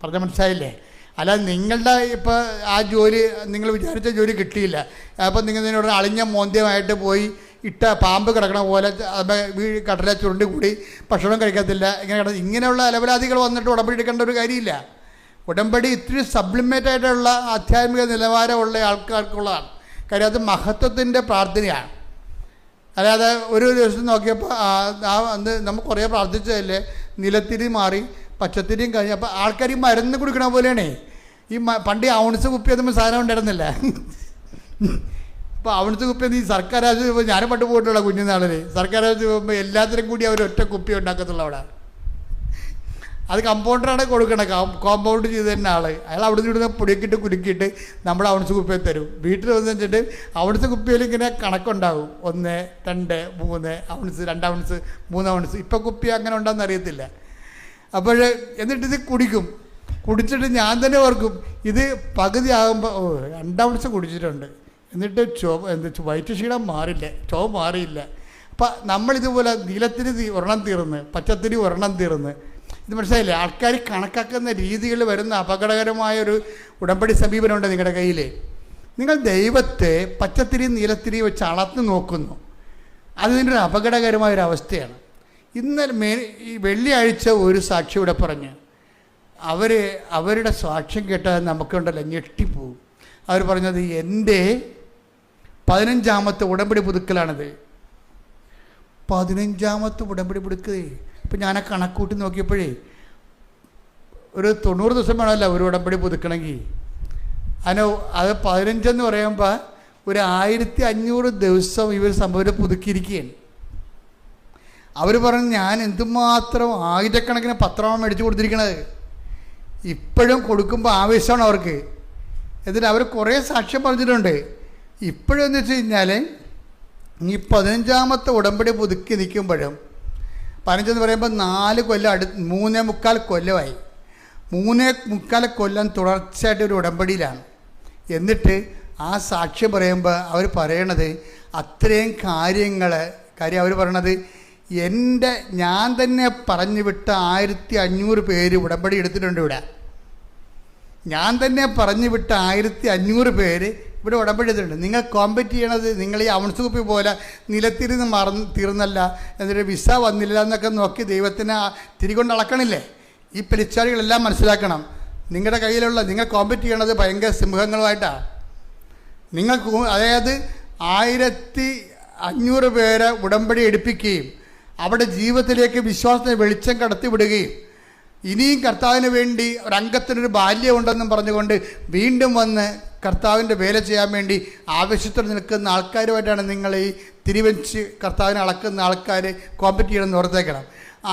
Speaker 1: പറഞ്ഞാൽ മനസ്സിലായില്ലേ? അല്ലാതെ നിങ്ങളുടെ ഇപ്പോൾ ആ ജോലി നിങ്ങൾ വിചാരിച്ച ജോലി കിട്ടിയില്ല, അപ്പോൾ നിങ്ങൾ ഇതിനോട് അളിഞ്ഞ മോന്ത്യമായിട്ട് പോയി ഇട്ട പാമ്പ് കിടക്കണ പോലെ കടല ചുരുണ്ടി കൂടി ഭക്ഷണം കഴിക്കത്തില്ല, ഇങ്ങനെയുള്ള അലവലാദികൾ വന്നിട്ട് ഉടമ്പടി എടുക്കേണ്ട ഒരു കാര്യമില്ല. ഉടമ്പടി ഇത്തിരി സബ്ലിമേറ്റ് ആയിട്ടുള്ള ആധ്യാത്മിക നിലവാരമുള്ള ആൾക്കാർക്കുള്ളതാണ്. കാര്യം അത് മഹത്വത്തിൻ്റെ പ്രാർത്ഥനയാണ്. അല്ലാതെ ഒരു ദിവസം നോക്കിയപ്പോൾ അന്ന് നമ്മൾ കുറേ പ്രാർത്ഥിച്ചതല്ലേ, നിലത്തിരി മാറി പച്ചത്തിരിയും കഴിഞ്ഞ്. അപ്പോൾ ആൾക്കാർ ഈ മരുന്ന് കുടിക്കണ പോലെയാണേ. ഈ പണ്ട് ഔൺസ് കുപ്പി ഒന്നും സാധനം ഉണ്ടായിരുന്നില്ല. ഇപ്പോൾ ഔൺസ് കുപ്പി ഈ സർക്കാർ ആശുപത്രി, ഞാനും പണ്ട് പോയിട്ടുള്ള കുഞ്ഞുനാളിൽ സർക്കാർ ആശുപത്രി പോകുമ്പോൾ എല്ലാത്തിനും കൂടി അവർ ഒറ്റ കുപ്പി ഉണ്ടാക്കത്തുള്ളൂ അവിടെ. അത് കമ്പൗണ്ടറാണ് കൊടുക്കണം, കോമ്പൗണ്ട് ചെയ്ത് തന്നെ ആൾ. അയാൾ അവിടെ നിന്ന് ഇവിടുന്ന് പൊടിയൊക്കിയിട്ട് കുലുക്കിയിട്ട് നമ്മുടെ ഔൺസ് കുപ്പിയിൽ തരും. വീട്ടിൽ വന്ന് വെച്ചിട്ട് ഔൺസ് കുപ്പിയിൽ ഇങ്ങനെ കണക്കുണ്ടാവും, 1, 2, 3 ഔൺസ്, 2 ഔൺസ്, 3 ഔൺസ്. ഇപ്പം കുപ്പി അങ്ങനെ ഉണ്ടോയെന്ന് അറിയത്തില്ല. അപ്പോൾ എന്നിട്ടിത് കുടിക്കും. കുടിച്ചിട്ട് ഞാൻ തന്നെ ഓർക്കും, ഇത് പകുതി ആകുമ്പോൾ 2 ഔൺസ് കുടിച്ചിട്ടുണ്ട്, എന്നിട്ട് വയറ്റ് ക്ഷീണം മാറില്ല, ചുവ മാറിയില്ല. അപ്പം നമ്മളിതുപോലെ നീലത്തിന് ഒരെണ്ണം തീർന്ന്, പച്ചത്തിന് ഒരെണ്ണം തീർന്ന്. ഇത് മനസ്സിലായില്ലേ? ആൾക്കാർ കണക്കാക്കുന്ന രീതികളിൽ വരുന്ന അപകടകരമായൊരു ഉടമ്പടി സമീപനമുണ്ട് നിങ്ങളുടെ കയ്യിൽ. നിങ്ങൾ ദൈവത്തെ പച്ചത്തിരി നീലത്തിരി വെച്ച് അളന്ന് നോക്കുന്നു. അതിൻ്റെ ഒരു അപകടകരമായൊരവസ്ഥയാണ്. ഇന്നലെ ഈ വെള്ളിയാഴ്ച ഒരു സാക്ഷി ഇവിടെ പറഞ്ഞ് അവരുടെ സാക്ഷ്യം കേട്ടാൽ നമുക്കുണ്ടല്ലോ ഞെട്ടിപ്പോവും. അവർ പറഞ്ഞത് എൻ്റെ 15ാമത്തെ ഉടമ്പടി പുതുക്കലാണിത്. 15ാമത്തെ ഉടമ്പടി പുതുക്കേ. ഇപ്പം ഞാൻ ആ കണക്കൂട്ടി നോക്കിയപ്പോഴേ ഒരു 90 ദിവസം വേണമല്ലോ ഒരു ഉടമ്പടി പുതുക്കണമെങ്കിൽ. അത് 15 എന്ന് പറയുമ്പോൾ ഒരു 1500 ദിവസം ഇവർ സംഭവം പുതുക്കിയിരിക്കുകയാണ്. അവർ പറഞ്ഞു ഞാൻ എന്തുമാത്രം ആയിരക്കണക്കിന് പത്രമാണ് മേടിച്ചു കൊടുത്തിരിക്കണത്. ഇപ്പോഴും കൊടുക്കുമ്പോൾ ആവേശമാണ് അവർക്ക്. എന്നിട്ട് അവർ കുറേ സാക്ഷ്യം പറഞ്ഞിട്ടുണ്ട്. ഇപ്പോഴെന്ന് വെച്ച് കഴിഞ്ഞാൽ ഈ 15ാമത്തെ ഉടമ്പടി പുതുക്കി നിൽക്കുമ്പോഴും 15 എന്ന് പറയുമ്പോൾ 4 കൊല്ലം 3.25 കൊല്ലമായി. 3.25 കൊല്ലം തുടർച്ചയായിട്ട് ഒരു ഉടമ്പടിയിലാണ്. എന്നിട്ട് ആ സാക്ഷ്യം പറയുമ്പോൾ അവർ പറയണത് അത്രയും കാര്യം അവർ പറയണത് ഞാൻ തന്നെ പറഞ്ഞു വിട്ട 1500 പേര് ഉടമ്പടി എടുത്തിട്ടുണ്ട് ഇവിടെ. ഞാൻ തന്നെ പറഞ്ഞു വിട്ട 1500 പേര് ഇവിടെ ഉടമ്പടി എടുത്തിട്ടുണ്ട്. നിങ്ങൾ കോമ്പറ്റ് ചെയ്യണത് നിങ്ങൾ ഈ ഔൺസ് കുപ്പി പോലെ നിലത്തിരുന്ന് തീർന്നല്ല, എന്നിട്ട് വിസ വന്നില്ല എന്നൊക്കെ നോക്കി ദൈവത്തിനെ തിരികൊണ്ട് അളക്കണില്ലേ? ഈ പെരിച്ചാളികളെല്ലാം മനസ്സിലാക്കണം. നിങ്ങളുടെ കയ്യിലുള്ള നിങ്ങൾ കോമ്പറ്റ് ചെയ്യണത് ഭയങ്കര സിംഹങ്ങളുമായിട്ടാണ്. അതായത് 1500 പേരെ ഉടമ്പടി എടുപ്പിക്കുകയും അവിടെ ജീവിതത്തിലേക്ക് വിശ്വാസത്തിന് വെളിച്ചം കടത്തിവിടുകയും ഇനിയും കർത്താവിന് വേണ്ടി ഒരംഗത്തിനൊരു ബാല്യമുണ്ടെന്നും പറഞ്ഞുകൊണ്ട് വീണ്ടും വന്ന് കർത്താവിൻ്റെ വേല ചെയ്യാൻ വേണ്ടി ആവശ്യത്തിൽ നിൽക്കുന്ന ആൾക്കാരുമായിട്ടാണ് നിങ്ങൾ ഈ തിരിവെച്ച് കർത്താവിനെ അളക്കുന്ന ആൾക്കാർ കോമ്പറ്റ് ചെയ്യണമെന്ന് ഓർത്തേക്കണം.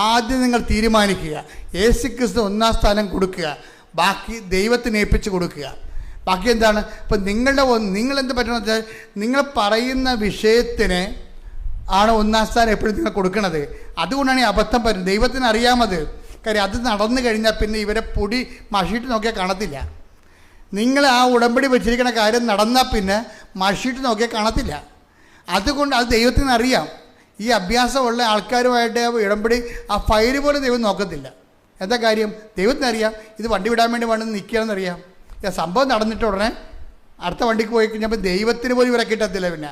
Speaker 1: ആദ്യം നിങ്ങൾ തീരുമാനിക്കുക, യേശുക്രിസ്തു 1ാം സ്ഥാനം കൊടുക്കുക, ബാക്കി ദൈവത്തിന് ഏൽപ്പിച്ച് കൊടുക്കുക. ബാക്കി എന്താണ്? ഇപ്പം നിങ്ങളെന്ത് പറ്റണമെന്ന് വെച്ചാൽ നിങ്ങൾ പറയുന്ന വിഷയത്തിന് ആണ് 1ാം സ്ഥാനം എപ്പോഴും നിങ്ങൾ കൊടുക്കണത്. അതുകൊണ്ടാണ് ഈ അബദ്ധം വരുന്നത്. ദൈവത്തിന് അറിയാമത്. കാര്യം അത് നടന്നു കഴിഞ്ഞാൽ പിന്നെ ഇവരെ പൊടി മഷിയിട്ട് നോക്കിയാൽ കാണത്തില്ല. നിങ്ങൾ ആ ഉടമ്പടി വെച്ചിരിക്കുന്ന കാര്യം നടന്നാൽ പിന്നെ മഷിയിട്ട് നോക്കിയാൽ കാണത്തില്ല. അതുകൊണ്ട് അത് ദൈവത്തിന് അറിയാം. ഈ അഭ്യാസമുള്ള ആൾക്കാരുമായിട്ട് ഉടമ്പടി ആ ഫയൽ പോലെ ദൈവം നോക്കത്തില്ല. എന്താ കാര്യം? ദൈവത്തിനറിയാം ഇത് വണ്ടി വിടാൻ വേണ്ടി വേണമെന്ന് നിൽക്കുകയാണെന്നറിയാം. സംഭവം നടന്നിട്ട് ഉടനെ അടുത്ത വണ്ടിക്ക് പോയി കഴിഞ്ഞപ്പോൾ ദൈവത്തിന് പോലും ഇവരെ കിട്ടത്തില്ല. പിന്നെ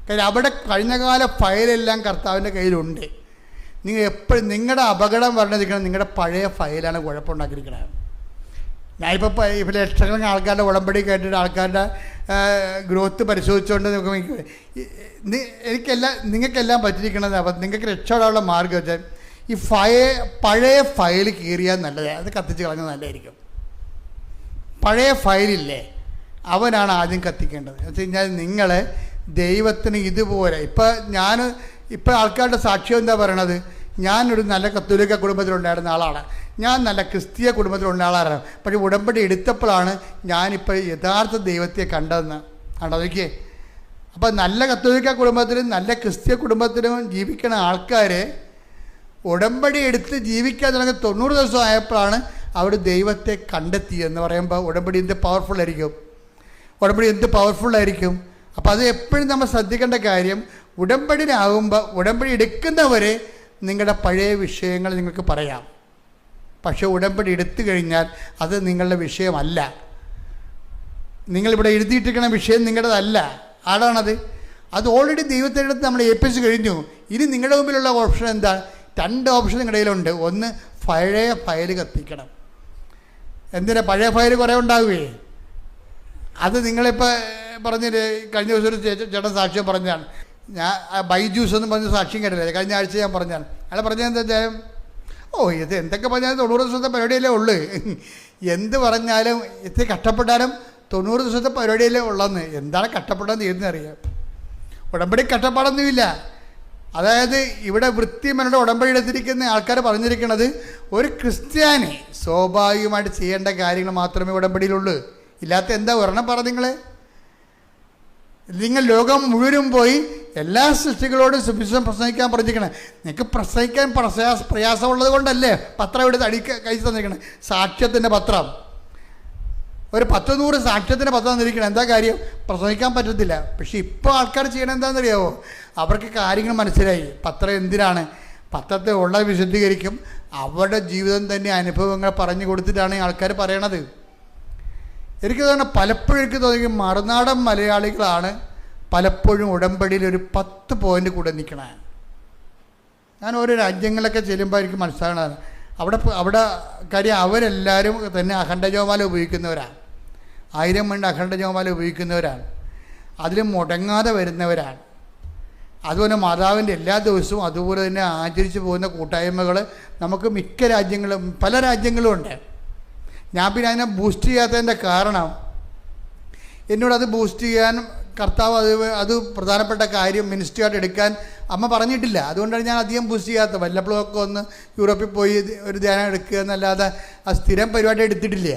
Speaker 1: കാര്യം അവിടെ കഴിഞ്ഞകാല ഫയലെല്ലാം കർത്താവിൻ്റെ കയ്യിലുണ്ട്. നിങ്ങൾ എപ്പോഴും നിങ്ങളുടെ അപകടം പറഞ്ഞിരിക്കണം നിങ്ങളുടെ പഴയ ഫയലാണ് കുഴപ്പമുണ്ടാക്കിയിരിക്കണത്. ഞാനിപ്പോൾ ലക്ഷക്കണക്കിന് ആൾക്കാരുടെ ഉടമ്പടി കേട്ടിട്ട് ആൾക്കാരുടെ ഗ്രോത്ത് പരിശോധിച്ചുകൊണ്ട് നോക്കുമ്പോൾ നിങ്ങൾക്കെല്ലാം പറ്റിയിരിക്കണത്. അപ്പം നിങ്ങൾക്ക് രക്ഷപ്പെടാനുള്ള മാർഗ്ഗം വെച്ചാൽ ഈ പഴയ ഫയൽ കീറിയാൽ നല്ലത്, അത് കത്തിച്ച് കളഞ്ഞാൽ നല്ലതായിരിക്കും. പഴയ ഫയലില്ലേ അവനാണ് ആദ്യം കത്തിക്കേണ്ടത്. എന്ന് വെച്ച് കഴിഞ്ഞാൽ നിങ്ങൾ ദൈവത്തിന് ഇതുപോലെ ഇപ്പം ആൾക്കാരുടെ സാക്ഷ്യം എന്താ പറയണത്? ഞാനൊരു നല്ല കത്തോലിക്ക കുടുംബത്തിലുണ്ടായിരുന്ന ആളാണ്, ഞാൻ നല്ല ക്രിസ്തീയ കുടുംബത്തിലുള്ള ആളാണ്, പക്ഷേ ഉടമ്പടി എടുത്തപ്പോഴാണ് ഞാനിപ്പോൾ യഥാർത്ഥ ദൈവത്തെ കണ്ടതെന്ന്. കണ്ടോ നോക്കിയേ. അപ്പോൾ നല്ല കത്തോലിക്ക കുടുംബത്തിലും നല്ല ക്രിസ്തീയ കുടുംബത്തിലും ജീവിക്കുന്ന ആൾക്കാർ ഉടമ്പടി എടുത്ത് ജീവിക്കാൻ തുടങ്ങി 90 ദിവസം ആയപ്പോഴാണ് അവർ ദൈവത്തെ കണ്ടെത്തിയെന്ന് പറയുമ്പോൾ ഉടമ്പടി എന്ത് പവർഫുള്ളായിരിക്കും. അപ്പോൾ അത് എപ്പോഴും നമ്മൾ ശ്രദ്ധിക്കേണ്ട കാര്യം, ഉടമ്പടി എടുക്കുന്നവരെ നിങ്ങളുടെ പഴയ വിഷയങ്ങൾ നിങ്ങൾക്ക് പറയാം. പക്ഷേ ഉടമ്പടി എടുത്തു കഴിഞ്ഞാൽ അത് നിങ്ങളുടെ വിഷയമല്ല. നിങ്ങളിവിടെ എഴുതിയിട്ടിരിക്കുന്ന വിഷയം നിങ്ങളുടേതല്ല. ആരാണത്? അത് ഓൾറെഡി ദൈവത്തിൻ്റെ അടുത്ത് നമ്മൾ ഏൽപ്പിച്ച് കഴിഞ്ഞു. ഇനി നിങ്ങളുടെ മുമ്പിലുള്ള ഓപ്ഷൻ എന്താ? 2 ഓപ്ഷൻ നിങ്ങളുടെ കയ്യിലുണ്ട്. ഒന്ന്, പഴയ ഫയൽ കത്തിക്കണം. എന്തിനാ? പഴയ ഫയൽ കുറേ ഉണ്ടാകുകയെ. അത് നിങ്ങളിപ്പോൾ പറഞ്ഞിട്ട് കഴിഞ്ഞ ദിവസം ഒരു ചേട്ടൻ സാക്ഷ്യം പറഞ്ഞാണ്. ഞാൻ ബൈജൂസ് എന്ന് പറഞ്ഞ സാക്ഷ്യം കേട്ടില്ലേ? കഴിഞ്ഞ ആഴ്ച ഞാൻ പറഞ്ഞാണ്. അയാൾ പറഞ്ഞത് എന്താ വെച്ചാൽ ഇത് എന്തൊക്കെ പറഞ്ഞാലും 90 ദിവസത്തെ പരിപാടിയല്ലേ ഉള്ളു, എന്ത് പറഞ്ഞാലും ഇത്തിരി കഷ്ടപ്പെട്ടാലും 90 ദിവസത്തെ പരിപാടിയല്ലേ ഉള്ളെന്ന്. എന്താണ് കഷ്ടപ്പെടാന്ന് തീർന്നറിയാം. ഉടമ്പടി കഷ്ടപ്പാടൊന്നുമില്ല. അതായത് ഇവിടെ വൃത്തിമനോട് ഉടമ്പടി എടുത്തിരിക്കുന്ന ആൾക്കാർ പറഞ്ഞിരിക്കുന്നത് ഒരു ക്രിസ്ത്യാനി സ്വാഭാവികമായിട്ട് ചെയ്യേണ്ട കാര്യങ്ങൾ മാത്രമേ ഉടമ്പടിയിലുള്ളൂ. ഇല്ലാത്ത എന്താ ഒരെണ്ണം പറ നിങ്ങൾ ലോകം മുഴുവനും പോയി എല്ലാ സൃഷ്ടികളോടും സുവിശേഷം പ്രസംഗിക്കാൻ പറഞ്ഞിരിക്കണം. നിങ്ങൾക്ക് പ്രസംഗിക്കാൻ പ്രയാസമുള്ളത് കൊണ്ടല്ലേ പത്രം എടുത്ത് കഴിച്ച് തന്നിരിക്കണം. സാക്ഷ്യത്തിൻ്റെ പത്രം, ഒരു 10-100 സാക്ഷ്യത്തിൻ്റെ പത്രം തന്നിരിക്കണം. എന്താ കാര്യം? പ്രസംഗിക്കാൻ പറ്റത്തില്ല. പക്ഷെ ഇപ്പോൾ ആൾക്കാർ ചെയ്യണം എന്താണെന്നറിയാമോ? അവർക്ക് കാര്യങ്ങൾ മനസ്സിലായി. പത്രം എന്തിനാണ്? പത്രത്തെ ഉള്ള വിശദീകരിക്കും. അവരുടെ ജീവിതം തന്നെ അനുഭവങ്ങൾ പറഞ്ഞു കൊടുത്തിട്ടാണ് ആൾക്കാർ പറയണത്. എനിക്ക് തോന്നുന്നു പലപ്പോഴും എനിക്ക് തോന്നി മറുനാടൻ മലയാളികളാണ് പലപ്പോഴും ഉടമ്പടിയിൽ ഒരു 10 പോയിൻ്റ് കൂടെ നിൽക്കണേ. ഞാൻ ഓരോ രാജ്യങ്ങളിലൊക്കെ ചെല്ലുമ്പോൾ എനിക്ക് മനസ്സിലാകണതാണ് അവിടെ കാര്യം അവരെല്ലാവരും തന്നെ അഖണ്ഡജപമാല ഉപയോഗിക്കുന്നവരാണ്. 1000 മണി അഖണ്ഡജപമാല ഉപയോഗിക്കുന്നവരാണ്. അതിൽ മുടങ്ങാതെ വരുന്നവരാണ്. അതുപോലെ മാതാവിൻ്റെ എല്ലാ ദിവസവും അതുപോലെ തന്നെ ആചരിച്ചു പോകുന്ന കൂട്ടായ്മകൾ നമുക്ക് മിക്ക രാജ്യങ്ങളും പല രാജ്യങ്ങളും ഉണ്ട്. ഞാൻ പിന്നെ അതിനെ ബൂസ്റ്റ് ചെയ്യാത്തതിൻ്റെ കാരണം എന്നോടത് ബൂസ്റ്റ് ചെയ്യാൻ കർത്താവ് അത് പ്രധാനപ്പെട്ട കാര്യം മിനിസ്ട്രിയായിട്ട് എടുക്കാൻ അമ്മ പറഞ്ഞിട്ടില്ല. അതുകൊണ്ടാണ് ഞാൻ അധികം ബൂസ്റ്റ് ചെയ്യാത്തത്. വല്ലപ്പോഴൊക്കെ ഒന്ന് യൂറോപ്പിൽ പോയി ഒരു ധ്യാനം എടുക്കുക എന്നല്ലാതെ ആ സ്ഥിരം പരിപാടി എടുത്തിട്ടില്ല.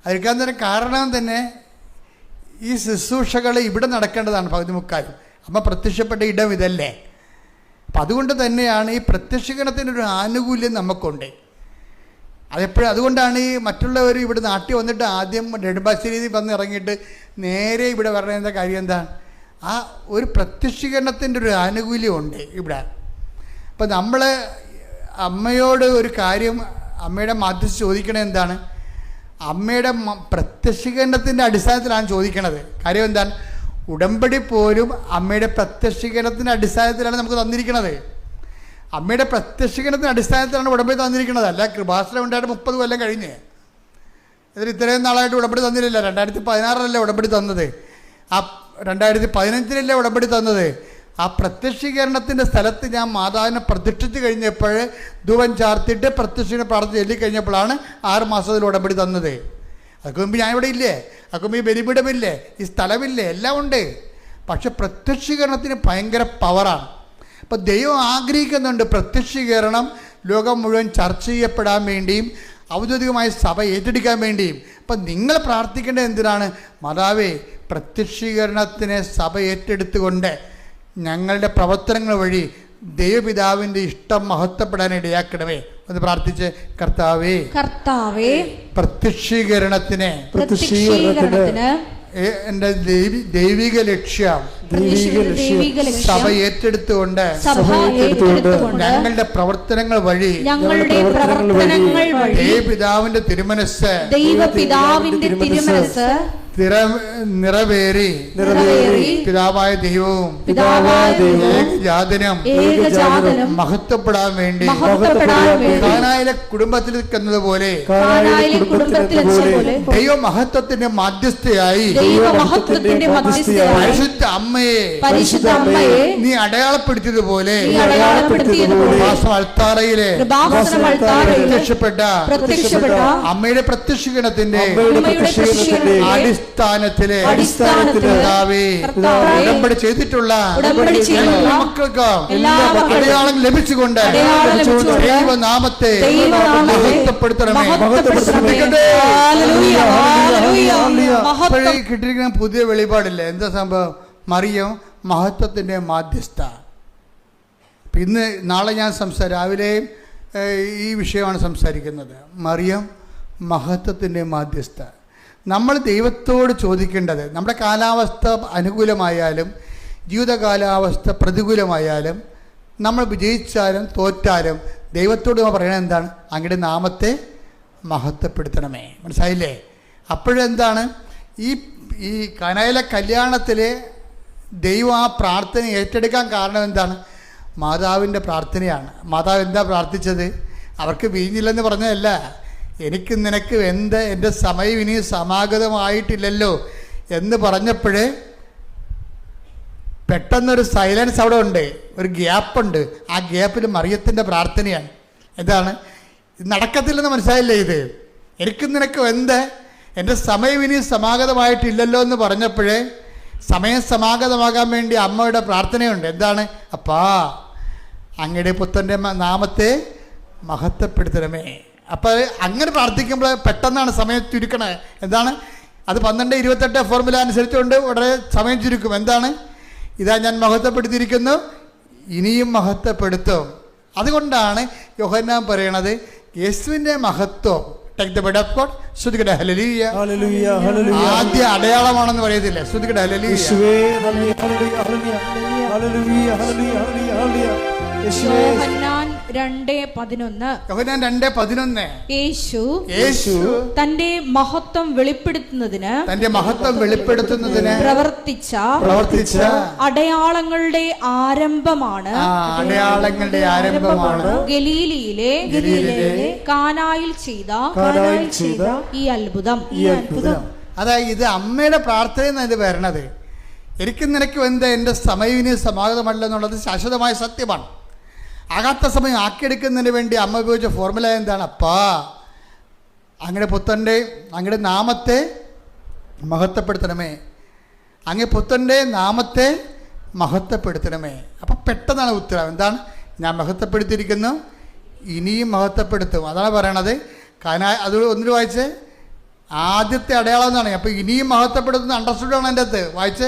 Speaker 1: അതെടുക്കാൻ തന്നെ കാരണം തന്നെ ഈ ശുശ്രൂഷകൾ ഇവിടെ നടക്കേണ്ടതാണ്. പകുതി മുക്കാലും അമ്മ പ്രത്യക്ഷപ്പെട്ട ഇടം ഇതല്ലേ. അപ്പം അതുകൊണ്ട് തന്നെയാണ് ഈ പ്രത്യക്ഷീകരണത്തിനൊരു ആനുകൂല്യം നമുക്കുണ്ട്. അതുകൊണ്ടാണ് ഈ മറ്റുള്ളവർ ഇവിടെ നാട്ടിൽ വന്നിട്ട് ആദ്യം നെടുമ്പാശ്ശേരിയിൽ വന്ന് ഇറങ്ങിയിട്ട് നേരെ ഇവിടെ വരേണ്ട കാര്യം എന്താണ്? ആ ഒരു പ്രത്യക്ഷീകരണത്തിൻ്റെ ഒരു ആനുകൂല്യമുണ്ട് ഇവിടെ. അപ്പം നമ്മൾ അമ്മയോട് ഒരു കാര്യം അമ്മയുടെ മാധ്യസ്ഥ ചോദിക്കണത് എന്താണ്? അമ്മയുടെ പ്രത്യക്ഷീകരണത്തിൻ്റെ അടിസ്ഥാനത്തിലാണ് ചോദിക്കണത്. കാര്യം എന്താണ്? ഉടമ്പടി പോലും അമ്മയുടെ പ്രത്യക്ഷീകരണത്തിൻ്റെ അടിസ്ഥാനത്തിലാണ് നമുക്ക് തന്നിരിക്കുന്നത്. അമ്മയുടെ പ്രത്യക്ഷീകരണത്തിൻ്റെ അടിസ്ഥാനത്തിലാണ് ഉടമ്പടി തന്നിരിക്കുന്നത്. അല്ല കൃപാസനം ഉണ്ടായിട്ട് 30 കൊല്ലം കഴിഞ്ഞ് ഇതിൽ ഇത്രയും നാളായിട്ട് ഉടമ്പടി തന്നിട്ടില്ല. 2016 ഉടമ്പടി തന്നത്. ആ 2015 ഉടമ്പടി തന്നത്. ആ പ്രത്യക്ഷീകരണത്തിൻ്റെ സ്ഥലത്ത് ഞാൻ മാതാവിനെ പ്രതിഷ്ഠിച്ച് കഴിഞ്ഞപ്പോൾ ധൂപം ചാർത്തിയിട്ട് പ്രത്യക്ഷീകരണ പ്രാർത്ഥന ചൊല്ലിക്കഴിഞ്ഞപ്പോഴാണ് 6 മാസത്തിൽ ഉടമ്പടി തന്നത്. അതൊക്കെ മുമ്പ് ഞാനിവിടെ ഇല്ലേ? അതൊക്കെ മുമ്പ് ഈ ബലിപീഠമില്ലേ? ഈ സ്ഥലമില്ലേ? എല്ലാം ഉണ്ട്. പക്ഷെ പ്രത്യക്ഷീകരണത്തിന് ഭയങ്കര പവറാണ്. അപ്പോൾ ദൈവം ആഗ്രഹിക്കുന്നുണ്ട് പ്രത്യക്ഷീകരണം ലോകം മുഴുവൻ ചർച്ച ചെയ്യപ്പെടാൻ വേണ്ടിയും ഔദ്യോഗികമായ സഭ ഏറ്റെടുക്കാൻ വേണ്ടിയും. അപ്പം നിങ്ങൾ പ്രാർത്ഥിക്കേണ്ടത് എന്തിനാണ്? മാതാവേ, പ്രത്യക്ഷീകരണത്തിനെ സഭ ഏറ്റെടുത്തുകൊണ്ട് ഞങ്ങളുടെ പ്രവർത്തനങ്ങൾ വഴി ദൈവപിതാവിൻ്റെ ഇഷ്ടം മഹത്വപ്പെടാൻ ഇടയാക്കണമേ എന്ന് പ്രാർത്ഥിച്ച് കർത്താവേ പ്രത്യക്ഷീകരണത്തിന് എൻ്റെ ദൈവിക ലക്ഷ്യം സഭ ഏറ്റെടുത്തുകൊണ്ട് ഞങ്ങളുടെ പ്രവർത്തനങ്ങൾ വഴി ദൈവപിതാവിന്റെ തിരുമനസ് നിറവേറി പിതാവായ ദൈവവും ഏകജാതനും മഹത്വപ്പെടാൻ വേണ്ടി കാനായിലെ കുടുംബത്തിൽ നിൽക്കുന്നതുപോലെ ദൈവമഹത്വത്തിന്റെ മധ്യസ്ഥയായി പരിശുദ്ധ അമ്മയെ നീ അടയാളപ്പെടുത്തിയതുപോലെ അൾത്താറയിലെ പ്രത്യക്ഷപ്പെട്ട അമ്മയുടെ പ്രത്യക്ഷീകരണത്തിന്റെ അടിസ്ഥാനത്തിലെ ഉടമ്പടി ചെയ്തിട്ടുള്ള മക്കൾക്ക് അടയാളം ലഭിച്ചുകൊണ്ട് ദൈവനാമത്തെ മഹത്വപ്പെടുത്തണമേ. കിട്ടിയിരിക്കുന്ന പുതിയ വെളിപാടില്ലേ? എന്താ സംഭവം? മറിയം മഹത്വത്തിന്റെ മാധ്യസ്ഥ. ഇന്ന് നാളെ ഞാൻ രാവിലെ ഈ വിഷയമാണ് സംസാരിക്കുന്നത്. മറിയം മഹത്വത്തിന്റെ മാധ്യസ്ഥ. നമ്മൾ ദൈവത്തോട് ചോദിക്കേണ്ടത്, നമ്മുടെ കാലാവസ്ഥ അനുകൂലമായാലും ജീവിത കാലാവസ്ഥ പ്രതികൂലമായാലും നമ്മൾ വിജയിച്ചാലും തോറ്റാലും ദൈവത്തോട് നമ്മൾ പറയണത് എന്താണ്? അങ്ങയുടെ നാമത്തെ മഹത്വപ്പെടുത്തണമേ. മനസ്സിലായില്ലേ? അപ്പോഴെന്താണ് ഈ കനായിലെ കല്യാണത്തിലെ ദൈവം ആ പ്രാർത്ഥന ഏറ്റെടുക്കാൻ കാരണം എന്താണ്? മാതാവിൻ്റെ പ്രാർത്ഥനയാണ്. മാതാവ് എന്താ പ്രാർത്ഥിച്ചത്? അവർക്ക് വീഞ്ഞില്ലെന്ന് പറഞ്ഞതല്ല, എനിക്ക് നിനക്ക് എൻ്റെ സമയം ഇനി സമാഗതമായിട്ടില്ലല്ലോ എന്ന് പറഞ്ഞപ്പോഴേ പെട്ടെന്നൊരു സൈലൻസ് അവിടെ ഉണ്ട്, ഒരു ഗ്യാപ്പുണ്ട്. ആ ഗ്യാപ്പിൽ മറിയത്തിൻ്റെ പ്രാർത്ഥനയാണ്. എന്താണ് ഇത് നടക്കത്തില്ലെന്ന് മനസ്സിലായില്ലേ? ഇത് എനിക്കും നിനക്കും എന്ത്, എൻ്റെ സമയം ഇനി സമാഗതമായിട്ടില്ലല്ലോ എന്ന് പറഞ്ഞപ്പോഴേ സമയം സമാഗതമാകാൻ വേണ്ടി അമ്മയുടെ പ്രാർത്ഥനയുണ്ട്. എന്താണ്? അപ്പാ അങ്ങയുടെ പുത്രൻ്റെ നാമത്തെ മഹത്വപ്പെടുത്തണമേ. അപ്പോൾ അങ്ങനെ പ്രാർത്ഥിക്കുമ്പോൾ പെട്ടെന്നാണ് സമയം ചുരുക്കണേ. എന്താണ് അത്? 12:28 ഫോർമുല അനുസരിച്ചുകൊണ്ട് വളരെ സമയം ചുരുക്കും. എന്താണ്? ഇതാ ഞാൻ മഹത്വപ്പെടുത്തിയിരിക്കുന്നു, ഇനിയും മഹത്വപ്പെടുത്തും. അതുകൊണ്ടാണ് യോഹന്നാൻ പറയണത് യേശുവിൻ്റെ മഹത്വം ആദ്യ അടയാളമാണെന്ന് പറയത്തില്ല. ശ്രുതികട ഹല്ലേലൂയ.
Speaker 2: യോഹന്നാൻ 2:11 യേശു തന്റെ മഹത്വം വെളിപ്പെടുത്തുന്നതിന് പ്രവർത്തിച്ച അടയാളങ്ങളുടെ ആരംഭമാണ് ഗലീലയിലെ കാനായിൽ ചെയ്ത ഈ അത്ഭുതം.
Speaker 1: അതായത് ഇത് അമ്മയുടെ പ്രാർത്ഥന ഇത് വരണത്. എനിക്കും നിനക്കും എന്ത്, എൻ്റെ സമയം ഇനി സമാഗതമല്ല എന്നുള്ളത് ശാശ്വതമായ സത്യമാണ്. ആകാത്ത സമയം ആക്കിയെടുക്കുന്നതിന് വേണ്ടി അമ്മ ഉപയോഗിച്ച ഫോർമുല എന്താണ്? അപ്പാ അങ്ങയുടെ പുത്രൻ്റെ അങ്ങയുടെ നാമത്തെ മഹത്വപ്പെടുത്തണമേ, അങ്ങേ പുത്രൻ്റെ നാമത്തെ മഹത്വപ്പെടുത്തണമേ. അപ്പം പെട്ടെന്നാണ് ഉത്തരം. എന്താണ്? ഞാൻ മഹത്വപ്പെടുത്തിയിരിക്കുന്നു, ഇനിയും മഹത്വപ്പെടുത്തും. അതാണ് പറയണത്. അത് ഒന്നിട്ട് വായിച്ച് ആദ്യത്തെ അടയാളം എന്നാണ്. അപ്പൊ ഇനിയും മഹത്വപ്പെടുത്തുന്ന അണ്ടർസ്റ്റുഡ് ആണ് എൻ്റെ അകത്ത്. വായിച്ച്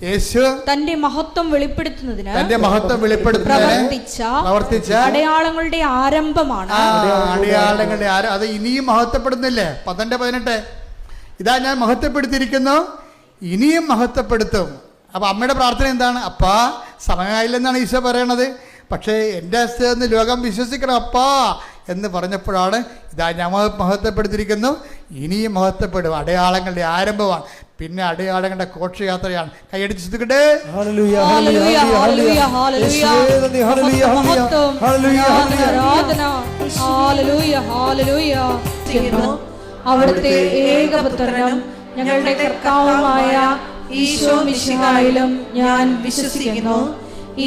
Speaker 1: യേശു
Speaker 2: തന്റെ മഹത്വം വെളിപ്പെടുത്തുന്നതിന്
Speaker 1: പ്രവർത്തിച്ച
Speaker 2: അടയാളങ്ങളുടെ ആരംഭമാണ്.
Speaker 1: അടയാളങ്ങളുടെ അത് ഇനിയും മഹത്വപ്പെടുന്നില്ലേ? 18 ഇതാ ഞാൻ മഹത്വപ്പെടുത്തിയിരിക്കുന്നു, ഇനിയും മഹത്വപ്പെടുത്തും. അപ്പൊ അമ്മയുടെ പ്രാർത്ഥന എന്താണ്? അപ്പാ സമയമായില്ലെന്നാണ് ഈശോ പറയണത്. പക്ഷേ എൻ്റെ അസ്ഥയെന്ന് ലോകം വിശ്വസിക്കണം അപ്പാ എന്ന് പറഞ്ഞപ്പോഴാണ് ഇതാ ഞാൻ മഹത്വപ്പെടുത്തിയിരിക്കുന്നു, ഇനിയും മഹത്വപ്പെടും. അടയാളങ്ങളുടെ ആരംഭമാണ്. പിന്നെ അടയാളങ്ങളുടെ ഘോഷയാത്രയാണ്. കൈയടിച്ച് ശ്രദ്ധിക്കട്ടെ.
Speaker 2: അവിടുത്തെ ഏകപുത്രനും ഞങ്ങളുടെ കർത്താവുമായ ഈശോ മിശിഹായിലും ഞാൻ വിശ്വസിക്കുന്നു.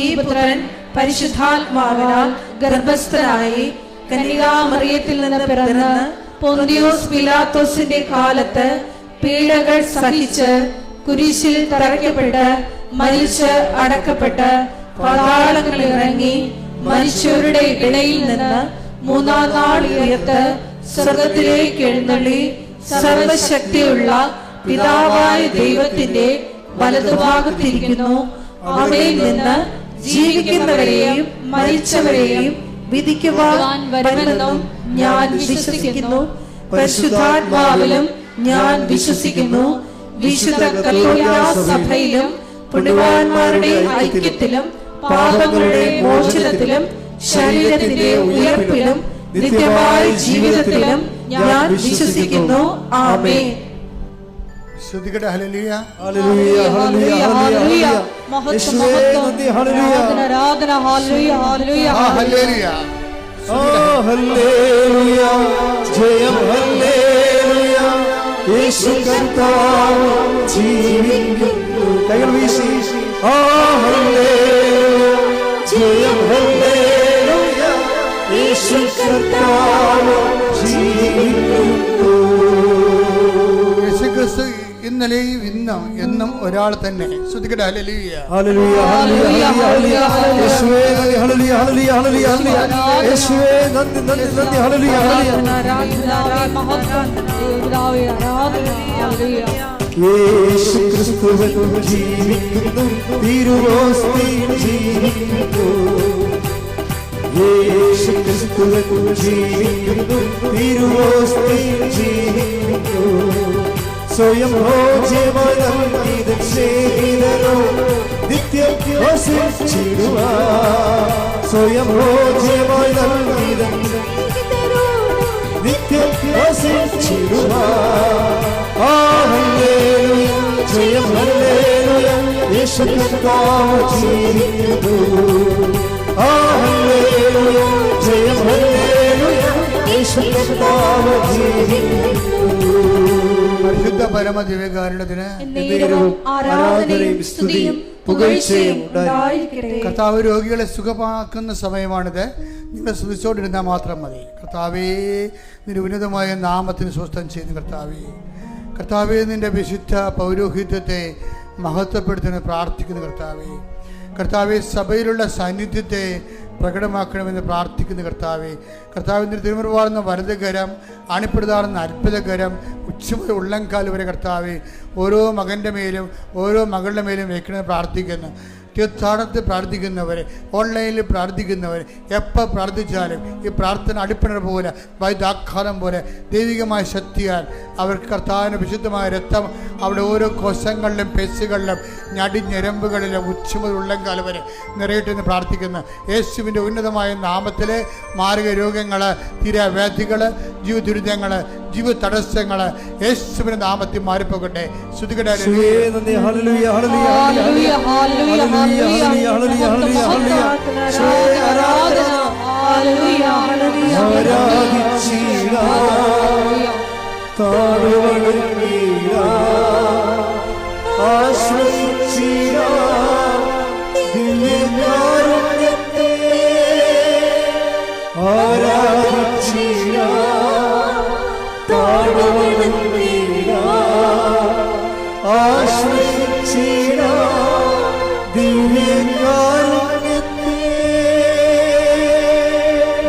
Speaker 2: ഈ പുത്രൻ പരിശുദ്ധാത്മാവിനാൽ ഗർഭസ്ഥനായി കന്യകാമറിയത്തിൽ നിന്ന് പിറന്ന് പൊന്തിയോസ് പിലാത്തോസിന്റെ കാലത്ത് പീഡകൾ സഹിച്ച് കുരിശിൽ തറയ്ക്കപ്പെട്ട് മരിച്ച് അടക്കപ്പെട്ട് പാതാളങ്ങളിൽ ഇറങ്ങി മരിച്ചവരുടെ ഇടയിൽ നിന്ന് 3-ാം നാൾ ഉയർത്ത് സ്വർഗത്തിലേക്ക് എഴുന്നള്ളി സർവശക്തിയുള്ള പിതാവായ ദൈവത്തിന്റെ വലതുഭാഗത്തിരിക്കുന്നു. അവിടെ നിന്ന് ജീവിക്കുന്നവരെയും മരിച്ചവരെയും വിധിക്കുവാൻ വരുമെന്നും ഞാൻ വിശ്വസിക്കുന്നു. പരിശുദ്ധാത്മാവിലും ഞാൻ വിശ്വസിക്കുന്നു. വിശുദ്ധ കത്തോലിക്കാ സഭയിലും പുണ്യവാന്മാരുടെ ഐക്യത്തിലും പാപങ്ങളുടെ മോചനത്തിലും ശരീരത്തിന്റെ ഉയർപ്പിലും നിത്യമായ ജീവിതത്തിലും ഞാൻ വിശ്വസിക്കുന്നു. ആമേൻ.
Speaker 1: ശ്രുതികട ഹല്ലേലൂയ.
Speaker 3: Hallelujah hallelujah hallelujah. യേശുവേ നന്ദി. ഹല്ലേലൂയ
Speaker 2: ആരാധന. Hallelujah hallelujah
Speaker 1: hallelujah
Speaker 3: hallelujah. ജയം ഹല്ലേലൂയ. യേശു കർത്താവ് ജീവിക്കുന്നു. കൈകൾ വീശി ഹല്ലേലൂയ. ജയം ഹല്ലേലൂയ. യേശു കർത്താവ് ജീവിക്കുന്നു.
Speaker 1: യേശുക്രിസ്തു ഇന്നലെയും ഇന്നും എന്നും ഒരാൾ തന്നെ. ശ്രുതികട ഹല്ലേലൂയ.
Speaker 3: Hallelujah hallelujah hallelujah. യേശുവേ നന്ദി. Hallelujah hallelujah hallelujah hallelujah. യേശുവേ നന്ദി നന്ദി നന്ദി. Hallelujah hallelujah. യേശു ക്രിസ്തു ജീവിക്കുന്നു. തിരുവോസ്തിയിൽ ജീവിക്കുന്നു. യേശു ക്രിസ്തു ജീവിക്കുന്നു. തിരുവോസ്തിയിൽ ജീവിക്കുന്നു. സ്വയം ഭോജ്യമായി നൽകിയത് ചെയ്തരോ നിത്യം വസിച്ചിടുക. സ്വയം ഭോജ്യമായി നൽകിയത് നിത്യം വസിച്ചിടുക. ഹല്ലേലൂയ. ജയം ഹല്ലേലൂയ. യേശു കർത്താവ് ജീവിക്കുന്നു. ഹല്ലേലൂയ. ജയം ഹല്ലേലൂയ. യേശു കർത്താവ് ജീവിക്കുന്നു.
Speaker 1: പരിശുദ്ധ പരമദിവ്യകാരുണ്യത്തിന്
Speaker 2: ആരാധനയും സ്തുതിയും
Speaker 3: പുകഴ്ചയും ഉണ്ടായിരിക്കട്ടെ.
Speaker 1: കർത്താവ് രോഗികളെ സുഖമാക്കുന്ന സമയമാണിത്. നിങ്ങൾ സ്തുതിച്ചോണ്ടിരുന്നാൽ മാത്രം മതി. കർത്താവേ, നിന്റെ ഉന്നതമായ നാമത്തിന് സ്വസ്ഥം ചെയ്യുന്നു. കർത്താവേ, നിന്റെ വിശുദ്ധ പൗരോഹിത്യത്തെ മഹത്വപ്പെടുത്തുന്ന പ്രാർത്ഥിക്കുന്നു. കർത്താവേ, സഭയിലുള്ള സാന്നിധ്യത്തെ പ്രകടമാക്കണമെന്ന് പ്രാർത്ഥിക്കുന്നു. കർത്താവിൻ്റെ തിരുമുറുവാടുന്ന വലതുകരം, അണിപ്പെടുതാടുന്ന അത്ഭുതകരം, ഉച്ചമുതൽ ഉള്ളംകാൽ വരെ കർത്താവേ ഓരോ മകൻ്റെ മേലും ഓരോ മകളുടെ മേലും വയ്ക്കണമെന്ന് പ്രാർത്ഥിക്കുന്നു. തീർത്ഥാടനത്തിൽ പ്രാർത്ഥിക്കുന്നവർ, ഓൺലൈനിൽ പ്രാർത്ഥിക്കുന്നവർ, എപ്പോൾ പ്രാർത്ഥിച്ചാലും ഈ പ്രാർത്ഥന അടിപ്പിണർ പോലെ വൈദ്യാഘാതം പോലെ ദൈവികമായ ശക്തിയാൽ അവർക്ക് കർത്താവിൻ്റെ വിശുദ്ധമായ രക്തം അവിടെ ഓരോ കോശങ്ങളിലും പെസുകളിലും ഞരമ്പുകളിലും ഉച്ചമുതൽ ഉള്ളംകാൽ വരെ നിറയട്ടെന്ന് പ്രാർത്ഥിക്കുന്നു. യേശുവിൻ്റെ ഉന്നതമായ നാമത്തിൽ മാരക രോഗങ്ങൾ, തീരാവ്യാധികൾ, ജീവ ദുരിതങ്ങൾ, ജീവ തടസ്സങ്ങൾ യേശുവിൻ്റെ നാമത്തിൽ മാറിപ്പോകട്ടെ. ശ്രുതികട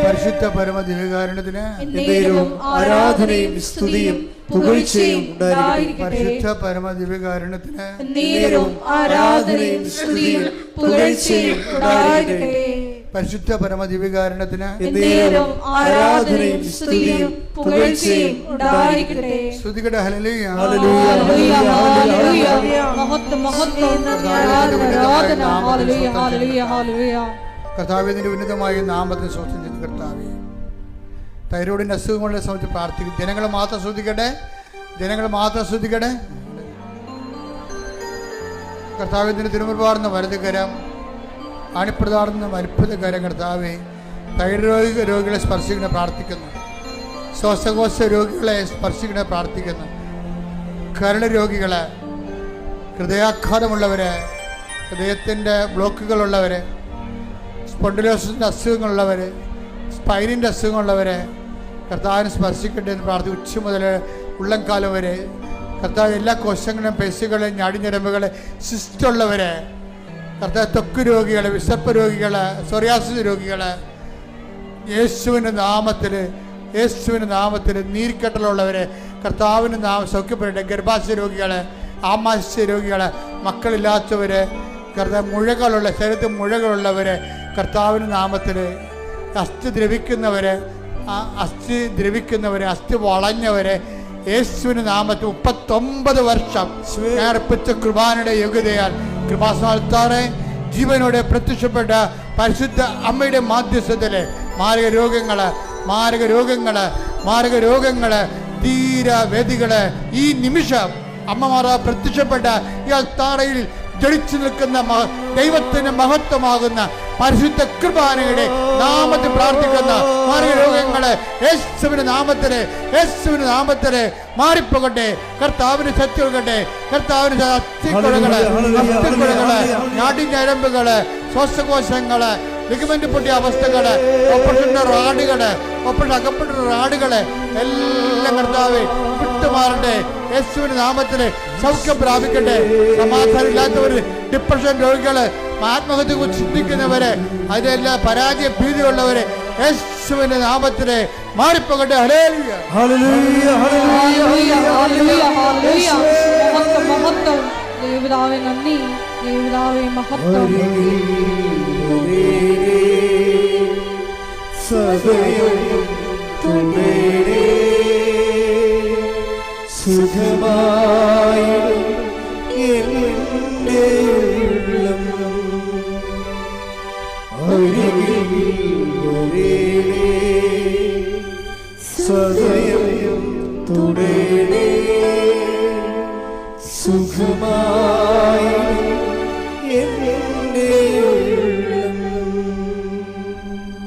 Speaker 1: പരിശുദ്ധ പരമദിവ്യകാരുണ്യത്തിന്
Speaker 3: ആരാധനയും സ്തുതിയും പുകഴ്ചയും ഉണ്ടായിരിക്കട്ടെ.
Speaker 1: പരിശുദ്ധ പരമദിവ്യകാരുണ്യത്തിന്
Speaker 2: ആരാധനയും സ്തുതിയും പുകഴ്ചയും ഉണ്ടായിരിക്കട്ടെ.
Speaker 1: പരിശുദ്ധ പരമദിവ്യകാരുണ്യത്തിന്
Speaker 2: ആരാധനയും സ്തുതിയും പുകഴ്ചയും ഉണ്ടായിരിക്കട്ടെ.
Speaker 1: സ്തുതികട ഹല്ലേലൂയ. കർത്താവിന്റെ ഉന്നതമായ നാമത്തിന് സ്വസ്ഥം ചെയ്ത് കർത്താവേ, തൈറോയിഡിന്റെ അസുഖങ്ങളെ സംബന്ധിച്ച് പ്രാർത്ഥിക്കും. ജനങ്ങൾ മാത്രം ശ്രദ്ധിക്കട്ടെ. കർത്താവിന്റെ തിരുമുറുപാടുന്ന വലതുകരം, അണിപ്രതാടുന്ന അത്ഭുതകരം കർത്താവേ തൈറോയിഡ് രോഗികളെ സ്പർശിക്കണ പ്രാർത്ഥിക്കുന്നു. ശ്വാസകോശ രോഗികളെ സ്പർശിക്കണ പ്രാർത്ഥിക്കുന്നു. കരൾ രോഗികളെ, ഹൃദയാഘാതമുള്ളവര്, ഹൃദയത്തിൻ്റെ ബ്ലോക്കുകളുള്ളവര്, സ്പോണ്ടിലോസിൻ്റെ അസുഖങ്ങളുള്ളവർ, സ്പൈനിൻ്റെ അസുഖങ്ങളുള്ളവർ കർത്താവിനെ സ്പർശിക്കട്ടെ എന്ന് പ്രാർത്ഥിക്കും. ഉച്ച മുതൽ ഉള്ളംകാലം വരെ കർത്താവ് എല്ലാ കോശങ്ങളും, പെസുകളും, ഞരമ്പുകൾ, സിസ്റ്റുള്ളവർ കർത്താവ്, ത്വക്ക് രോഗികൾ, വിശപ്പ് രോഗികൾ, സോറിയാസിസ് രോഗികൾ യേശുവിൻ്റെ നാമത്തിൽ നീർക്കെട്ടലുള്ളവർ കർത്താവിൻ്റെ നാമം സൗഖ്യപ്പെടട്ടെ. ഗർഭാശയ രോഗികൾ, ആമാശയ രോഗികൾ, മക്കളില്ലാത്തവർ, കർത്താവ് മുഴകളുള്ള ശരീരത്തിൽ മുഴകളുള്ളവർ കർത്താവിൻ്റെ നാമത്തിൽ, അസ്ഥി ദ്രവിക്കുന്നവർ, അസ്ഥി വളഞ്ഞവർ യേശുവിൻ്റെ നാമത്തിൽ 39 വർഷം അർപ്പിച്ച കുർബാനയുടെ യോഗ്യതയാൽ കൃപാസ്ഥാനത്താറെ ജീവനോടെ പ്രത്യക്ഷപ്പെട്ട പരിശുദ്ധ അമ്മയുടെ മാധ്യസ്ഥത്തിൽ മാരക രോഗങ്ങൾ തീരവേദികൾ ഈ നിമിഷം അമ്മമാരാ പ്രത്യക്ഷപ്പെട്ട ഈ അൽത്താറയിൽ ജ്വലിച്ചു നിൽക്കുന്ന ദൈവത്തിന് മഹത്വമാകുന്ന പരിശുദ്ധ കുർബാനയുടെ നാമത്തിൽ പ്രാർത്ഥിക്കുന്ന മാരക രോഗങ്ങള് യേശുവിന്റെ നാമത്തില് മാറിപ്പോകട്ടെ. കർത്താവിന് ശക്തി കൊടുക്കട്ടെ. കർത്താവിന് അസ്ഥിക്കുഴകള്, നാടിഞ്ഞരമ്പുകള്, ശ്വാസകോശങ്ങള്, ലിഗമെന്റ് പൊട്ടിയ അവസ്ഥകള്, അകപ്പെട്ട റാടുകള് എല്ലാം കർത്താവേ വിട്ടുമാറട്ടെ. യേശുവിന്റെ നാമത്തില് സൗഖ്യം പ്രാപിക്കട്ടെ. സമാധാനം ഇല്ലാത്തവര്, ഡിപ്രഷൻ രോഗികള്, ആത്മഹത്യ കുറിച്ച് ചിന്തിക്കുന്നവര്, അതിലെല്ലാം പരാജയ ഭീതിയുള്ളവര് യേശുവിന്റെ നാമത്തില് മാറിപ്പോകട്ടെ. Hallelujah,
Speaker 2: hallelujah, hallelujah. മഹത്വം ദേവതാവേ, നന്ദി ദേവതാവേ, മഹത്വം.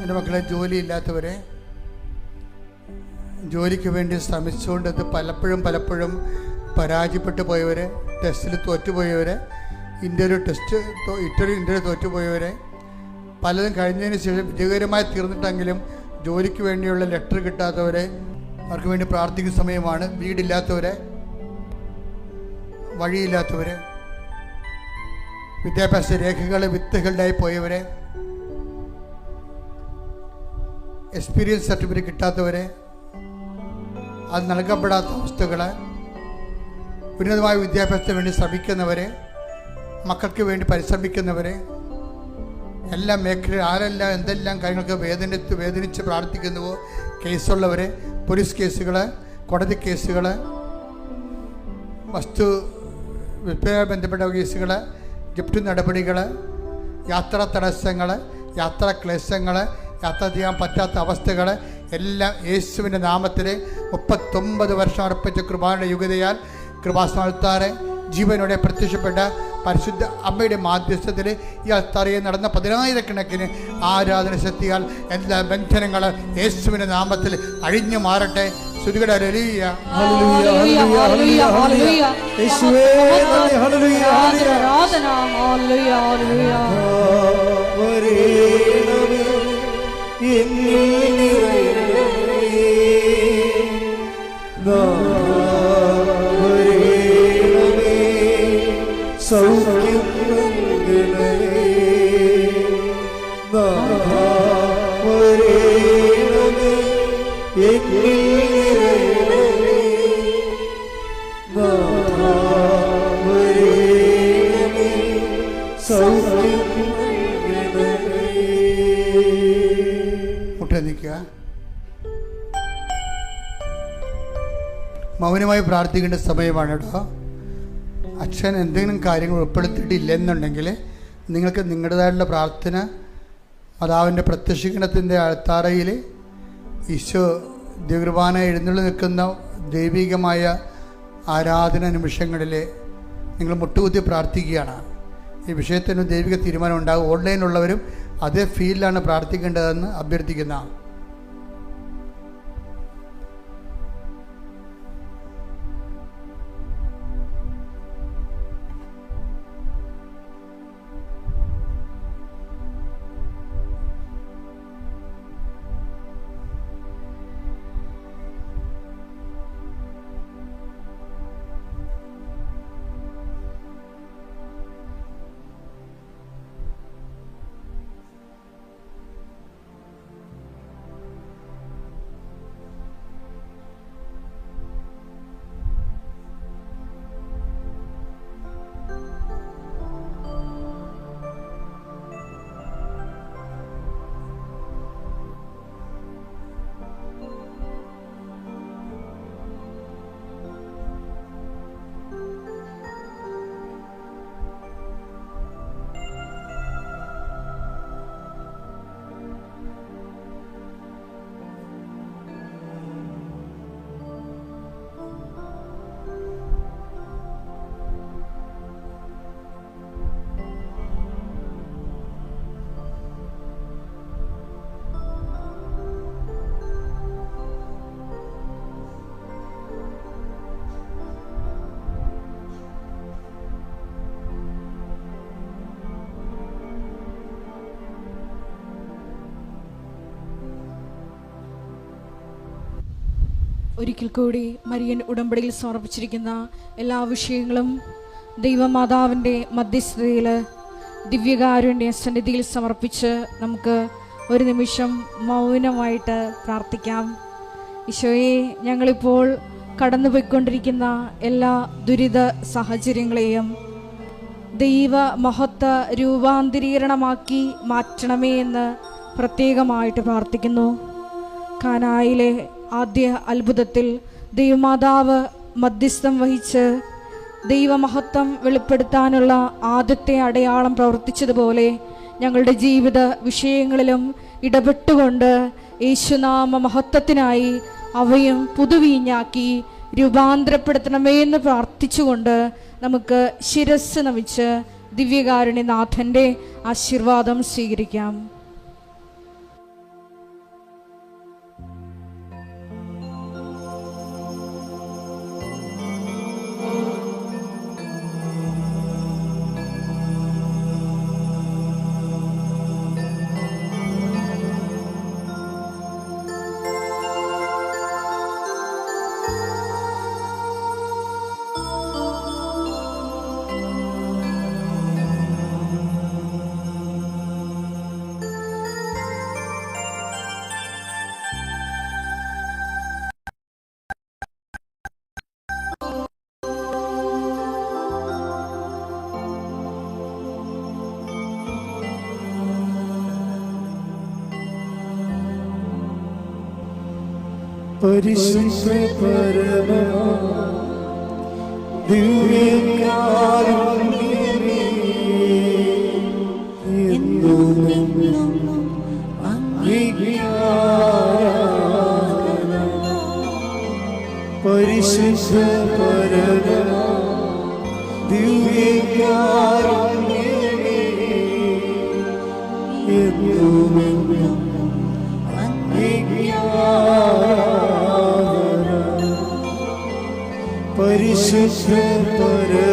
Speaker 1: എൻ്റെ മക്കളെ, ജോലിയില്ലാത്തവരെ, ജോലിക്ക് വേണ്ടി ശ്രമിച്ചുകൊണ്ട് പലപ്പോഴും പരാജയപ്പെട്ടു പോയവർ, ടെസ്റ്റിൽ തോറ്റുപോയവർ ഇന്റർവ്യൂ തോറ്റുപോയവരെ, പലതും കഴിഞ്ഞതിന് ശേഷം വിജയകരമായി തീർന്നിട്ടെങ്കിലും ജോലിക്ക് വേണ്ടിയുള്ള ലെറ്റർ കിട്ടാത്തവരെ, അവർക്ക് വേണ്ടി പ്രാർത്ഥിക്കുന്ന സമയമാണ്. വീടില്ലാത്തവരെ, വഴിയില്ലാത്തവരെ, വിദ്യാഭ്യാസ രേഖകൾ വിത്തുകളുടെയായി പോയവരെ, എക്സ്പീരിയൻസ് സർട്ടിഫിക്കറ്റ് കിട്ടാത്തവരെ, അത് നൽകപ്പെടാത്ത അവസ്ഥകൾ, ഉന്നതമായ വിദ്യാഭ്യാസത്തിന് വേണ്ടി ശ്രമിക്കുന്നവരെ, മക്കൾക്ക് വേണ്ടി പരിശ്രമിക്കുന്നവരെ, എല്ലാ മേഖല ആരെല്ലാം എന്തെല്ലാം കാര്യങ്ങൾക്ക് വേദനിച്ച് പ്രാർത്ഥിക്കുന്നുവോ, കേസുള്ളവരെ, പോലീസ് കേസുകൾ, കോടതി കേസുകൾ, വസ്തു വിൽപ്പനയുമായി ബന്ധപ്പെട്ട കേസുകൾ, ജപ്തി നടപടികൾ, യാത്രാ തടസ്സങ്ങൾ, യാത്രാ ക്ലേശങ്ങൾ, യാത്ര ചെയ്യാൻ പറ്റാത്ത അവസ്ഥകൾ എല്ലാം യേശുവിൻ്റെ നാമത്തിൽ 39 വർഷം അർപ്പിച്ച കൃപായുടെ യുഗതയാൽ കൃപാസ്ഥാനത്താറെ ജീവനോടെ പ്രത്യക്ഷപ്പെട്ട പരിശുദ്ധ അമ്മയുടെ മാധ്യസ്ഥത്തിൽ ഈ അൽത്താരയിൽ നടന്ന 10,000 ആരാധന ശക്തിയാൽ എല്ലാ ബന്ധനങ്ങളും യേശുവിൻ്റെ നാമത്തിൽ അഴിഞ്ഞു മാറട്ടെ. ശ്രുതികട ഹല്ലേലൂയ,
Speaker 2: ഹല്ലേലൂയ, ഹല്ലേലൂയ, ഹല്ലേലൂയ. യേശുവേ നന്ദി, ഹല്ലേലൂയ, ആരാധന, ഹല്ലേലൂയ, ഹല്ലേലൂയ.
Speaker 3: വരേണമേ എന്നിൽ നിറയണമേ, വരേണമേ സൗഖ്യം നൽകണമേ, വരേണമേ എന്നിൽ
Speaker 1: നിൽക്കുക. മൗനമായി പ്രാർത്ഥിക്കേണ്ട സമയമാണ് കേട്ടോ. അച്ഛൻ എന്തെങ്കിലും കാര്യങ്ങൾ ഉൾപ്പെടുത്തിയിട്ടില്ലെന്നുണ്ടെങ്കിൽ നിങ്ങൾക്ക് നിങ്ങളുടേതായിട്ടുള്ള പ്രാർത്ഥന മാതാവിൻ്റെ പ്രത്യക്ഷീകരണത്തിൻ്റെ അൾത്താരയിൽ ഈശോ ദിവ്യകുർബാന എഴുന്നള്ളി നിൽക്കുന്ന ദൈവികമായ ആരാധന നിമിഷങ്ങളിൽ നിങ്ങൾ മുട്ടുകുത്തി പ്രാർത്ഥിക്കുകയാണ്. ഈ വിഷയത്തിന് ദൈവിക തീരുമാനം ഉണ്ടാകും. ഓൺലൈനിലുള്ളവരും അതേ ഫീൽഡിലാണ് പ്രാർത്ഥിക്കേണ്ടതെന്ന് അഭ്യർത്ഥിക്കുന്ന.
Speaker 2: ഒരിക്കൽ കൂടി മരിയൻ ഉടമ്പടിയിൽ സമർപ്പിച്ചിരിക്കുന്ന എല്ലാ വിഷയങ്ങളും ദൈവമാതാവിൻ്റെ മധ്യസ്ഥതയിൽ ദിവ്യകാരുണ്യ സന്നിധിയിൽ സമർപ്പിച്ച് നമുക്ക് ഒരു നിമിഷം മൗനമായിട്ട് പ്രാർത്ഥിക്കാം. ഈശോയെ, ഞങ്ങളിപ്പോൾ കടന്നുപോയിക്കൊണ്ടിരിക്കുന്ന എല്ലാ ദുരിത സാഹചര്യങ്ങളെയും ദൈവ മഹത്വ രൂപാന്തരീകരണമാക്കി മാറ്റണമേ എന്ന് പ്രത്യേകമായിട്ട് പ്രാർത്ഥിക്കുന്നു. കാനായിലെ ആദ്യ അത്ഭുതത്തിൽ ദൈവമാതാവ് മധ്യസ്ഥം വഹിച്ച് ദൈവമഹത്വം വെളിപ്പെടുത്താനുള്ള ആദ്യത്തെ അടയാളം പ്രവർത്തിച്ചതുപോലെ ഞങ്ങളുടെ ജീവിത വിഷയങ്ങളിലും ഇടപെട്ടുകൊണ്ട് യേശുനാമ മഹത്വത്തിനായി അവയും പുതുവീഞ്ഞാക്കി രൂപാന്തരപ്പെടുത്തണമേ എന്ന് പ്രാർത്ഥിച്ചുകൊണ്ട് നമുക്ക് ശിരസ് നമിച്ച് ദിവ്യകാരുണ്യനാഥൻ്റെ ആശീർവാദം സ്വീകരിക്കാം.
Speaker 3: പരിശുദ്ധ പരമ ദിവ്യകാരുണ്യമേ, എന്നുമെന്നും അങ്ങേക്ക് ആരാധന. പരിശുദ്ധ പരമ ദിവ്യകാരുണ്യമേ, എന്നുമെന്നും അങ്ങേക്ക് ആരാധന. പരിശുദ്ധ പരമ